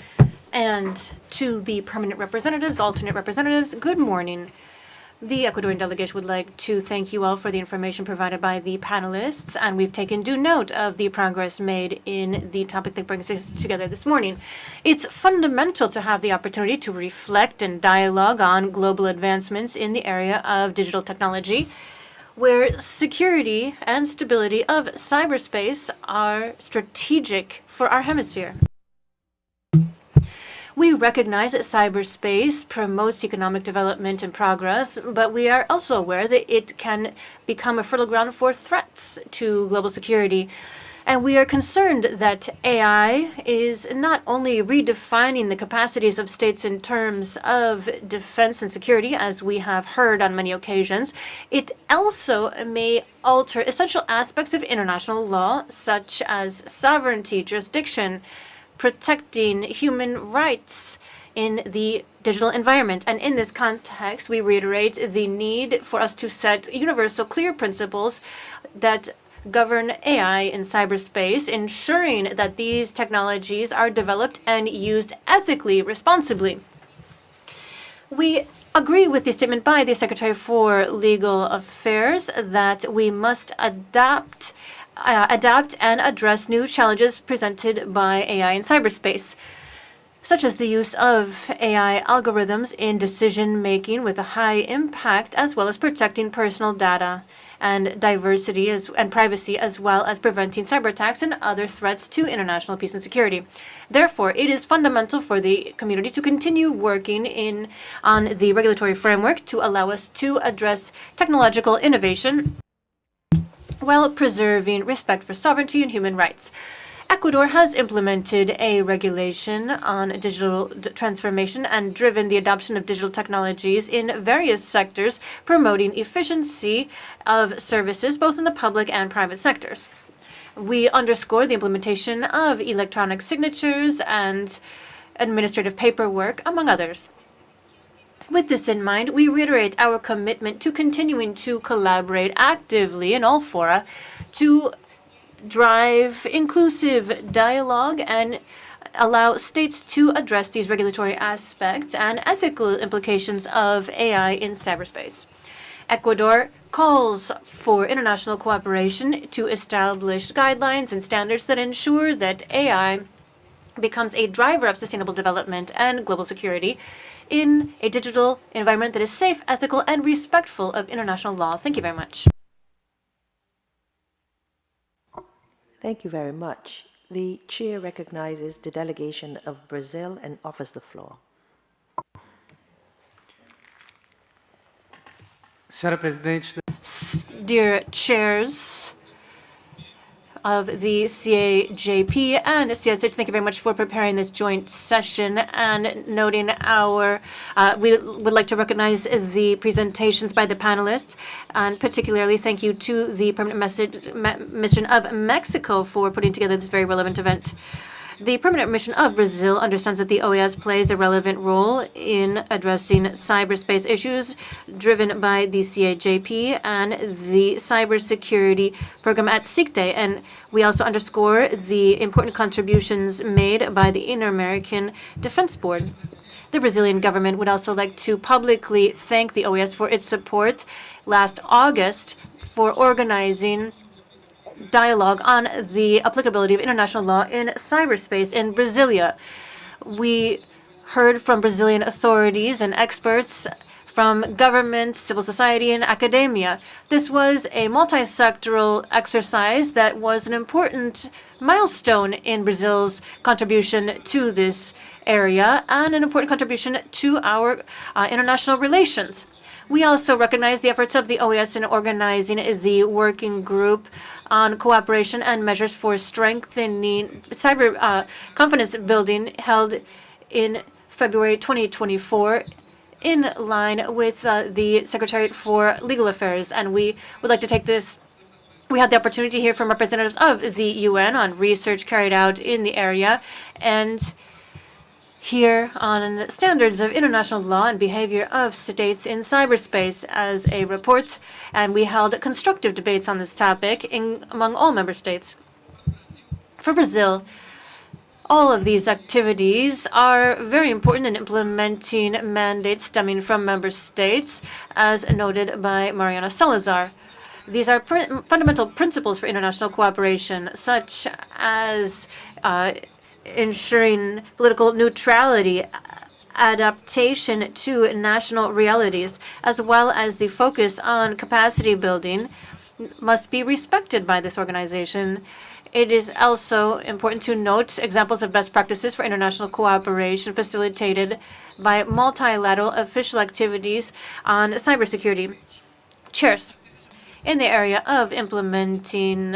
And to the permanent representatives, alternate representatives, good morning. The Ecuadorian delegation would like to thank you all for the information provided by the panelists, and we've taken due note of the progress made in the topic that brings us together this morning. It's fundamental to have the opportunity to reflect and dialogue on global advancements in the area of digital technology, where security and stability of cyberspace are strategic for our hemisphere. We recognize that cyberspace promotes economic development and progress, but we are also aware that it can become a fertile ground for threats to global security. And we are concerned that AI is not only redefining the capacities of states in terms of defense and security, as we have heard on many occasions, it also may alter essential aspects of international law, such as sovereignty, jurisdiction, protecting human rights in the digital environment. And in this context, we reiterate the need for us to set universal, clear principles that govern AI in cyberspace, ensuring that these technologies are developed and used ethically, responsibly. We agree with the statement by the Secretary for Legal Affairs that we must adapt and address new challenges presented by AI in cyberspace, such as the use of AI algorithms in decision-making with a high impact, as well as protecting personal data and diversity and privacy, as well as preventing cyber attacks and other threats to international peace and security. Therefore, it is fundamental for the community to continue working on the regulatory framework to allow us to address technological innovation while preserving respect for sovereignty and human rights. Ecuador has implemented a regulation on digital transformation and driven the adoption of digital technologies in various sectors, promoting efficiency of services both in the public and private sectors. We underscore the implementation of electronic signatures and administrative paperwork, among others. With this in mind, we reiterate our commitment to continuing to collaborate actively in all fora to drive inclusive dialogue and allow states to address these regulatory aspects and ethical implications of AI in cyberspace. Ecuador calls for international cooperation to establish guidelines and standards that ensure that AI becomes a driver of sustainable development and global security in a digital environment that is safe, ethical, and respectful of international law. Thank you very much. Thank you very much. The chair recognizes the delegation of Brazil and offers the floor. Dear chairs of the CAJP and CSH, thank you very much for preparing this joint session and noting we would like to recognize the presentations by the panelists, and particularly thank you to the Permanent Mission of Mexico for putting together this very relevant event. The Permanent Mission of Brazil understands that the OAS plays a relevant role in addressing cyberspace issues driven by the CAJP and the cybersecurity program at SICTE. And we also underscore the important contributions made by the Inter-American Defense Board. The Brazilian government would also like to publicly thank the OAS for its support last August for organizing dialogue on the applicability of international law in cyberspace in Brasilia. We heard from Brazilian authorities and experts from government, civil society, and academia. This was a multi-sectoral exercise that was an important milestone in Brazil's contribution to this area and an important contribution to our international relations. We also recognize the efforts of the OAS in organizing the working group on cooperation and measures for strengthening cyber confidence building held in February 2024 in line with the Secretariat for Legal Affairs. And we would like to take this. We had the opportunity to hear from representatives of the UN on research carried out in the area and here on standards of international law and behavior of states in cyberspace as a report, and we held constructive debates on this topic among all member states. For Brazil, All of these activities are very important in implementing mandates stemming from member states, as noted by Mariana Salazar. These are fundamental principles for international cooperation, such as ensuring political neutrality, adaptation to national realities, as well as the focus on capacity building, must be respected by this organization. It is also important to note examples of best practices for international cooperation facilitated by multilateral official activities on cybersecurity. Chairs, in the area of implementing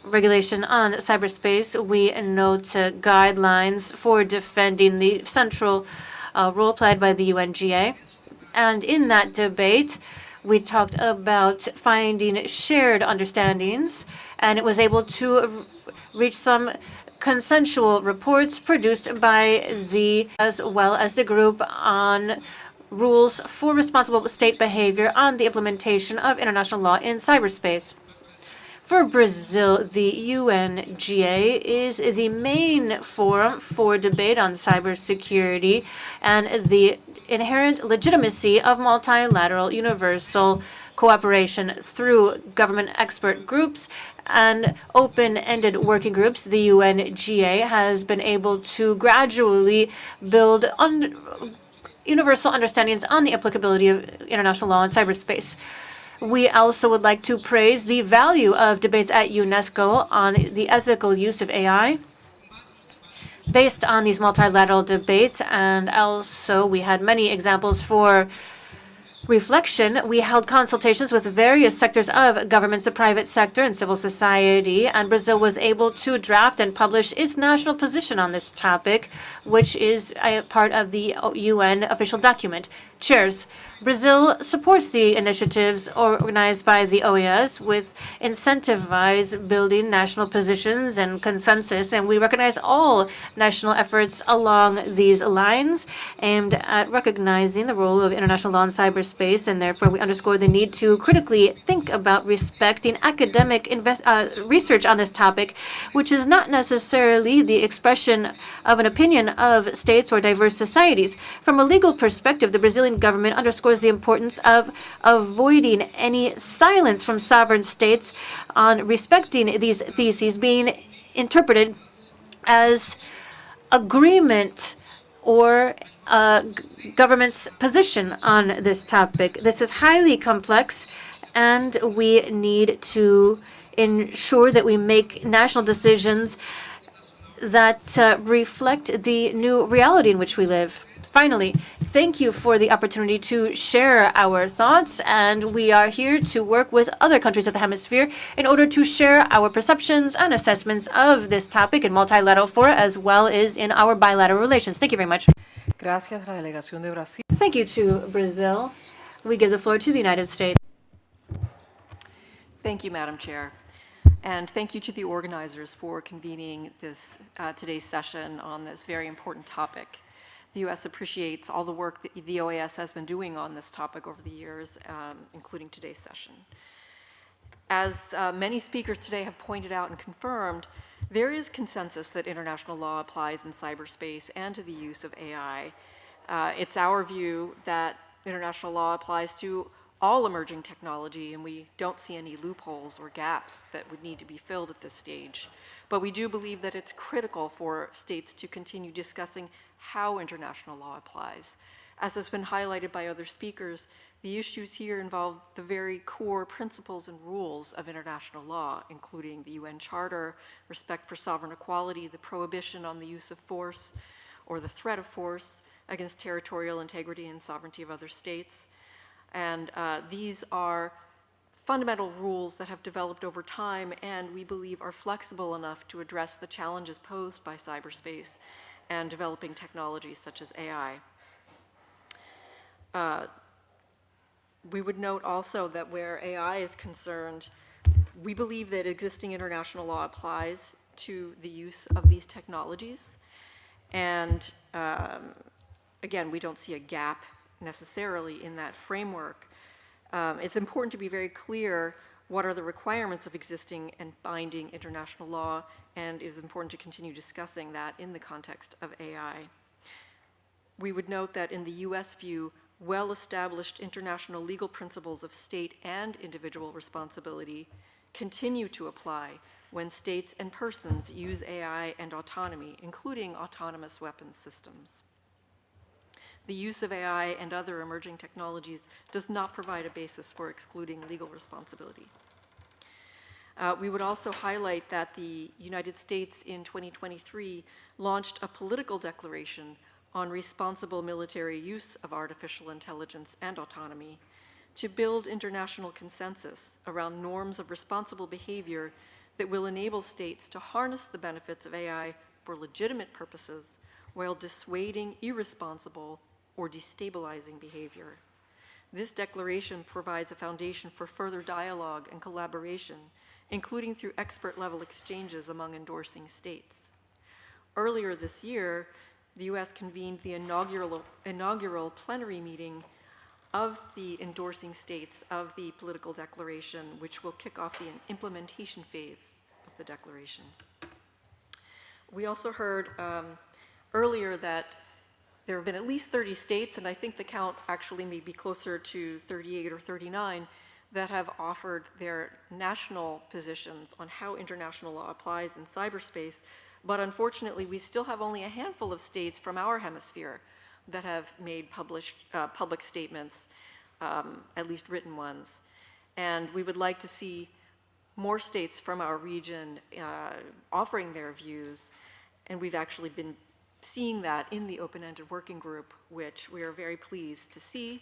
regulation on cyberspace, we note guidelines for defending the central role played by the UNGA. And in that debate, we talked about finding shared understandings, and it was able to reach some consensual reports produced by as well as the group on rules for responsible state behavior on the implementation of international law in cyberspace. For Brazil, the UNGA is the main forum for debate on cybersecurity and the inherent legitimacy of multilateral universal cooperation through government expert groups and open-ended working groups. The UNGA has been able to gradually build universal understandings on the applicability of international law in cyberspace. We also would like to praise the value of debates at UNESCO on the ethical use of AI. Based on these multilateral debates, and also we had many examples for reflection, we held consultations with various sectors of governments, the private sector, and civil society, and Brazil was able to draft and publish its national position on this topic, which is a part of the UN official document. Chairs, Brazil supports the initiatives organized by the OAS with incentivize building national positions and consensus, and we recognize all national efforts along these lines aimed at recognizing the role of international law in cyberspace, and therefore we underscore the need to critically think about respecting academic research on this topic, which is not necessarily the expression of an opinion of states or diverse societies. From a legal perspective, the Brazilian government underscores the importance of avoiding any silence from sovereign states on respecting these theses being interpreted as agreement or government's position on this topic. This is highly complex, and we need to ensure that we make national decisions that reflect the new reality in which we live. Finally, thank you for the opportunity to share our thoughts, and we are here to work with other countries of the hemisphere in order to share our perceptions and assessments of this topic in multilateral fora as well as in our bilateral relations. Thank you very much. Gracias a la delegación de Brasil. Thank you to Brazil. We give the floor to the United States. Thank you, Madam Chair. And thank you to the organizers for convening this today's session on this very important topic. The U.S. appreciates all the work that the OAS has been doing on this topic over the years, including today's session. As many speakers today have pointed out and confirmed, there is consensus that international law applies in cyberspace and to the use of AI. It's our view that international law applies to all emerging technology, and we don't see any loopholes or gaps that would need to be filled at this stage. But we do believe that it's critical for states to continue discussing how international law applies. As has been highlighted by other speakers, the issues here involve the very core principles and rules of international law, including the UN Charter, respect for sovereign equality, the prohibition on the use of force or the threat of force against territorial integrity and sovereignty of other states. And these are fundamental rules that have developed over time and we believe are flexible enough to address the challenges posed by cyberspace and developing technologies such as AI. We would note also that where AI is concerned, we believe that existing international law applies to the use of these technologies. And again, we don't see a gap necessarily in that framework. It's important to be very clear what are the requirements of existing and binding international law, and it is important to continue discussing that in the context of AI. We would note that in the U.S. view, well-established international legal principles of state and individual responsibility continue to apply when states and persons use AI and autonomy, including autonomous weapons systems. The use of AI and other emerging technologies does not provide a basis for excluding legal responsibility. We would also highlight that the United States in 2023 launched a political declaration on responsible military use of artificial intelligence and autonomy to build international consensus around norms of responsible behavior that will enable states to harness the benefits of AI for legitimate purposes while dissuading irresponsible or destabilizing behavior. This declaration provides a foundation for further dialogue and collaboration, including through expert-level exchanges among endorsing states. Earlier this year, the U.S. convened the inaugural plenary meeting of the endorsing states of the political declaration, which will kick off the implementation phase of the declaration. We also heard earlier that there have been at least 30 states, and I think the count actually may be closer to 38 or 39, that have offered their national positions on how international law applies in cyberspace. But unfortunately, we still have only a handful of states from our hemisphere that have made public statements, at least written ones. And we would like to see more states from our region offering their views. And we've actually been seeing that in the open-ended working group, which we are very pleased to see.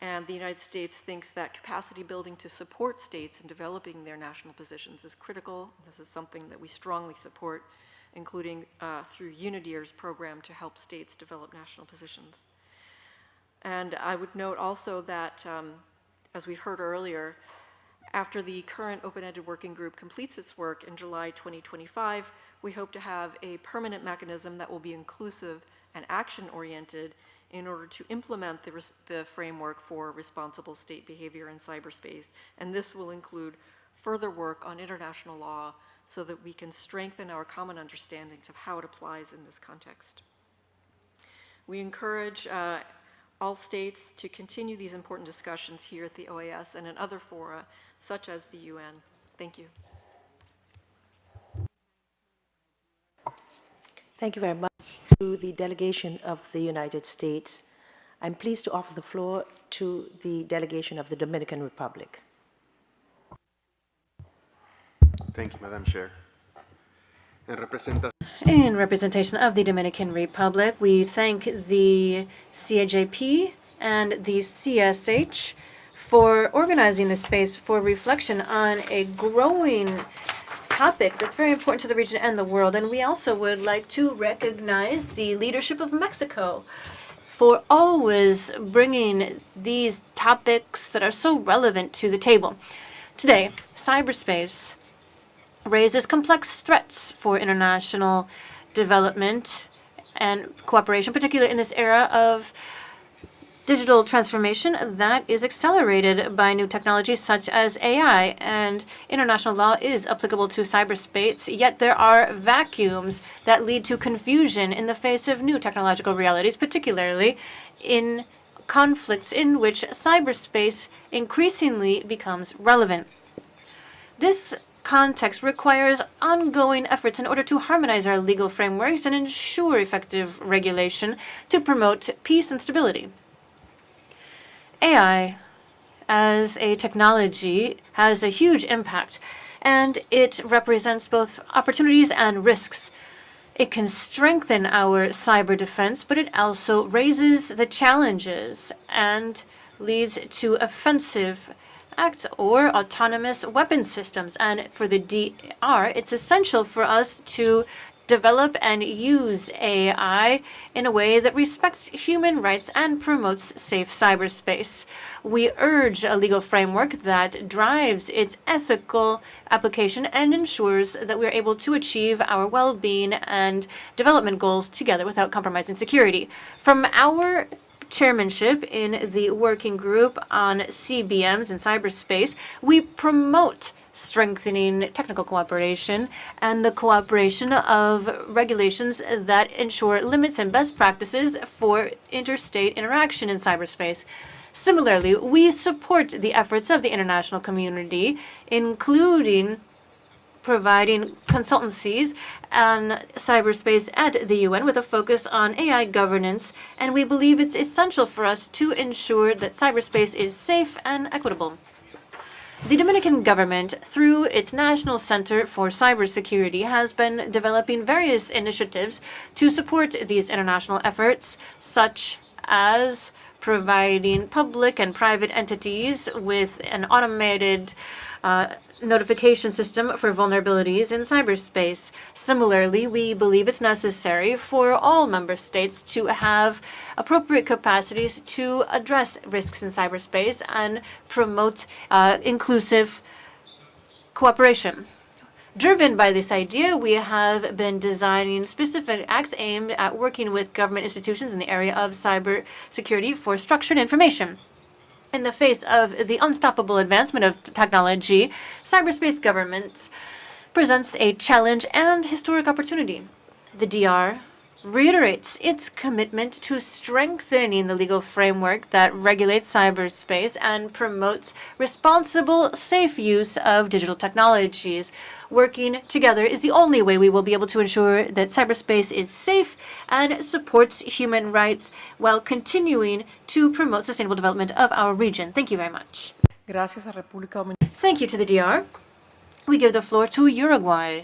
And the United States thinks that capacity building to support states in developing their national positions is critical. This is something that we strongly support, including through UNIDIR's program to help states develop national positions. And I would note also that, as we've heard earlier, after the current open-ended working group completes its work in July 2025, we hope to have a permanent mechanism that will be inclusive and action-oriented in order to implement the framework for responsible state behavior in cyberspace. And this will include further work on international law so that we can strengthen our common understandings of how it applies in this context. We encourage all states to continue these important discussions here at the OAS and in other fora, such as the UN. Thank you. Thank you very much to the delegation of the United States. I'm pleased to offer the floor to the delegation of the Dominican Republic. Thank you, Madam Chair. In representation of the Dominican Republic, we thank the CAJP and the CSH for organizing this space for reflection on a growing topic that's very important to the region and the world. And we also would like to recognize the leadership of Mexico for always bringing these topics that are so relevant to the table. Today, cyberspace raises complex threats for international development and cooperation, particularly in this era of digital transformation that is accelerated by new technologies such as AI. And international law is applicable to cyberspace, yet there are vacuums that lead to confusion in the face of new technological realities, particularly in conflicts in which cyberspace increasingly becomes relevant. This context requires ongoing efforts in order to harmonize our legal frameworks and ensure effective regulation to promote peace and stability. AI, as a technology, has a huge impact, and it represents both opportunities and risks. It can strengthen our cyber defense, but it also raises the challenges and leads to offensive acts or autonomous weapon systems. And for the DR, it's essential for us to develop and use AI in a way that respects human rights and promotes safe cyberspace. We urge a legal framework that drives its ethical application and ensures that we are able to achieve our well-being and development goals together without compromising security. From our chairmanship in the working group on CBMs in cyberspace, we promote strengthening technical cooperation and the cooperation of regulations that ensure limits and best practices for interstate interaction in cyberspace. Similarly, we support the efforts of the international community, including providing consultancies on cyberspace at the UN with a focus on AI governance, and we believe it's essential for us to ensure that cyberspace is safe and equitable. The Dominican government, through its National Center for Cybersecurity, has been developing various initiatives to support these international efforts, such as providing public and private entities with an automated notification system for vulnerabilities in cyberspace. Similarly, we believe it's necessary for all member states to have appropriate capacities to address risks in cyberspace and promote inclusive cooperation. Driven by this idea, we have been designing specific acts aimed at working with government institutions in the area of cybersecurity for structured information. In the face of the unstoppable advancement of technology, cyberspace governance presents a challenge and historic opportunity. The DR reiterates its commitment to strengthening the legal framework that regulates cyberspace and promotes responsible, safe use of digital technologies. Working together is the only way we will be able to ensure that cyberspace is safe and supports human rights while continuing to promote sustainable development of our region. Thank you very much. Gracias a República Dominicana. Thank you to the DR. We give the floor to Uruguay.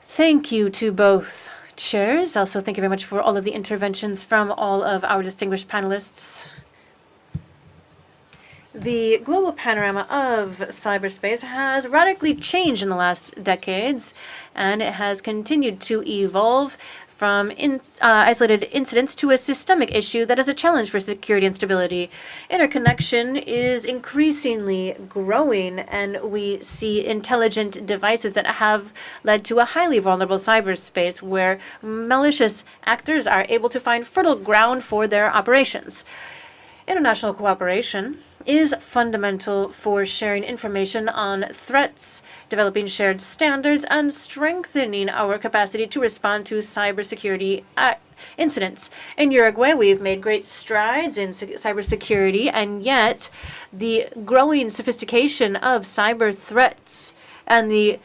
Thank you to both chairs. Also, thank you very much for all of the interventions from all of our distinguished panelists. The global panorama of cyberspace has radically changed in the last decades, and it has continued to evolve from isolated incidents to a systemic issue that is a challenge for security and stability. Interconnection is increasingly growing, and we see intelligent devices that have led to a highly vulnerable cyberspace where malicious actors are able to find fertile ground for their operations. International cooperation is fundamental for sharing information on threats, developing shared standards, and strengthening our capacity to respond to cybersecurity incidents. In Uruguay, we've made great strides in cybersecurity, and yet the growing sophistication of cyber threats and the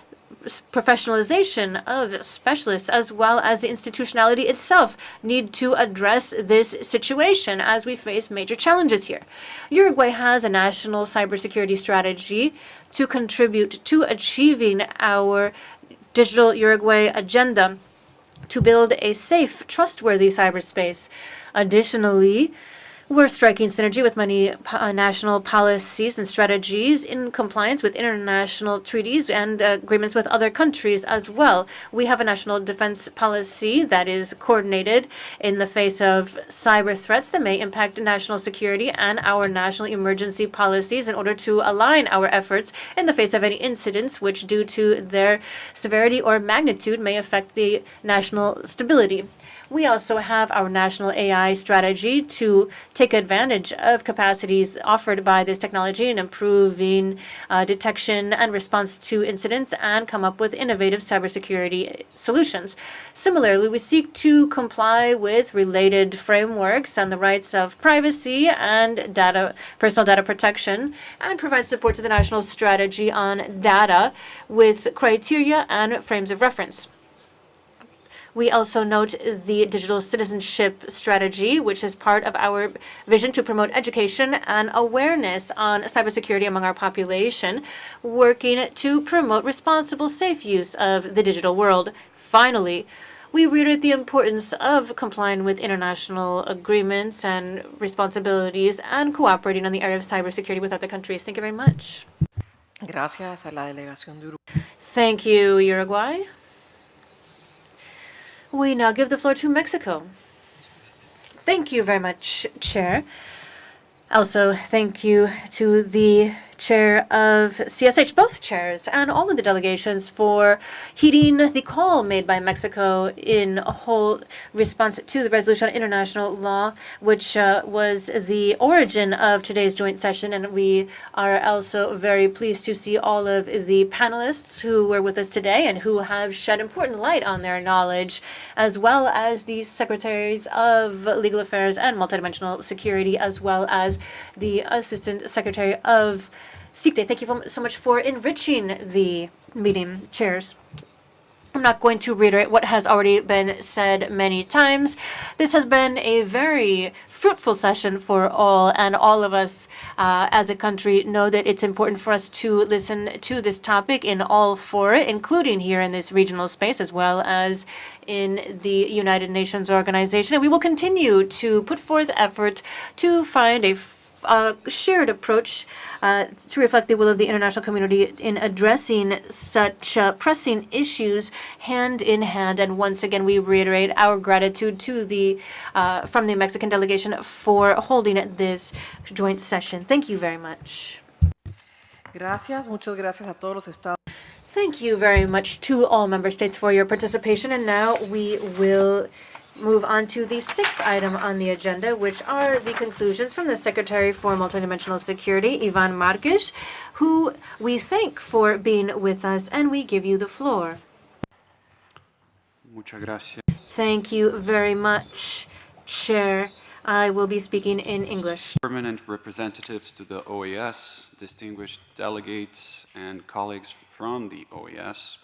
professionalization of specialists, as well as the institutionality itself, need to address this situation as we face major challenges here. Uruguay has a national cybersecurity strategy to contribute to achieving our Digital Uruguay agenda to build a safe, trustworthy cyberspace. Additionally, we're striking synergy with many national policies and strategies in compliance with international treaties and agreements with other countries as well. We have a national defense policy that is coordinated in the face of cyber threats that may impact national security, and our national emergency policies in order to align our efforts in the face of any incidents which, due to their severity or magnitude, may affect the national stability. We also have our national AI strategy to take advantage of capacities offered by this technology in improving detection and response to incidents and come up with innovative cybersecurity solutions. Similarly, we seek to comply with related frameworks and the rights of privacy and personal data protection, and provide support to the national strategy on data with criteria and frames of reference. We also note the digital citizenship strategy, which is part of our vision to promote education and awareness on cybersecurity among our population, working to promote responsible, safe use of the digital world. Finally, we reiterate the importance of complying with international agreements and responsibilities and cooperating on the area of cybersecurity with other countries. Thank you very much. Gracias a la delegación de Uruguay. Thank you, Uruguay. We now give the floor to Mexico. Thank you very much, Chair. Also, thank you to the Chair of CSH, both chairs, and all of the delegations for heeding the call made by Mexico in a whole response to the resolution on international law, which was the origin of today's joint session. And we are also very pleased to see all of the panelists who were with us today and who have shed important light on their knowledge, as well as the secretaries of legal affairs and multidimensional security, as well as the assistant secretary of SICTE. Thank you so much for enriching the meeting, chairs. I'm not going to reiterate what has already been said many times. This has been a very fruitful session for all, and all of us as a country know that it's important for us to listen to this topic in all fora, including here in this regional space, as well as in the United Nations organization. And we will continue to put forth effort to find a shared approach to reflect the will of the international community in addressing such pressing issues hand in hand. And once again, we reiterate our gratitude to the from the Mexican delegation for holding this joint session. Thank you very much. Gracias, muchas gracias a todos los estados. Thank you very much to all member states for your participation. And now we will move on to the sixth item on the agenda, which are the conclusions from the Secretary for Multidimensional Security, Ivan Marques, who we thank for being with us, and we give you the floor. Muchas gracias. Thank you very much, Chair. I will be speaking in English. Permanent representatives to the OAS, distinguished delegates, and colleagues from the OAS,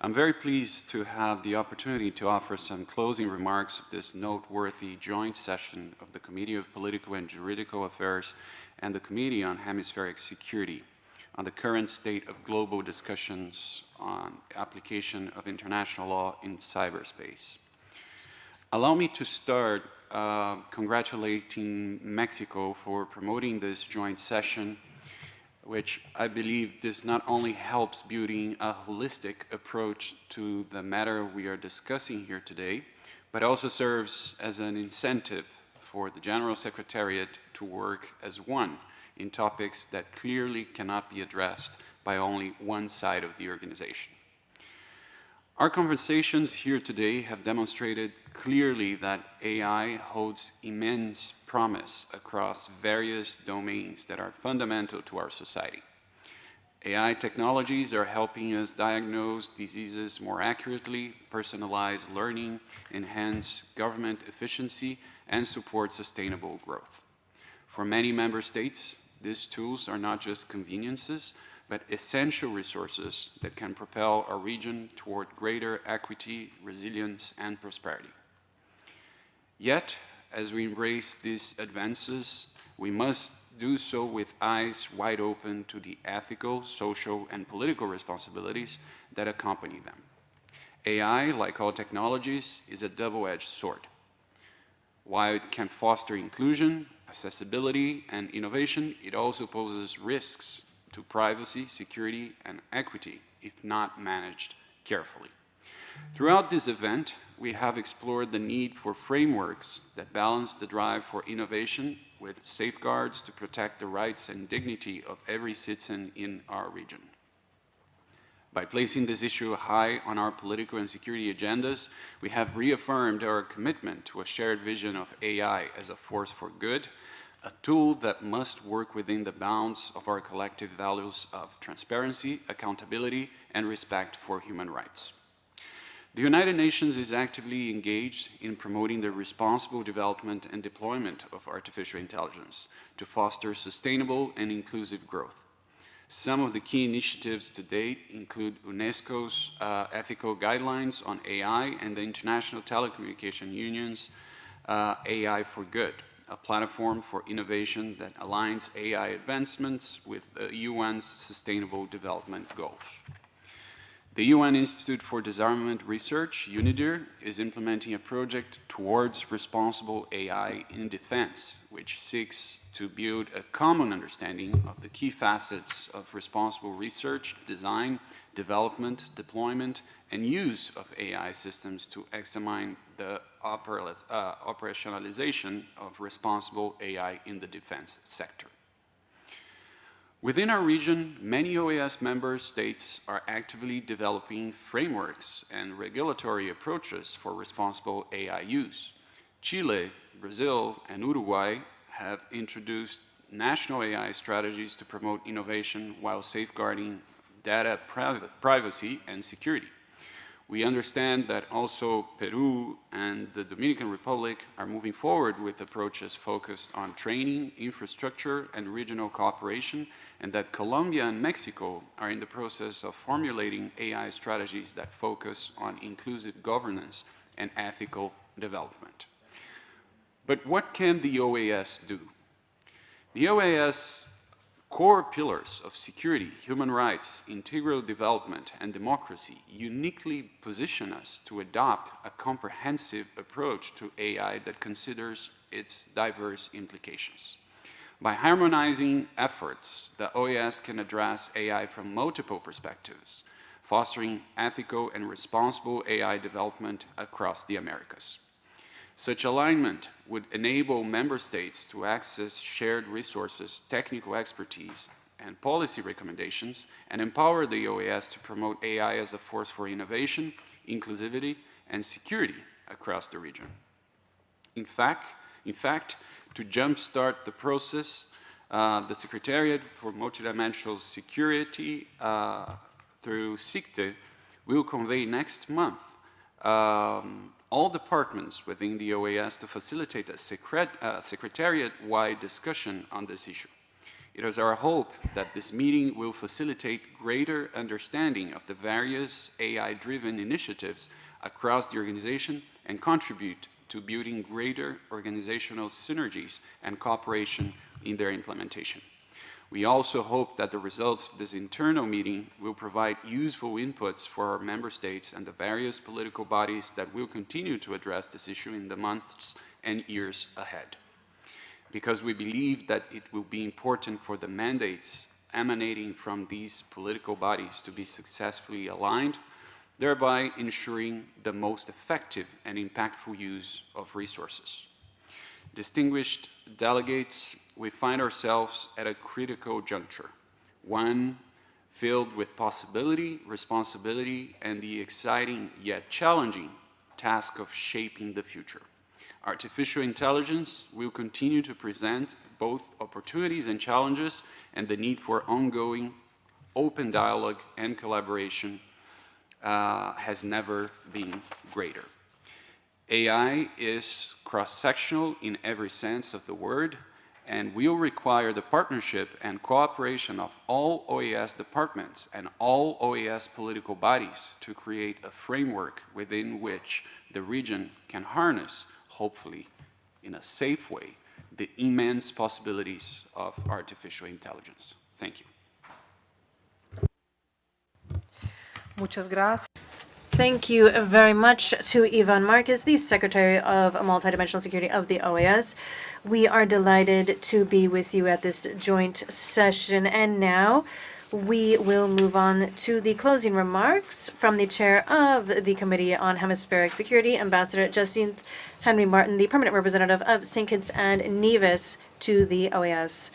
I'm very pleased to have the opportunity to offer some closing remarks of this noteworthy joint session of the Committee of Political and Juridical Affairs and the Committee on Hemispheric Security on the current state of global discussions on application of international law in cyberspace. Allow me to start congratulating Mexico for promoting this joint session, which I believe this not only helps building a holistic approach to the matter we are discussing here today, but also serves as an incentive for the General Secretariat to work as one in topics that clearly cannot be addressed by only one side of the organization. Our conversations here today have demonstrated clearly that AI holds immense promise across various domains that are fundamental to our society. AI technologies are helping us diagnose diseases more accurately, personalize learning, enhance government efficiency, and support sustainable growth. For many member states, these tools are not just conveniences, but essential resources that can propel our region toward greater equity, resilience, and prosperity. Yet, as we embrace these advances, we must do so with eyes wide open to the ethical, social, and political responsibilities that accompany them. AI, like all technologies, is a double-edged sword. While it can foster inclusion, accessibility, and innovation, it also poses risks to privacy, security, and equity if not managed carefully. Throughout this event, we have explored the need for frameworks that balance the drive for innovation with safeguards to protect the rights and dignity of every citizen in our region. By placing this issue high on our political and security agendas, we have reaffirmed our commitment to a shared vision of AI as a force for good, a tool that must work within the bounds of our collective values of transparency, accountability, and respect for human rights. The United Nations is actively engaged in promoting the responsible development and deployment of artificial intelligence to foster sustainable and inclusive growth. Some of the key initiatives to date include UNESCO's ethical guidelines on AI and the International Telecommunication Union's AI for Good, a platform for innovation that aligns AI advancements with the UN's Sustainable Development Goals. The UN Institute for Disarmament Research, UNIDIR, is implementing a project towards responsible AI in defense, which seeks to build a common understanding of the key facets of responsible research, design, development, deployment, and use of AI systems to examine the operationalization of responsible AI in the defense sector. Within our region, many OAS member states are actively developing frameworks and regulatory approaches for responsible AI use. Chile, Brazil, and Uruguay have introduced national AI strategies to promote innovation while safeguarding data privacy and security. We understand that also Peru and the Dominican Republic are moving forward with approaches focused on training, infrastructure, and regional cooperation, and that Colombia and Mexico are in the process of formulating AI strategies that focus on inclusive governance and ethical development. But what can the OAS do? The OAS core pillars of security, human rights, integral development, and democracy uniquely position us to adopt a comprehensive approach to AI that considers its diverse implications. By harmonizing efforts, the OAS can address AI from multiple perspectives, fostering ethical and responsible AI development across the Americas. Such alignment would enable member states to access shared resources, technical expertise, and policy recommendations, and empower the OAS to promote AI as a force for innovation, inclusivity, and security across the region. In fact, to jumpstart the process, the Secretariat for Multidimensional Security through SICTE will convey next month all departments within the OAS to facilitate a secretariat-wide discussion on this issue. It is our hope that this meeting will facilitate greater understanding of the various AI-driven initiatives across the organization and contribute to building greater organizational synergies and cooperation in their implementation. We also hope that the results of this internal meeting will provide useful inputs for our member states and the various political bodies that will continue to address this issue in the months and years ahead. Because we believe that it will be important for the mandates emanating from these political bodies to be successfully aligned, thereby ensuring the most effective and impactful use of resources. Distinguished delegates, we find ourselves at a critical juncture, one filled with possibility, responsibility, and the exciting yet challenging task of shaping the future. Artificial intelligence will continue to present both opportunities and challenges, and the need for ongoing open dialogue and collaboration has never been greater. AI is cross-sectional in every sense of the word, and will require the partnership and cooperation of all OAS departments and all OAS political bodies to create a framework within which the region can harness, hopefully in a safe way, the immense possibilities of artificial intelligence. Thank you. Muchas gracias. Thank you very much to Iván Márquez, the Secretary of Multidimensional Security of the OAS. We are delighted to be with you at this joint session. And now we will move on to the closing remarks from the Chair of the Committee on Hemispheric Security, Ambassador Jacinth Henry Martin, the Permanent Representative of St. Kitts and Nevis to the OAS.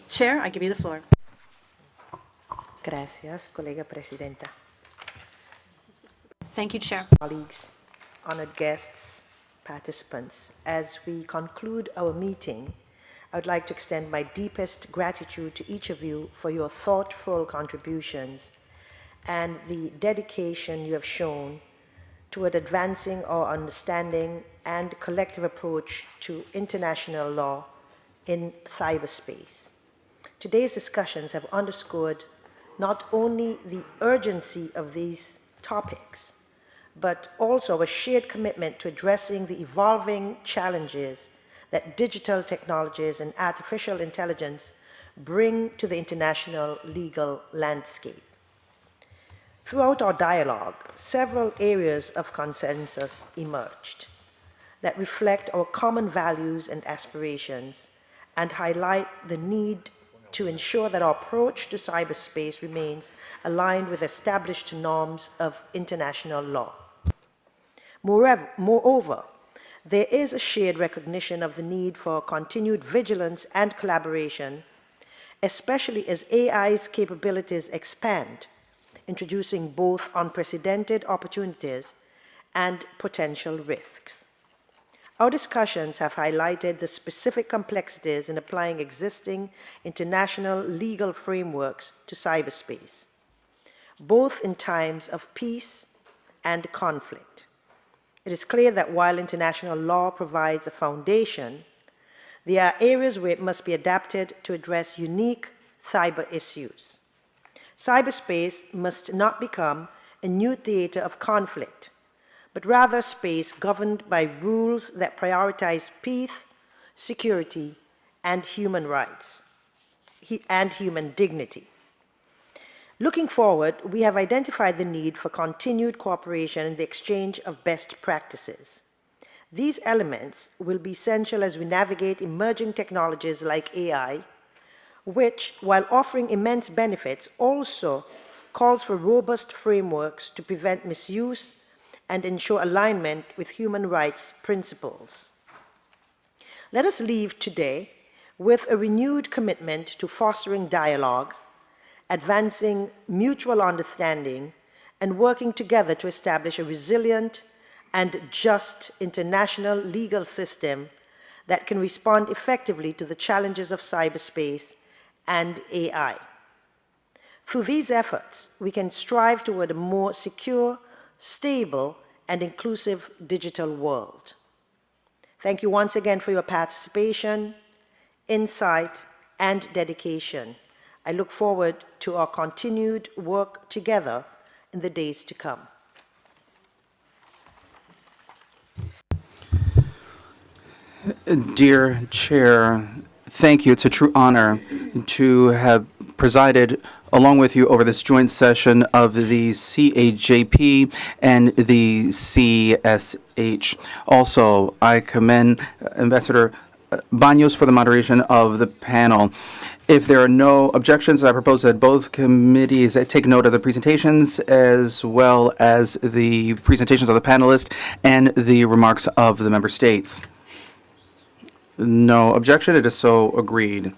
Chair, I give you the floor. Gracias, colega presidenta. Thank you, Chair. Colleagues, honored guests, participants, as we conclude our meeting, I would like to extend my deepest gratitude to each of you for your thoughtful contributions and the dedication you have shown toward advancing our understanding and collective approach to international law in cyberspace. Today's discussions have underscored not only the urgency of these topics, but also a shared commitment to addressing the evolving challenges that digital technologies and artificial intelligence bring to the international legal landscape. Throughout our dialogue, several areas of consensus emerged that reflect our common values and aspirations and highlight the need to ensure that our approach to cyberspace remains aligned with established norms of international law. Moreover, there is a shared recognition of the need for continued vigilance and collaboration especially as AI's capabilities expand, introducing both unprecedented opportunities and potential risks. Our discussions have highlighted the specific complexities in applying existing international legal frameworks to cyberspace, both in times of peace and conflict. It is clear that while international law provides a foundation, there are areas where it must be adapted to address unique cyber issues. Cyberspace must not become a new theater of conflict, but rather space governed by rules that prioritize peace, security, and human rights, and human dignity. Looking forward, we have identified the need for continued cooperation in the exchange of best practices. These elements will be essential as we navigate emerging technologies like AI, which, while offering immense benefits, also calls for robust frameworks to prevent misuse and ensure alignment with human rights principles. Let us leave today with a renewed commitment to fostering dialogue, advancing mutual understanding, and working together to establish a resilient and just international legal system that can respond effectively to the challenges of cyberspace and AI. Through these efforts, we can strive toward a more secure, stable, and inclusive digital world. Thank you once again for your participation, insight, and dedication. I look forward to our continued work together in the days to come. Dear Chair, thank you. It's a true honor to have presided along with you over this joint session of the CAJP and the CSH. Also, I commend Ambassador Baños for the moderation of the panel. If there are no objections, I propose that both committees take note of the presentations as well as the presentations of the panelists and the remarks of the member states. No objection, it is so agreed.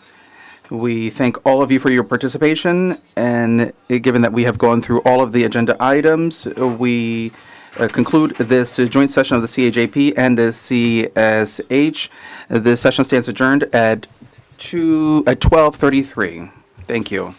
We thank all of you for your participation, and given that we have gone through all of the agenda items, we conclude this joint session of the CAJP and the CSH. The session stands adjourned at 12:33. Thank you.